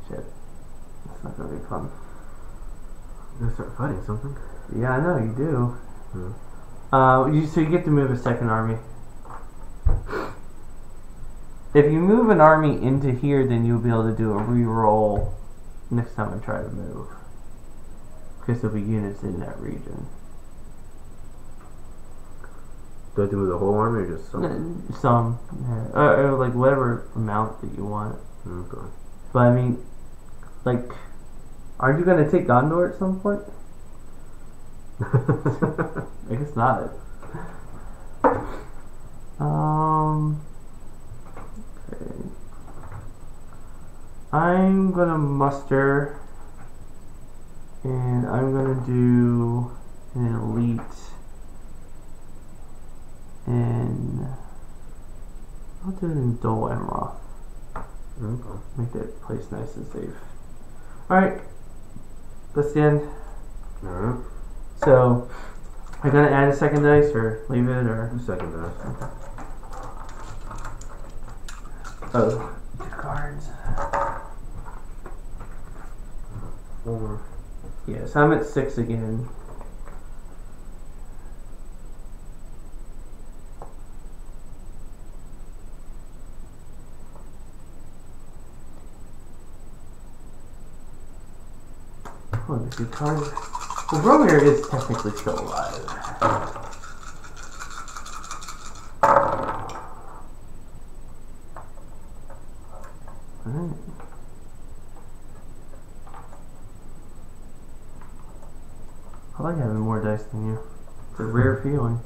Shit. That's not gonna be fun. You're gonna start fighting something. Yeah, I know, you do. Yeah. So you get to move a second army. If you move an army into here, then you'll be able to do a re-roll next time I try to move. Because there'll be units in that region. Do I have to move the whole army or just some? Some. Yeah. Or like whatever amount that you want. Okay. But I mean, like, aren't you going to take Gondor at some point? I guess not. Okay. I'm gonna muster, and I'm gonna do an elite, and I'll do it in Dol Amroth. Okay. Make that place nice and safe. Alright, that's the end. Alright. So, am I gonna add a second dice or leave it or? Second dice. Oh, 2 cards. 4. Yeah, so I'm at 6 again. Oh, the 2 cards. Well, Romir is technically still alive. Alright. I like having more dice than you. It's a rare feeling.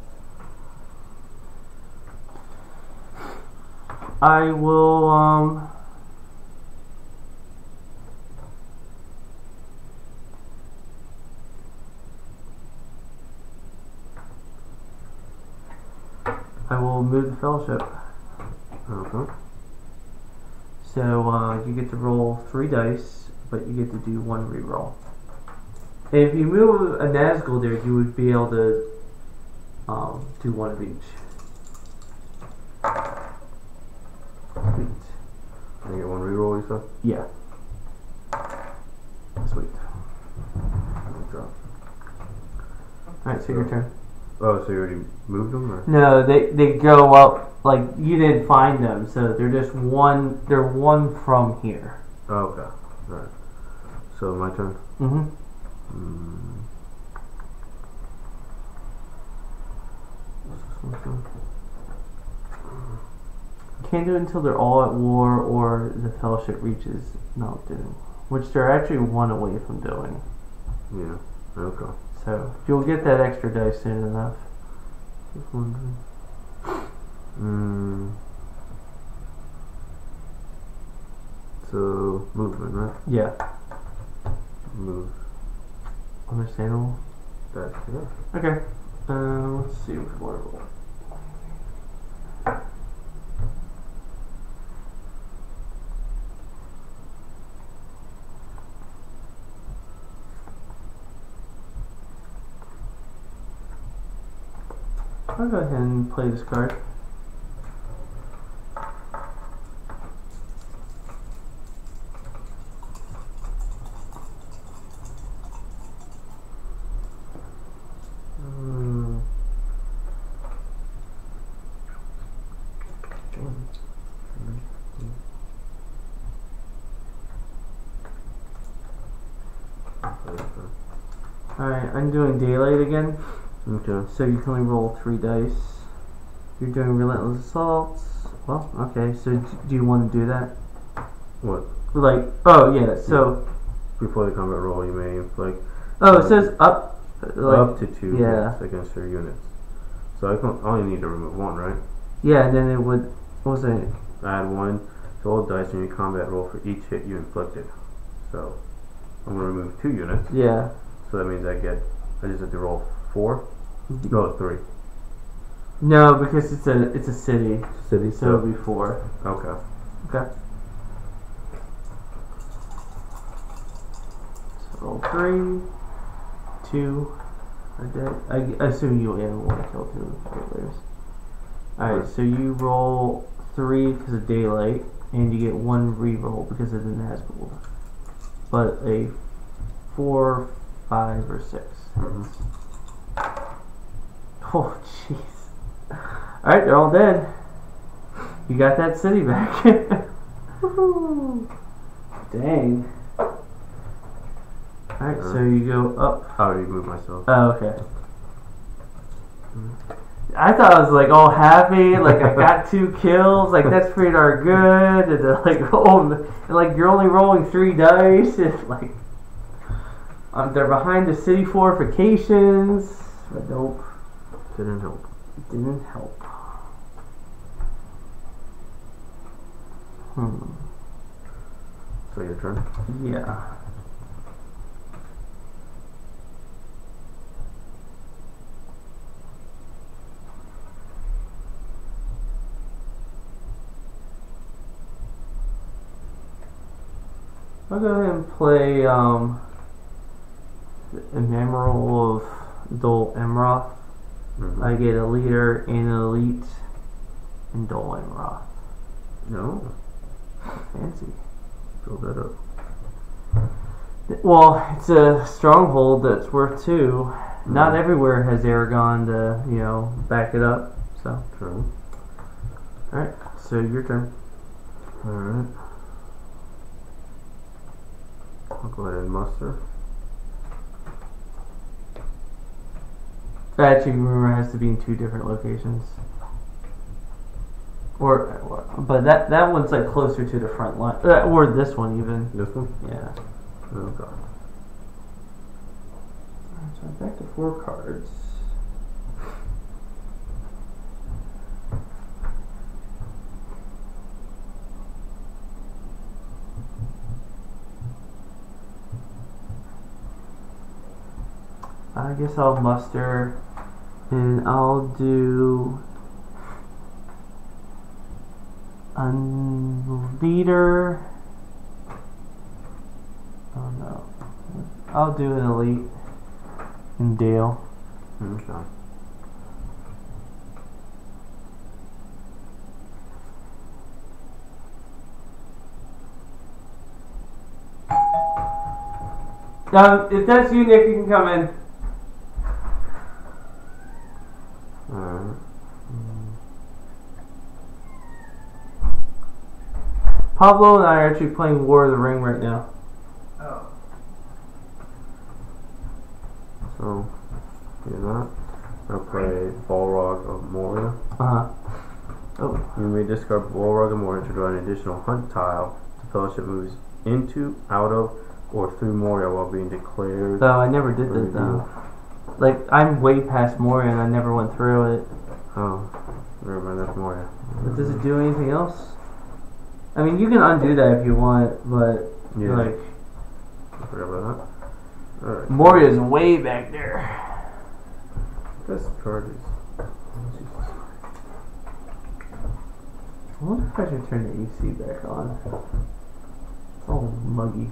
I will, I will move the fellowship. Okay. So you get to roll 3 dice, but you get to do 1 reroll. And if you move a Nazgul there, you would be able to do 1 of each. Sweet. I get 1 reroll, you said? Yeah. Sweet. Drop. Alright, so your turn. Oh, so you already moved them, or? No, they go up, like, you didn't find them, so they're just they're 1 from here. Oh, okay. Alright. So, my turn? Mm-hmm. What's this one doing? Can't do it until they're all at war or the fellowship reaches Mount Doom, which they're actually 1 away from doing. Yeah. Okay. So you'll get that extra dice soon enough. Just wondering. So, movement, right? Yeah. Move. Understandable. That, yeah. Okay. Let's see what we roll. I'll go ahead and play this card. Alright, I'm doing daylight again. Okay. So you can only roll 3 dice. You're doing relentless assaults. Well, okay, so do you want to do that? What? Like, oh yeah, so... Before the combat roll, you may inflict... Oh, it says up... Like, up to 2 yeah. hits against your units. So I only need to remove 1, right? Yeah, and then it would... What was it? Add 1 to all dice in your combat roll for each hit you inflicted. So, I'm going to remove 2 units. Yeah. So that means I just have to roll 4? No, 3. No, because it's a city. City, So it'll be 4. Okay. Okay. So roll 3, 2. I assume you only want to kill 2 regulars. Alright, so you roll 3 because of daylight, and you get 1 reroll because of the Nazgul. But a 4, 5, or 6. Oh, jeez. Alright, they're all dead. You got that city back. Dang. Alright, so you go up. I already moved myself. Oh, okay. I thought I was like all happy, like I got 2 kills, like that's pretty darn good, and like and like you're only rolling 3 dice, and like they're behind the city fortifications, but nope, Didn't help. it didn't help. So your turn? Yeah. I'll go ahead and play Emerald of Dol Amroth. I get a leader and an elite in Dol Amroth. No. Fancy. Build that up. Well, it's a stronghold that's worth 2. Not everywhere has Aragorn to, back it up. So. True. Alright, so your turn. Alright. I'll go ahead and muster. Actually, remember, it has to be in 2 different locations. But that one's like closer to the front line. Or this one even. This one? Yeah. Okay. So back to 4 cards. I guess I'll muster, and I'll do a leader. Oh no, I'll do an elite in Dale. Okay. If that's you, Nick, you can come in. Alright. Pablo and I are actually playing War of the Ring right now. Oh. So, do that. I'll play Balrog of Moria. Oh. You may discard Balrog of Moria to draw an additional hunt tile to Fellowship moves into, out of, or through Moria while being declared. So I never did that though. Like, I'm way past Moria and I never went through it. Oh, never mind, that's Moria. But does it do anything else? I mean, you can undo that if you want, but Yeah. like, I forgot about that. Alright. Moria's way back there. This card is. I wonder if I should turn the AC back on. It's all muggy.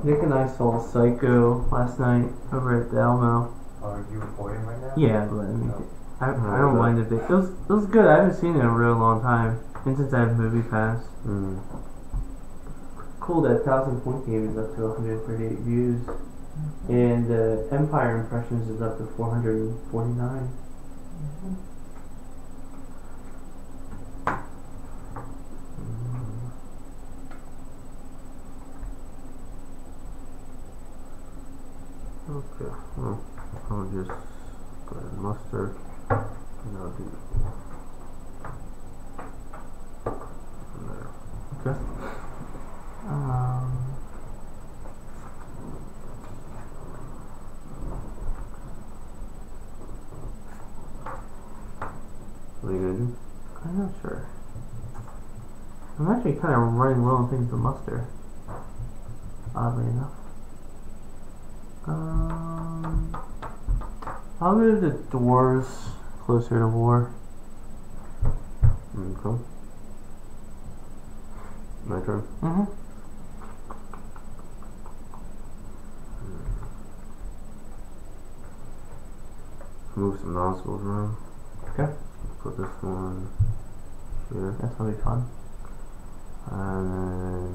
Nick and I saw Psycho last night over at the Elmo. Are you recording right now? Yeah, but I mean, I don't mind if it was good. I haven't seen it in a real long time. And since I have Movie Pass. Mm. Cool that 1,000 point game is up to 138 views. And Empire Impressions is up to 449. Okay, well, I'll just go ahead and muster, and I'll do from there. Okay. What are you gonna do? I'm not sure. I'm actually kind of running low on things to muster. Oddly enough. I'll move the dwarves closer to war. Okay. My turn. Mm-hmm. Move some nostrils around. Okay. Put this one here. That's gonna be fun. And then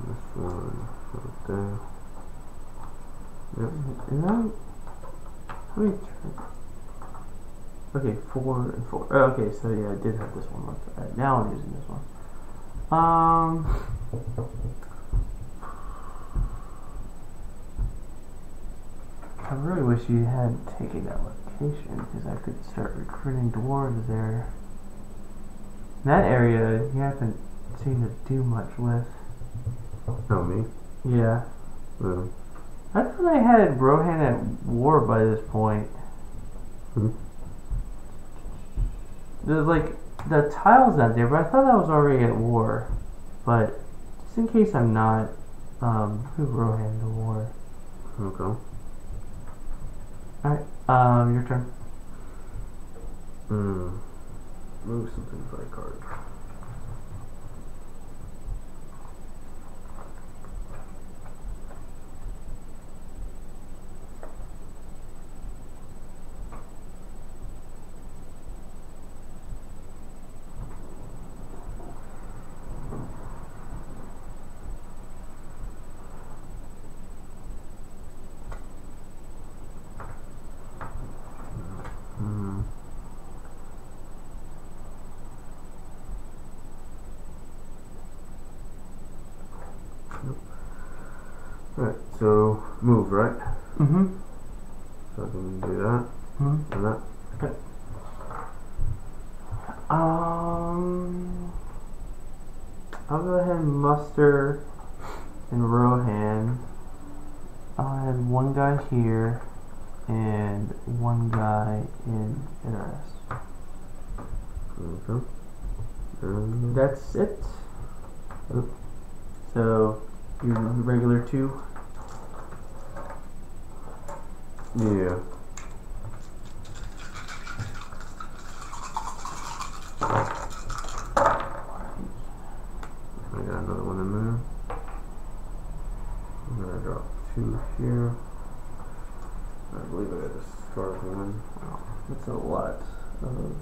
this one right there. Yep. And then, how many turns? Okay, 4 and 4. Oh, okay, so yeah, I did have this one left. Alright, now I'm using this one. I really wish you hadn't taken that location because I could start recruiting dwarves there. That area you haven't seemed to do much with. Oh, me? Yeah. Yeah. I thought I had Rohan at war by this point. Hmm. There's like the tiles out there, but I thought I was already at war. But just in case I'm not, who Rohan to war? Okay. Alright, your turn. Move something by card. Alright, so move, right? Mm-hmm. So I can do that Mm-hmm. and that. Okay. I'll go ahead and muster in Rohan. I'll add one guy here and one guy in Interest. Okay. And That's it. So your regular 2. yeah. I got another one in there. I'm gonna drop 2 here. I believe I got to start one. That's a lot of.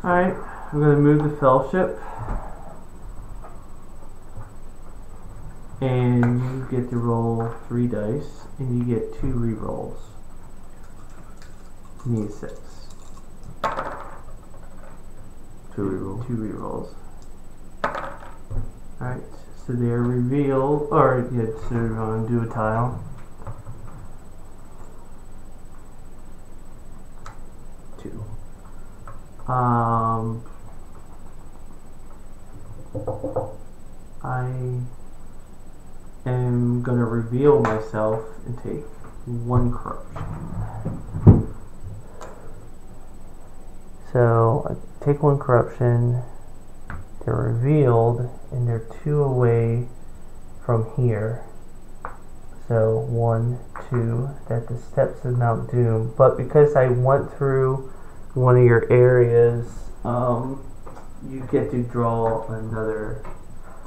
Alright, I'm going to move the fellowship. And you get to roll 3 dice, and you get 2 rerolls. You need 6. 2 reroll. 2 rerolls. Alright, so they're revealed, or yeah, so do a tile. 2. I am gonna reveal myself and take 1 corruption. So I take 1 corruption. They're revealed, and they're 2 away from here. So 1, 2. At the steps of Mount Doom. But because I went through one of your areas, you get to draw another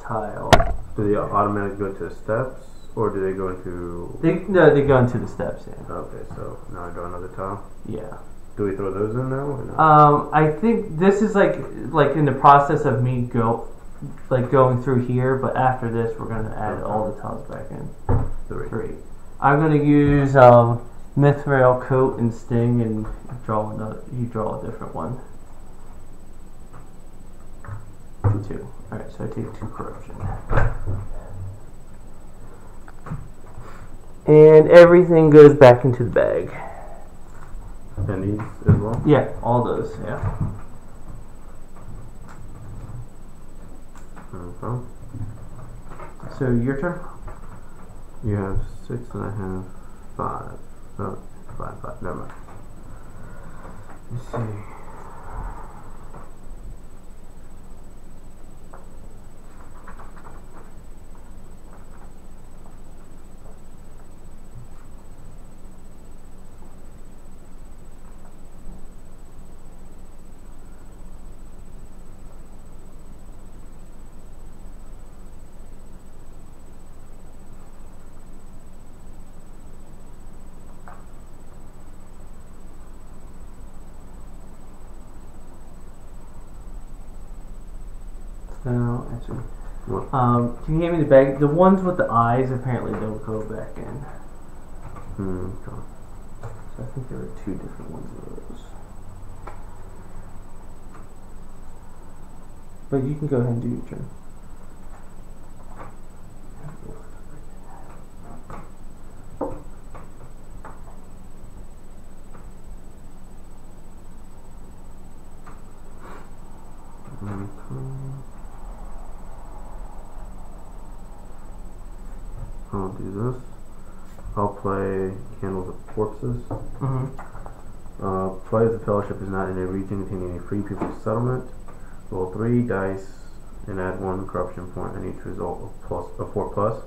tile. Do they automatically go to the steps, or do they go into? They go into the steps. Yeah. Okay, so now I draw another tile. Yeah. Do we throw those in now? Or no? I think this is like in the process of me going through here, but after this we're gonna add all the tiles back in. Three. I'm gonna use Mithril Coat and Sting, and you draw a different one. 2. Alright, so I take 2 corruption. And everything goes back into the bag. And these as well? Yeah, all those, yeah. Okay. So your turn? You have 6 and I have 5. No, 5. Never mind. Let's see. No, actually. What? Can you hand me the bag? The ones with the eyes apparently don't go back in. Okay. So I think there are 2 different ones of those. But you can go ahead and do your turn. I'll do this. I'll play Candles of Corpses. Play if the fellowship is not in a region containing a free people's settlement. Roll 3 dice and add 1 corruption point on each result of 4 plus.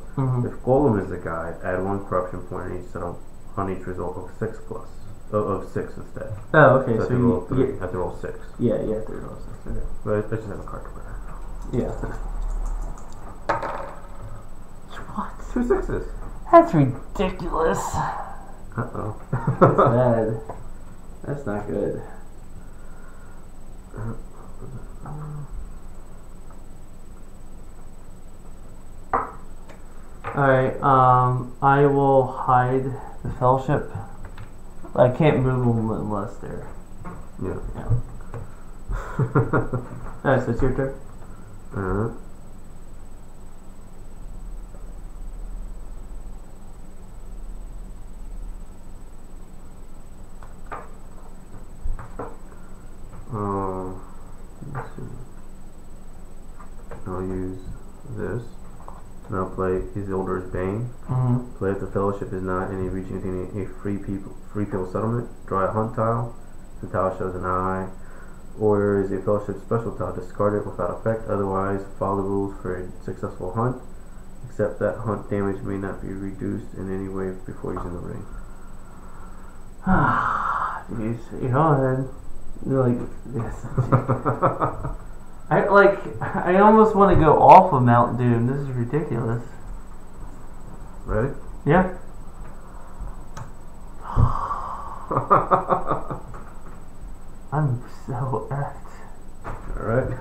If Golem is the guide, add 1 corruption point on each result of 6 plus. Of 6 instead. Oh, okay. So, So you roll 3. you I have to roll 6. yeah, you have to roll 6. Okay. But I just have a card to play. Yeah. What? 2 6s. That's ridiculous. Uh-oh. That's bad. That's not good. Alright, I will hide the fellowship. I can't move them unless they're... Yeah. Alright, so it's your turn. Alright. Let's see. I'll use this. And I'll play Isildur's Bane. Play if the fellowship is not in a region containing a free people settlement. Draw a hunt tile. The tile shows an eye. Or is a fellowship special tile. Discard it without effect. Otherwise, follow the rules for a successful hunt. Except that hunt damage may not be reduced in any way before using the ring. Jeez, you know, and like this. I almost want to go off of Mount Doom. This is ridiculous. Ready? Yeah. I'm so effed. Alright.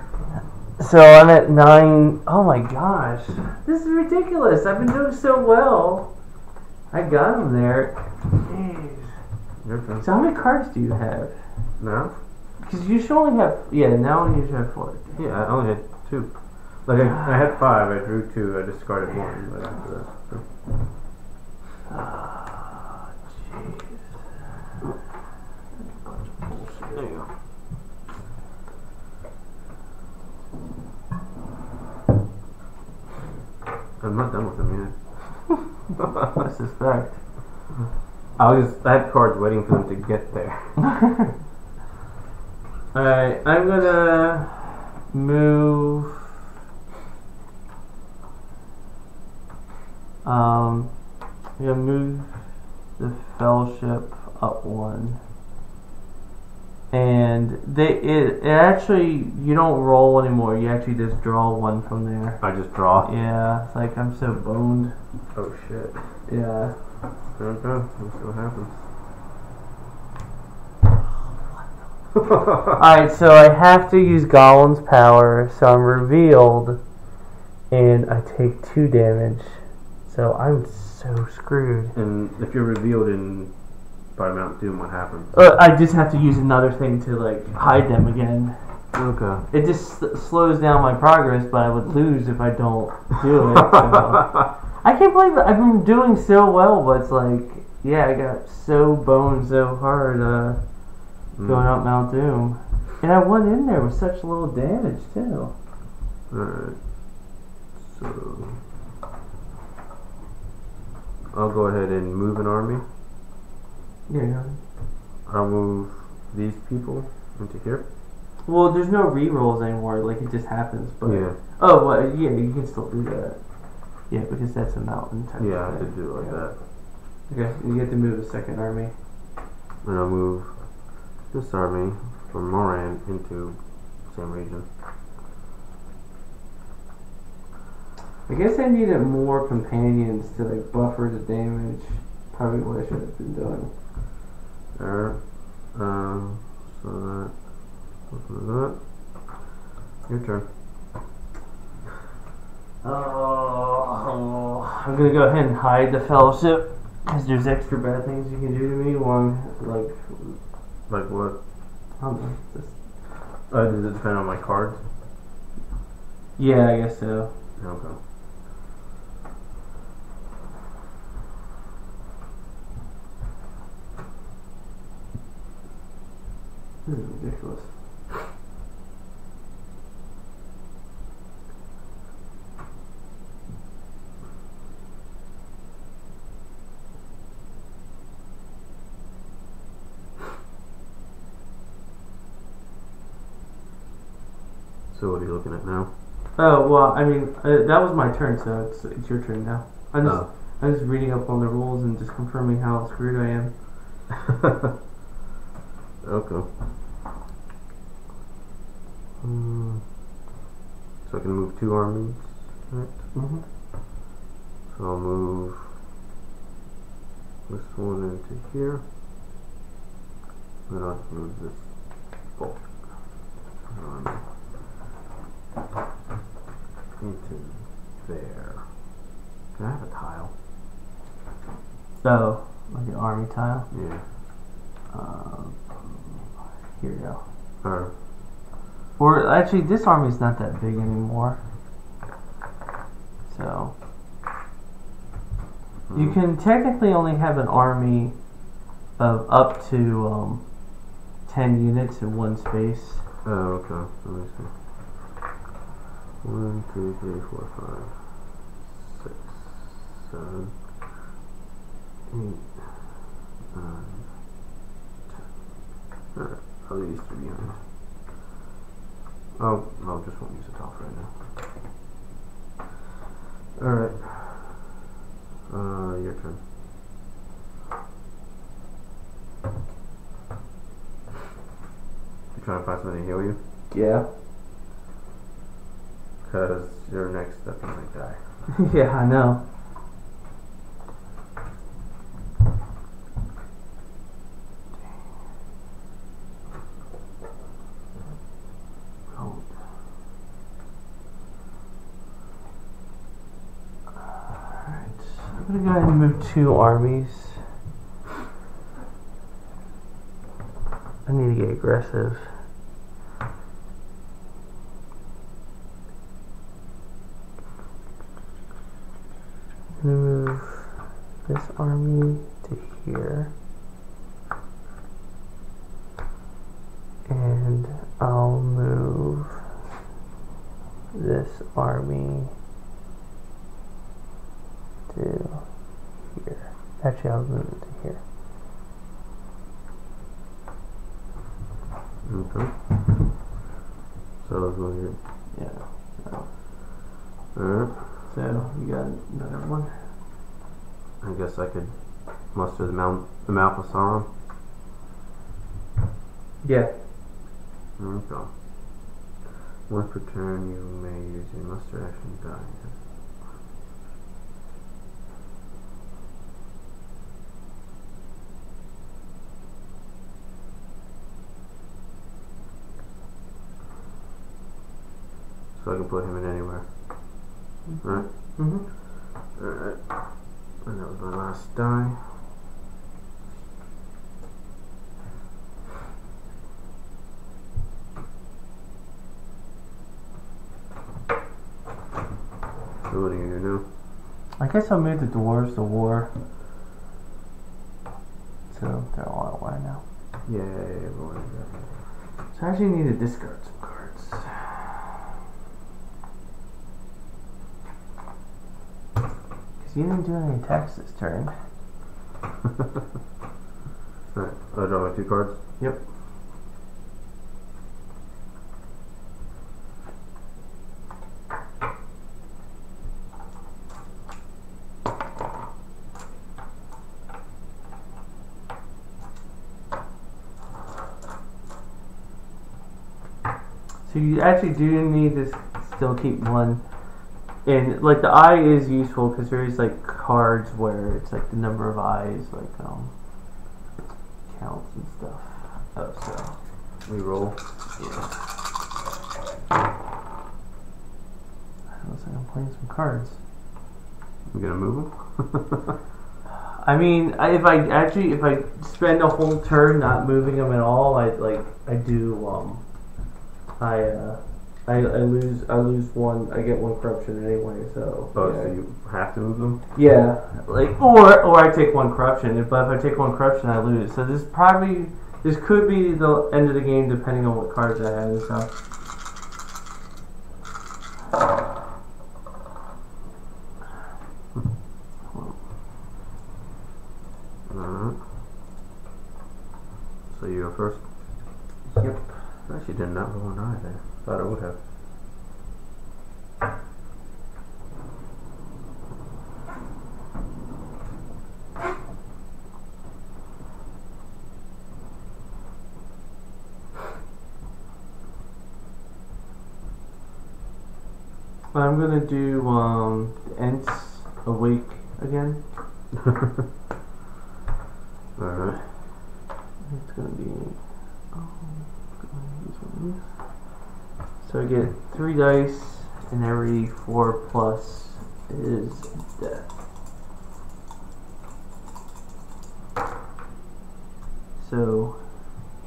So I'm at 9. Oh my gosh. This is ridiculous. I've been doing so well. I got him there. Jeez. Your turn. So how many cards do you have? Now? Because you should only have... Yeah, now you should have 4. Yeah, I only had 2. Like, I had 5, I drew 2, I discarded 1, but after that. So. Ah, jeez. Bunch of bullshit. There you go. I'm not done with them yet. I suspect. I had cards waiting for them to get there. Alright, I'm gonna move... I'm gonna move the fellowship up 1. And it actually, you don't roll anymore. You actually just draw one from there. I just draw. Yeah, it's like I'm so boned. Oh shit. Yeah. Okay, let's see what happens. Alright, so I have to use Golem's power, so I'm revealed, and I take 2 damage. So I'm so screwed. And if you're revealed in by Mount Doom, what happens? I just have to use another thing to like hide them again. Okay. It just slows down my progress, but I would lose if I don't do it. So. I can't believe it. I've been doing so well, but it's like, yeah, I got so boned so hard going up Mount Doom. And I went in there with such little damage, too. Alright. So I'll go ahead and move an army. Yeah. I'll move these people into here. Well, there's no re-rolls anymore. Like, it just happens. But Yeah. Oh, well, yeah, you can still do that. Yeah, because that's a mountain type Yeah, I of have to thing. do it like that. Okay, you get to move the second army. And I'll move this army from Lorien into the same region. I guess I needed more companions to like buffer the damage. Probably what I should have been doing. Alright. So that. Your turn. Oh, I'm gonna go ahead and hide the fellowship because there's extra bad things you can do to me. Or I'm like, Like what? I don't know. Just, Does it depend on my cards? yeah, I guess so. Okay. This is ridiculous. So what are you looking at now? Oh well, I mean that was my turn, so it's your turn now. I'm just reading up on the rules and just confirming how screwed I am. Okay. So I can move 2 armies, right? Mm-hmm. So I'll move this one into here. Then I'll move this bulk into there. Can I have a tile? Oh, like the army tile. Yeah. Here we go. Or Or actually, this army's not that big anymore. So you can technically only have an army of up to 10 units in one space. oh, okay. Let me see. 1, 2, 3, 4, 5, 6, 7, 8, 9, 10. Alright, I'll leave these 3 behind. Oh, no, just won't use the top right now. Alright. Your turn. You trying to find something to heal you? Yeah. Because your next step you might die. Yeah, I know. I'm gonna go ahead and move 2 armies. I need to get aggressive. I'm gonna move this army to here. And I'll move this army to here. Actually, I'll move it to here. Okay. So that's what you're. Yeah. Alright. So you got another one. I guess I could muster the mouth of Sauron. Yeah. Okay. Once per turn, you may use a muster action die. So I can put him in anywhere. Right? Mm-hmm. Alright. And that was my last die. So what are you gonna do? I guess I'll move the dwarves to war. So they're all out right now. Yeah, everyone is there. So I actually need to discard some cards. Because you didn't do any attacks this turn. Alright, I draw my 2 cards. Yep. So you actually do need to still keep one. And like the eye is useful because there's like cards where it's like the number of eyes like counts and stuff. Oh, so We roll. yeah. Looks like I'm playing some cards. You gonna move them? I mean, if I spend a whole turn not moving them at all, I do I lose one. I get one corruption anyway. So Oh, yeah. so you have to move them? Yeah, like or I take one corruption. But if I take one corruption, I lose. So this could be the end of the game depending on what cards I have and stuff. Alright. So you go first? Yep. Actually did not roll an eye there. Thought I would have. I'm gonna do the Ents Awake again. Alright. It's gonna be so I get 3 dice, and every 4 plus is death. So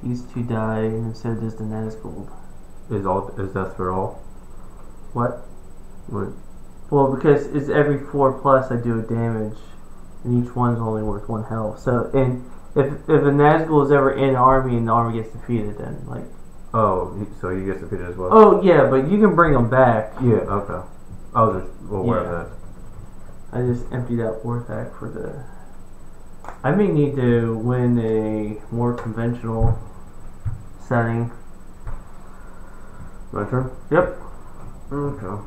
these 2 die, and so does the Nazgul. Is that for all? What? What? Well, because it's every 4 plus I do a damage, and each one's only worth 1 health. So, and if a Nazgul is ever in an army and the army gets defeated, then like. Oh, so he gets defeated as well? Oh yeah, but you can bring them back. Yeah, okay. I was just aware of that. I just emptied out Warthag for the. I may need to win a more conventional setting. My turn? Yep. Okay.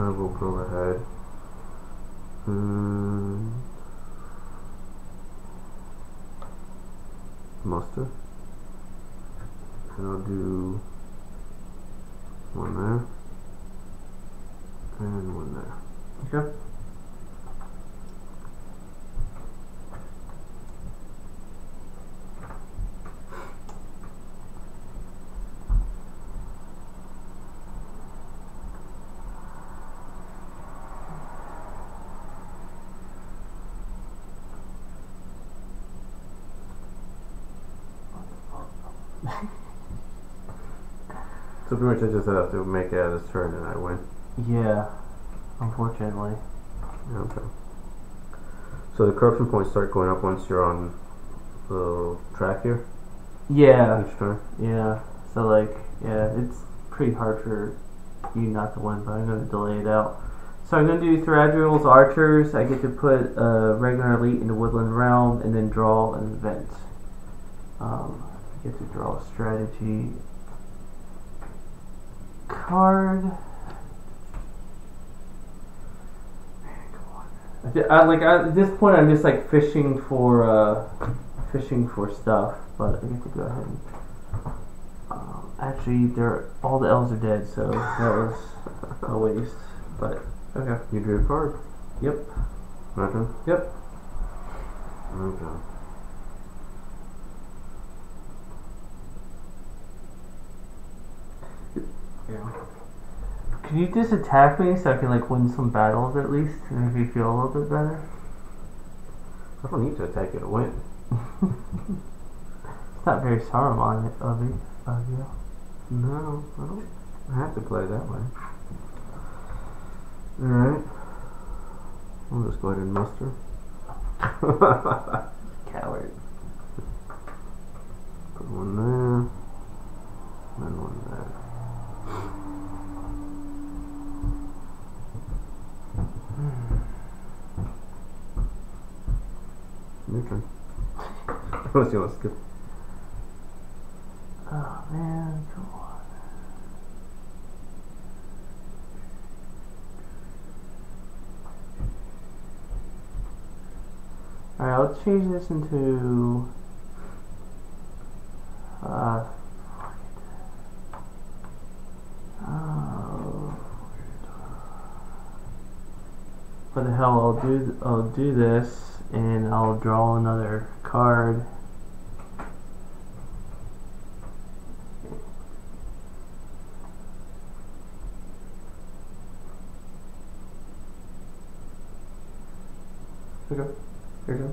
I will go ahead. Muster. And I'll do one there. And one there. Okay. So pretty much I just have to make it out of this turn and I win. Yeah. Unfortunately. Okay. So the corruption points start going up once you're on the track here? Yeah. Each turn? Yeah. So like, yeah, it's pretty hard for you not to win, but I'm going to delay it out. So I'm going to do Thradriel's Archers. I get to put a regular elite in the Woodland Realm and then draw an event. I get to draw a strategy card. At this point, I'm just like fishing for stuff, but I get to go ahead and actually, all the elves are dead, so that was a waste. But okay. You drew a card. Yep. My turn? Yep. Okay. Yeah. Can you just attack me so I can like win some battles at least to make me feel a little bit better? I don't need to attack you to win. It's not very Saruman of you. No, I don't have to play that way. Alright. I'll just go ahead and muster. Coward. Put one there. And one there. Your turn. Unless you want to skip. Oh man, come on. Alright, let's change this into oh. What the hell, I'll do this and I'll draw another card. Okay, here you go.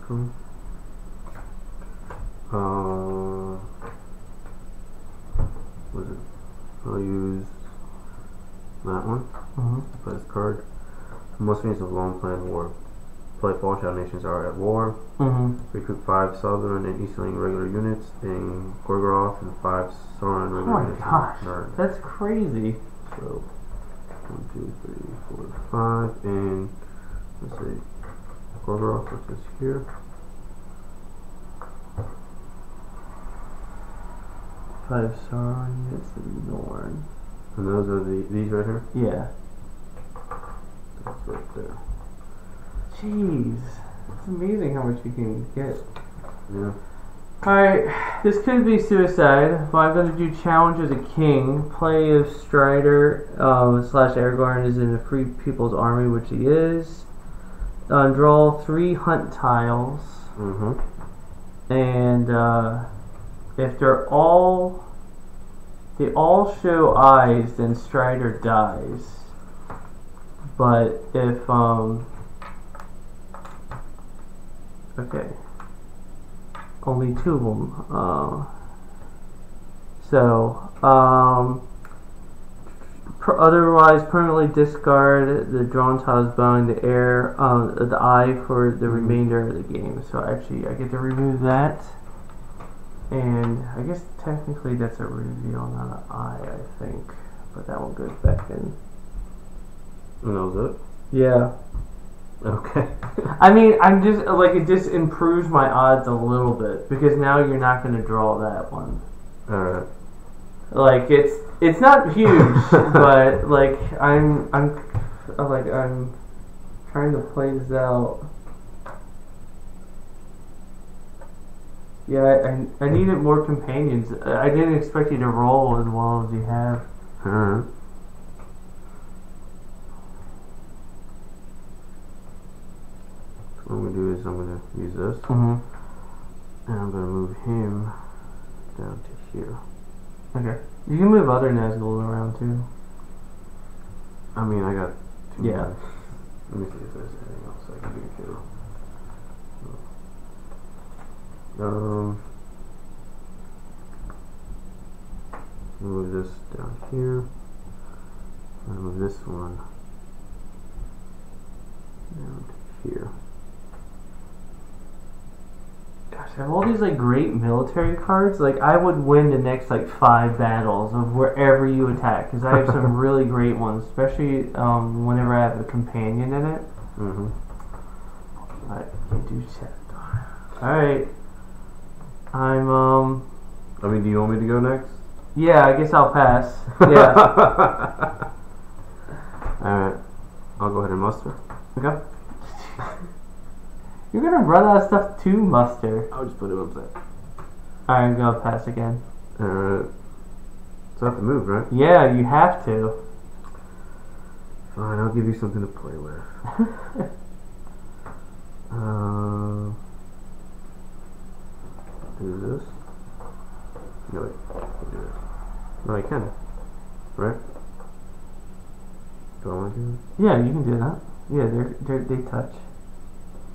Cool. What is it? I'll use that one. Play this card. Most units of Long Plan War. Play Fall Child Nations are at war. Recruit 5 Southern and Easterling regular units in Gorgoroth and 5 Sauron regular units. Oh my gosh, that's crazy. So 1, 2, 3, 4, 5, and let's see, Gorgoroth, which is here. 5 Sauron units in Norn. And those are these right here? Yeah. That's right there. Jeez. It's amazing how much you can get. Yeah. Alright, this could be suicide, but I'm going to do challenge as a king. Play if Strider / Aragorn is in a free people's army, which he is. Draw 3 hunt tiles. And if they all show eyes, then Strider dies. But if okay, only 2 of them. Otherwise, permanently discard the drawn tiles bowing the air, the eye for the remainder of the game. So actually, I get to remove that, and I guess technically that's a reveal, not an eye. I think, but that one goes back in. And that was it? Yeah. Okay. I mean, I'm just like, it just improves my odds a little bit because now you're not going to draw that one. Alright. Like it's not huge, but like I'm trying to play this out. Yeah, I needed more companions. I didn't expect you to roll as well as you have. Alright. What I'm going to do is I'm going to use this, and I'm going to move him down to here. Okay. You can move other Nazgul around too. I mean, I got 2 Yeah. more. Let me see if there's anything else I can do here. Move this down here. Move this one And here. Gosh, I have all these like great military cards. Like I would win the next like 5 battles of wherever you attack because I have some really great ones, especially whenever I have a companion in it. Mm-hmm. I can't do shit. All right, I'm I mean, do you want me to go next? Yeah, I guess I'll pass. Yeah. Alright. I'll go ahead and muster. Okay. You're gonna run out of stuff to muster. I'll just put it upside. Alright, I'm gonna pass again. Alright. So I have to move, right? Yeah, you have to. Fine, I'll give you something to play with. Do this. No, wait. I'll do it. No, I can. Right? Do I want to do it? Yeah, you can do that. Yeah, they touch.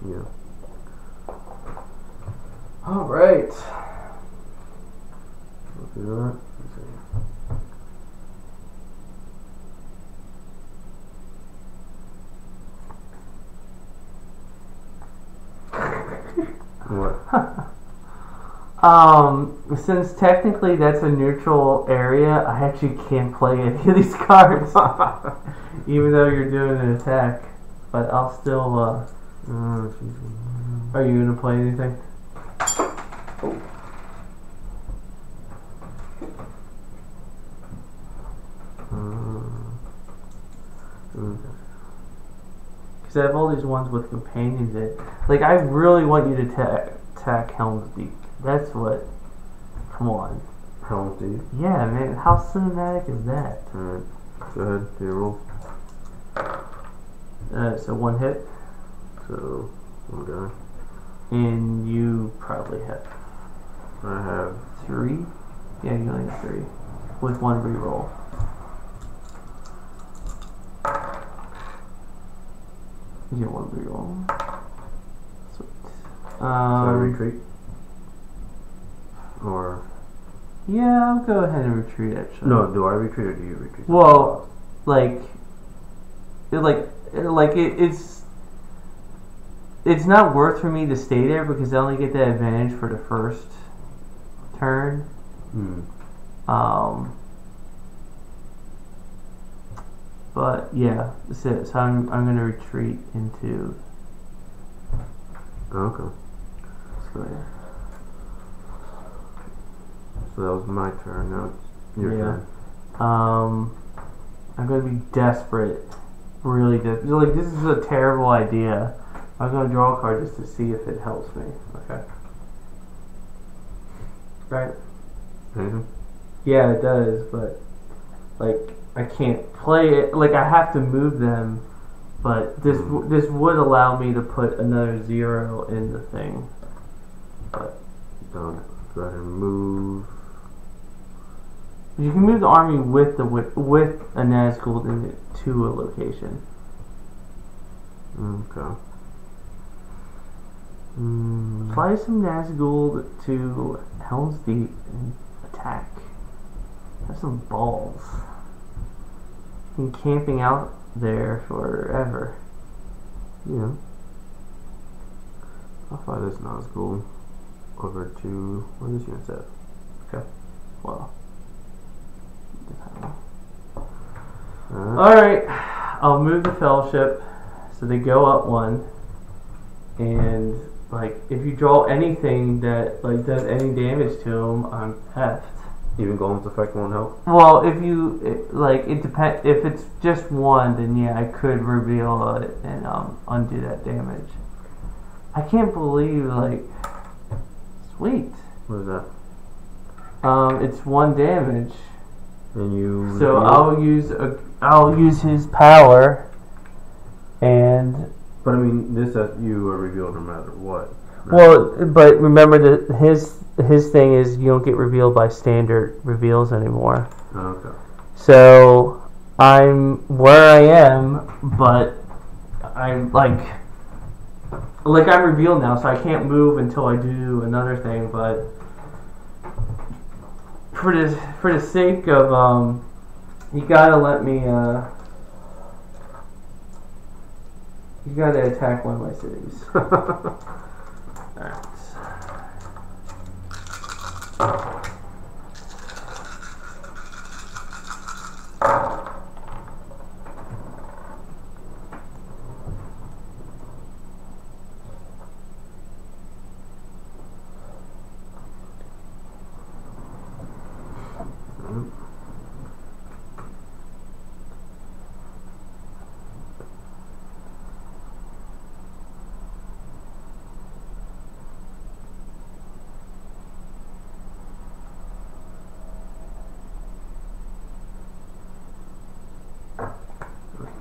Yeah. Alright. I'll do that. Let's see. What? Since technically that's a neutral area, I actually can't play any of these cards. Even though you're doing an attack. But I'll still, are you gonna play anything? Because I have all these ones with companions in it. Like, I really want you to attack Helm's Deep. That's what. Come on. Helm's Deep? Yeah, man. How cinematic is that? Alright. Go ahead. Do your roll. So 1 hit. So, one guy. And you probably have I have 3. Yeah, you only have 3. With 1 reroll. You get 1 reroll. Sweet. so I retreat? Or Yeah, I'll go ahead and retreat actually. no, do I retreat or do you retreat? Well, it's not worth for me to stay there because I only get the advantage for the first turn. But yeah, that's it. So I'm gonna retreat into. Okay. Let's go ahead. So that was my turn. Now it's your turn. I'm gonna be desperate. Really desperate. Like, this is a terrible idea. I'm gonna draw a card just to see if it helps me. Okay. Right? Anything? Yeah, it does, but like I can't play it. Like, I have to move them, but this would allow me to put another 0 in the thing. But Don't go ahead and move. you can move the army with a Nazgul to a location. Okay. Fly some Nazgul to Helm's Deep and attack. Have some balls. Been camping out there forever. Yeah. I'll fly this Nazgul over to where this unit's at. Okay. Well. Alright. Alright. I'll move the Fellowship so they go up 1. And like, if you draw anything that like does any damage to them, I'm effed. Even Golem's effect won't help? Well, if you it depends. If it's just 1, then yeah, I could reveal it and undo that damage. I can't believe sweet. What is that? It's 1 damage. And you. So I'll use his power, and. But I mean, this you are revealed no matter what. Right? Well, but remember that his thing is you don't get revealed by standard reveals anymore. Okay. So I'm where I am, but I'm like I'm revealed now, so I can't move until I do another thing. But for the sake of you gotta let me He's got to attack one of my cities. Alright.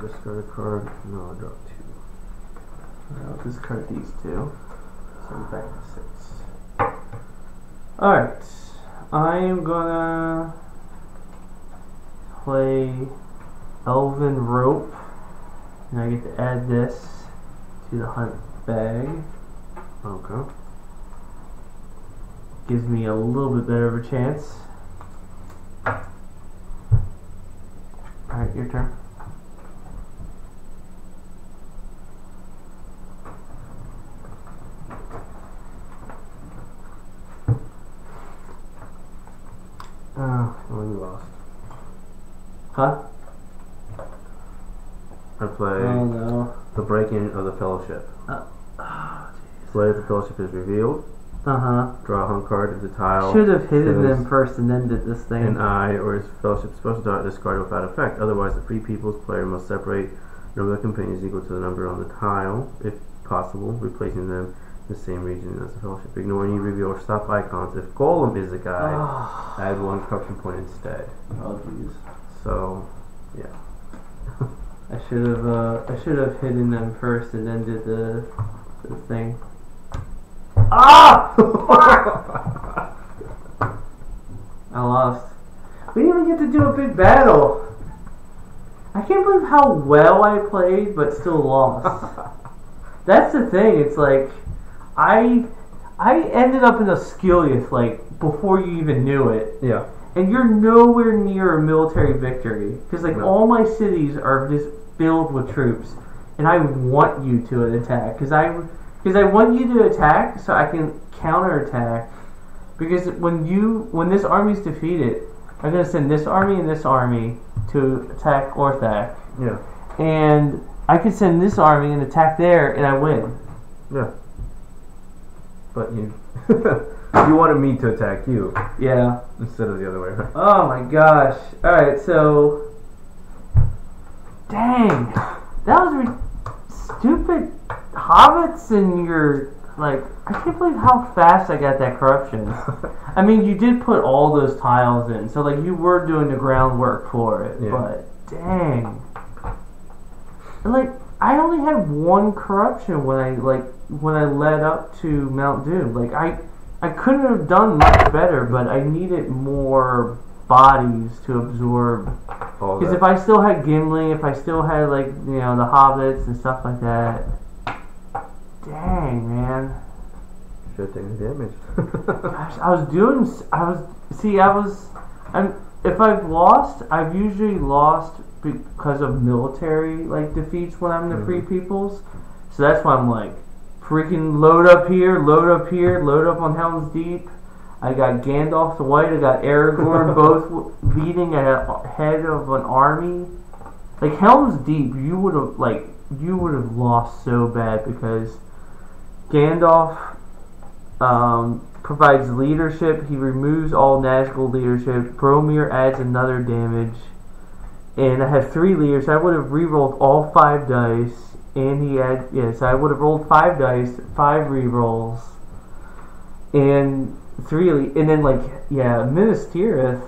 Discard a card. No, I'll draw 2. I'll discard these 2. So I'm back to 6. Alright. I am gonna play Elven Rope. And I get to add this to the hunt bag. Okay. Gives me a little bit better of a chance. Alright, your turn. Oh, you lost. Huh? I play Oh no. the breaking of the Fellowship. Oh, jeez. Play if the Fellowship is revealed. Draw a hunt card into tile. Should have hidden says them first and then did this thing. An eye or his Fellowship special dot discarded without effect. Otherwise, the Free People's player must separate the number of companions equal to the number on the tile, if possible, replacing them in the same region as the Fellowship. Ignore any reveal or stop icons. If Golem is a guide, add 1 corruption point instead. Oh jeez. So, yeah. I should have hidden them first and then did the thing. Ah! I lost. We didn't even get to do a big battle. I can't believe how well I played, but still lost. That's the thing. It's like I ended up in a skillieth like before you even knew it. Yeah. And you're nowhere near a military victory because like all my cities are just filled with troops, and I want you to attack because I want you to attack so I can counterattack. Because when this army's defeated, I'm gonna send this army and this army to attack Orthac. Yeah. And I can send this army and attack there, and I win. Yeah. But you you wanted me to attack you. Yeah. Instead of the other way around. Oh my gosh. Alright, so... Dang. That was stupid hobbits and your... Like, I can't believe how fast I got that corruption. I mean, you did put all those tiles in, so like you were doing the groundwork for it, yeah. But dang. Like, I only had 1 corruption when I led up to Mount Doom. Like, I couldn't have done much better, but I needed more bodies to absorb. Because if I still had Gimli, if I still had, like, you know, the hobbits and stuff like that. Dang, man. Should have taken damage. Gosh, if I've lost, I've usually lost because of military, like, defeats when I'm the Free Peoples. So that's why I'm like, freaking load up here, load up on Helm's Deep. I got Gandalf the White, I got Aragorn, both leading ahead of an army. Like, Helm's Deep, you would have lost so bad because Gandalf provides leadership. He removes all magical leadership. Boromir adds another damage. And I have 3 leaders. I would have re-rolled all 5 dice. And so I would have rolled 5 dice, 5 re-rolls. And 3, and then Minas Tirith.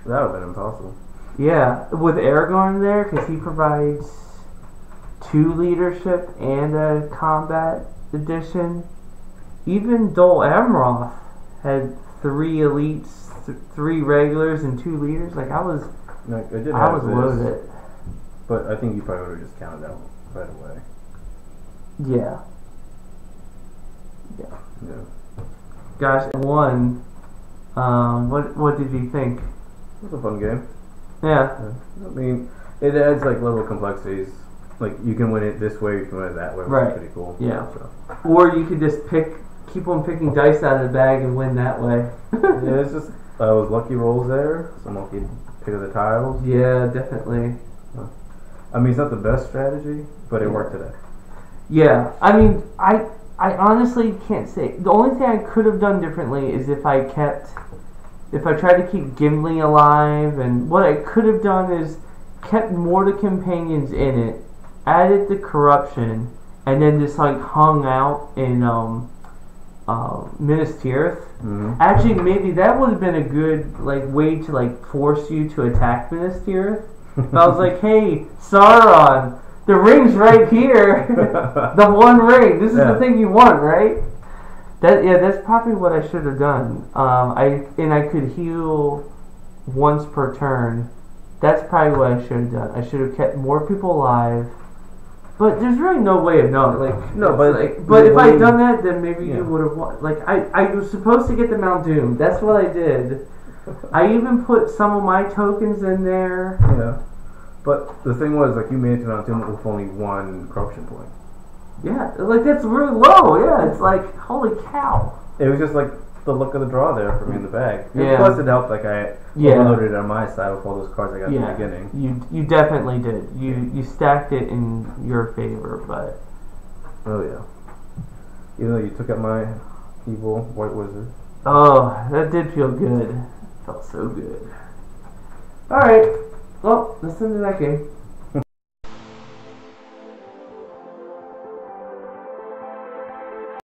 That would have been impossible. Yeah, with Aragorn there, because he provides 2 leadership and a combat edition. Even Dol Amroth had 3 elites, 3 regulars, and 2 leaders. Like, I was loaded. But I think you probably would have just counted that right away. Yeah. Gosh, and 1. What did you think? It was a fun game. Yeah. I mean, it adds like level complexities like you can win it this way, you can win it that way, which Right. is pretty cool. Yeah. So. Or you could just keep on picking dice out of the bag and win that way. Yeah, it's just it was lucky rolls there. Some lucky pick of the tiles. Yeah, definitely. I mean, it's not the best strategy, but it worked today. Yeah, I mean, I honestly can't say. The only thing I could have done differently is if I tried to keep Gimli alive, and what I could have done is kept more of the companions in it, added the corruption, and then just like hung out in Minas Tirith. Mm-hmm. Actually, maybe that would have been a good like way to like force you to attack Minas Tirith. If I was like, hey, Sauron, the ring's right here. The one ring. This is the thing you want, right? That's probably what I should have done. I could heal once per turn. That's probably what I should have done. I should have kept more people alive. But there's really no way of knowing. Like no, but if I'd done that, then maybe you would have won. Like I was supposed to get the Mount Doom. That's what I did. I even put some of my tokens in there. Yeah. But the thing was, like, you made it to Mount Doom with only one corruption point. Yeah, like that's really low. Yeah, it's like holy cow. It was just like the luck of the draw there for me in the bag. Yeah. Plus, it helped. Like I overloaded it on my side with all those cards I got in the beginning. You definitely did. You stacked it in your favor, but oh yeah. Even though you took out my evil white wizard. Oh, that did feel good. Felt so good. All right. Well, let's end that game.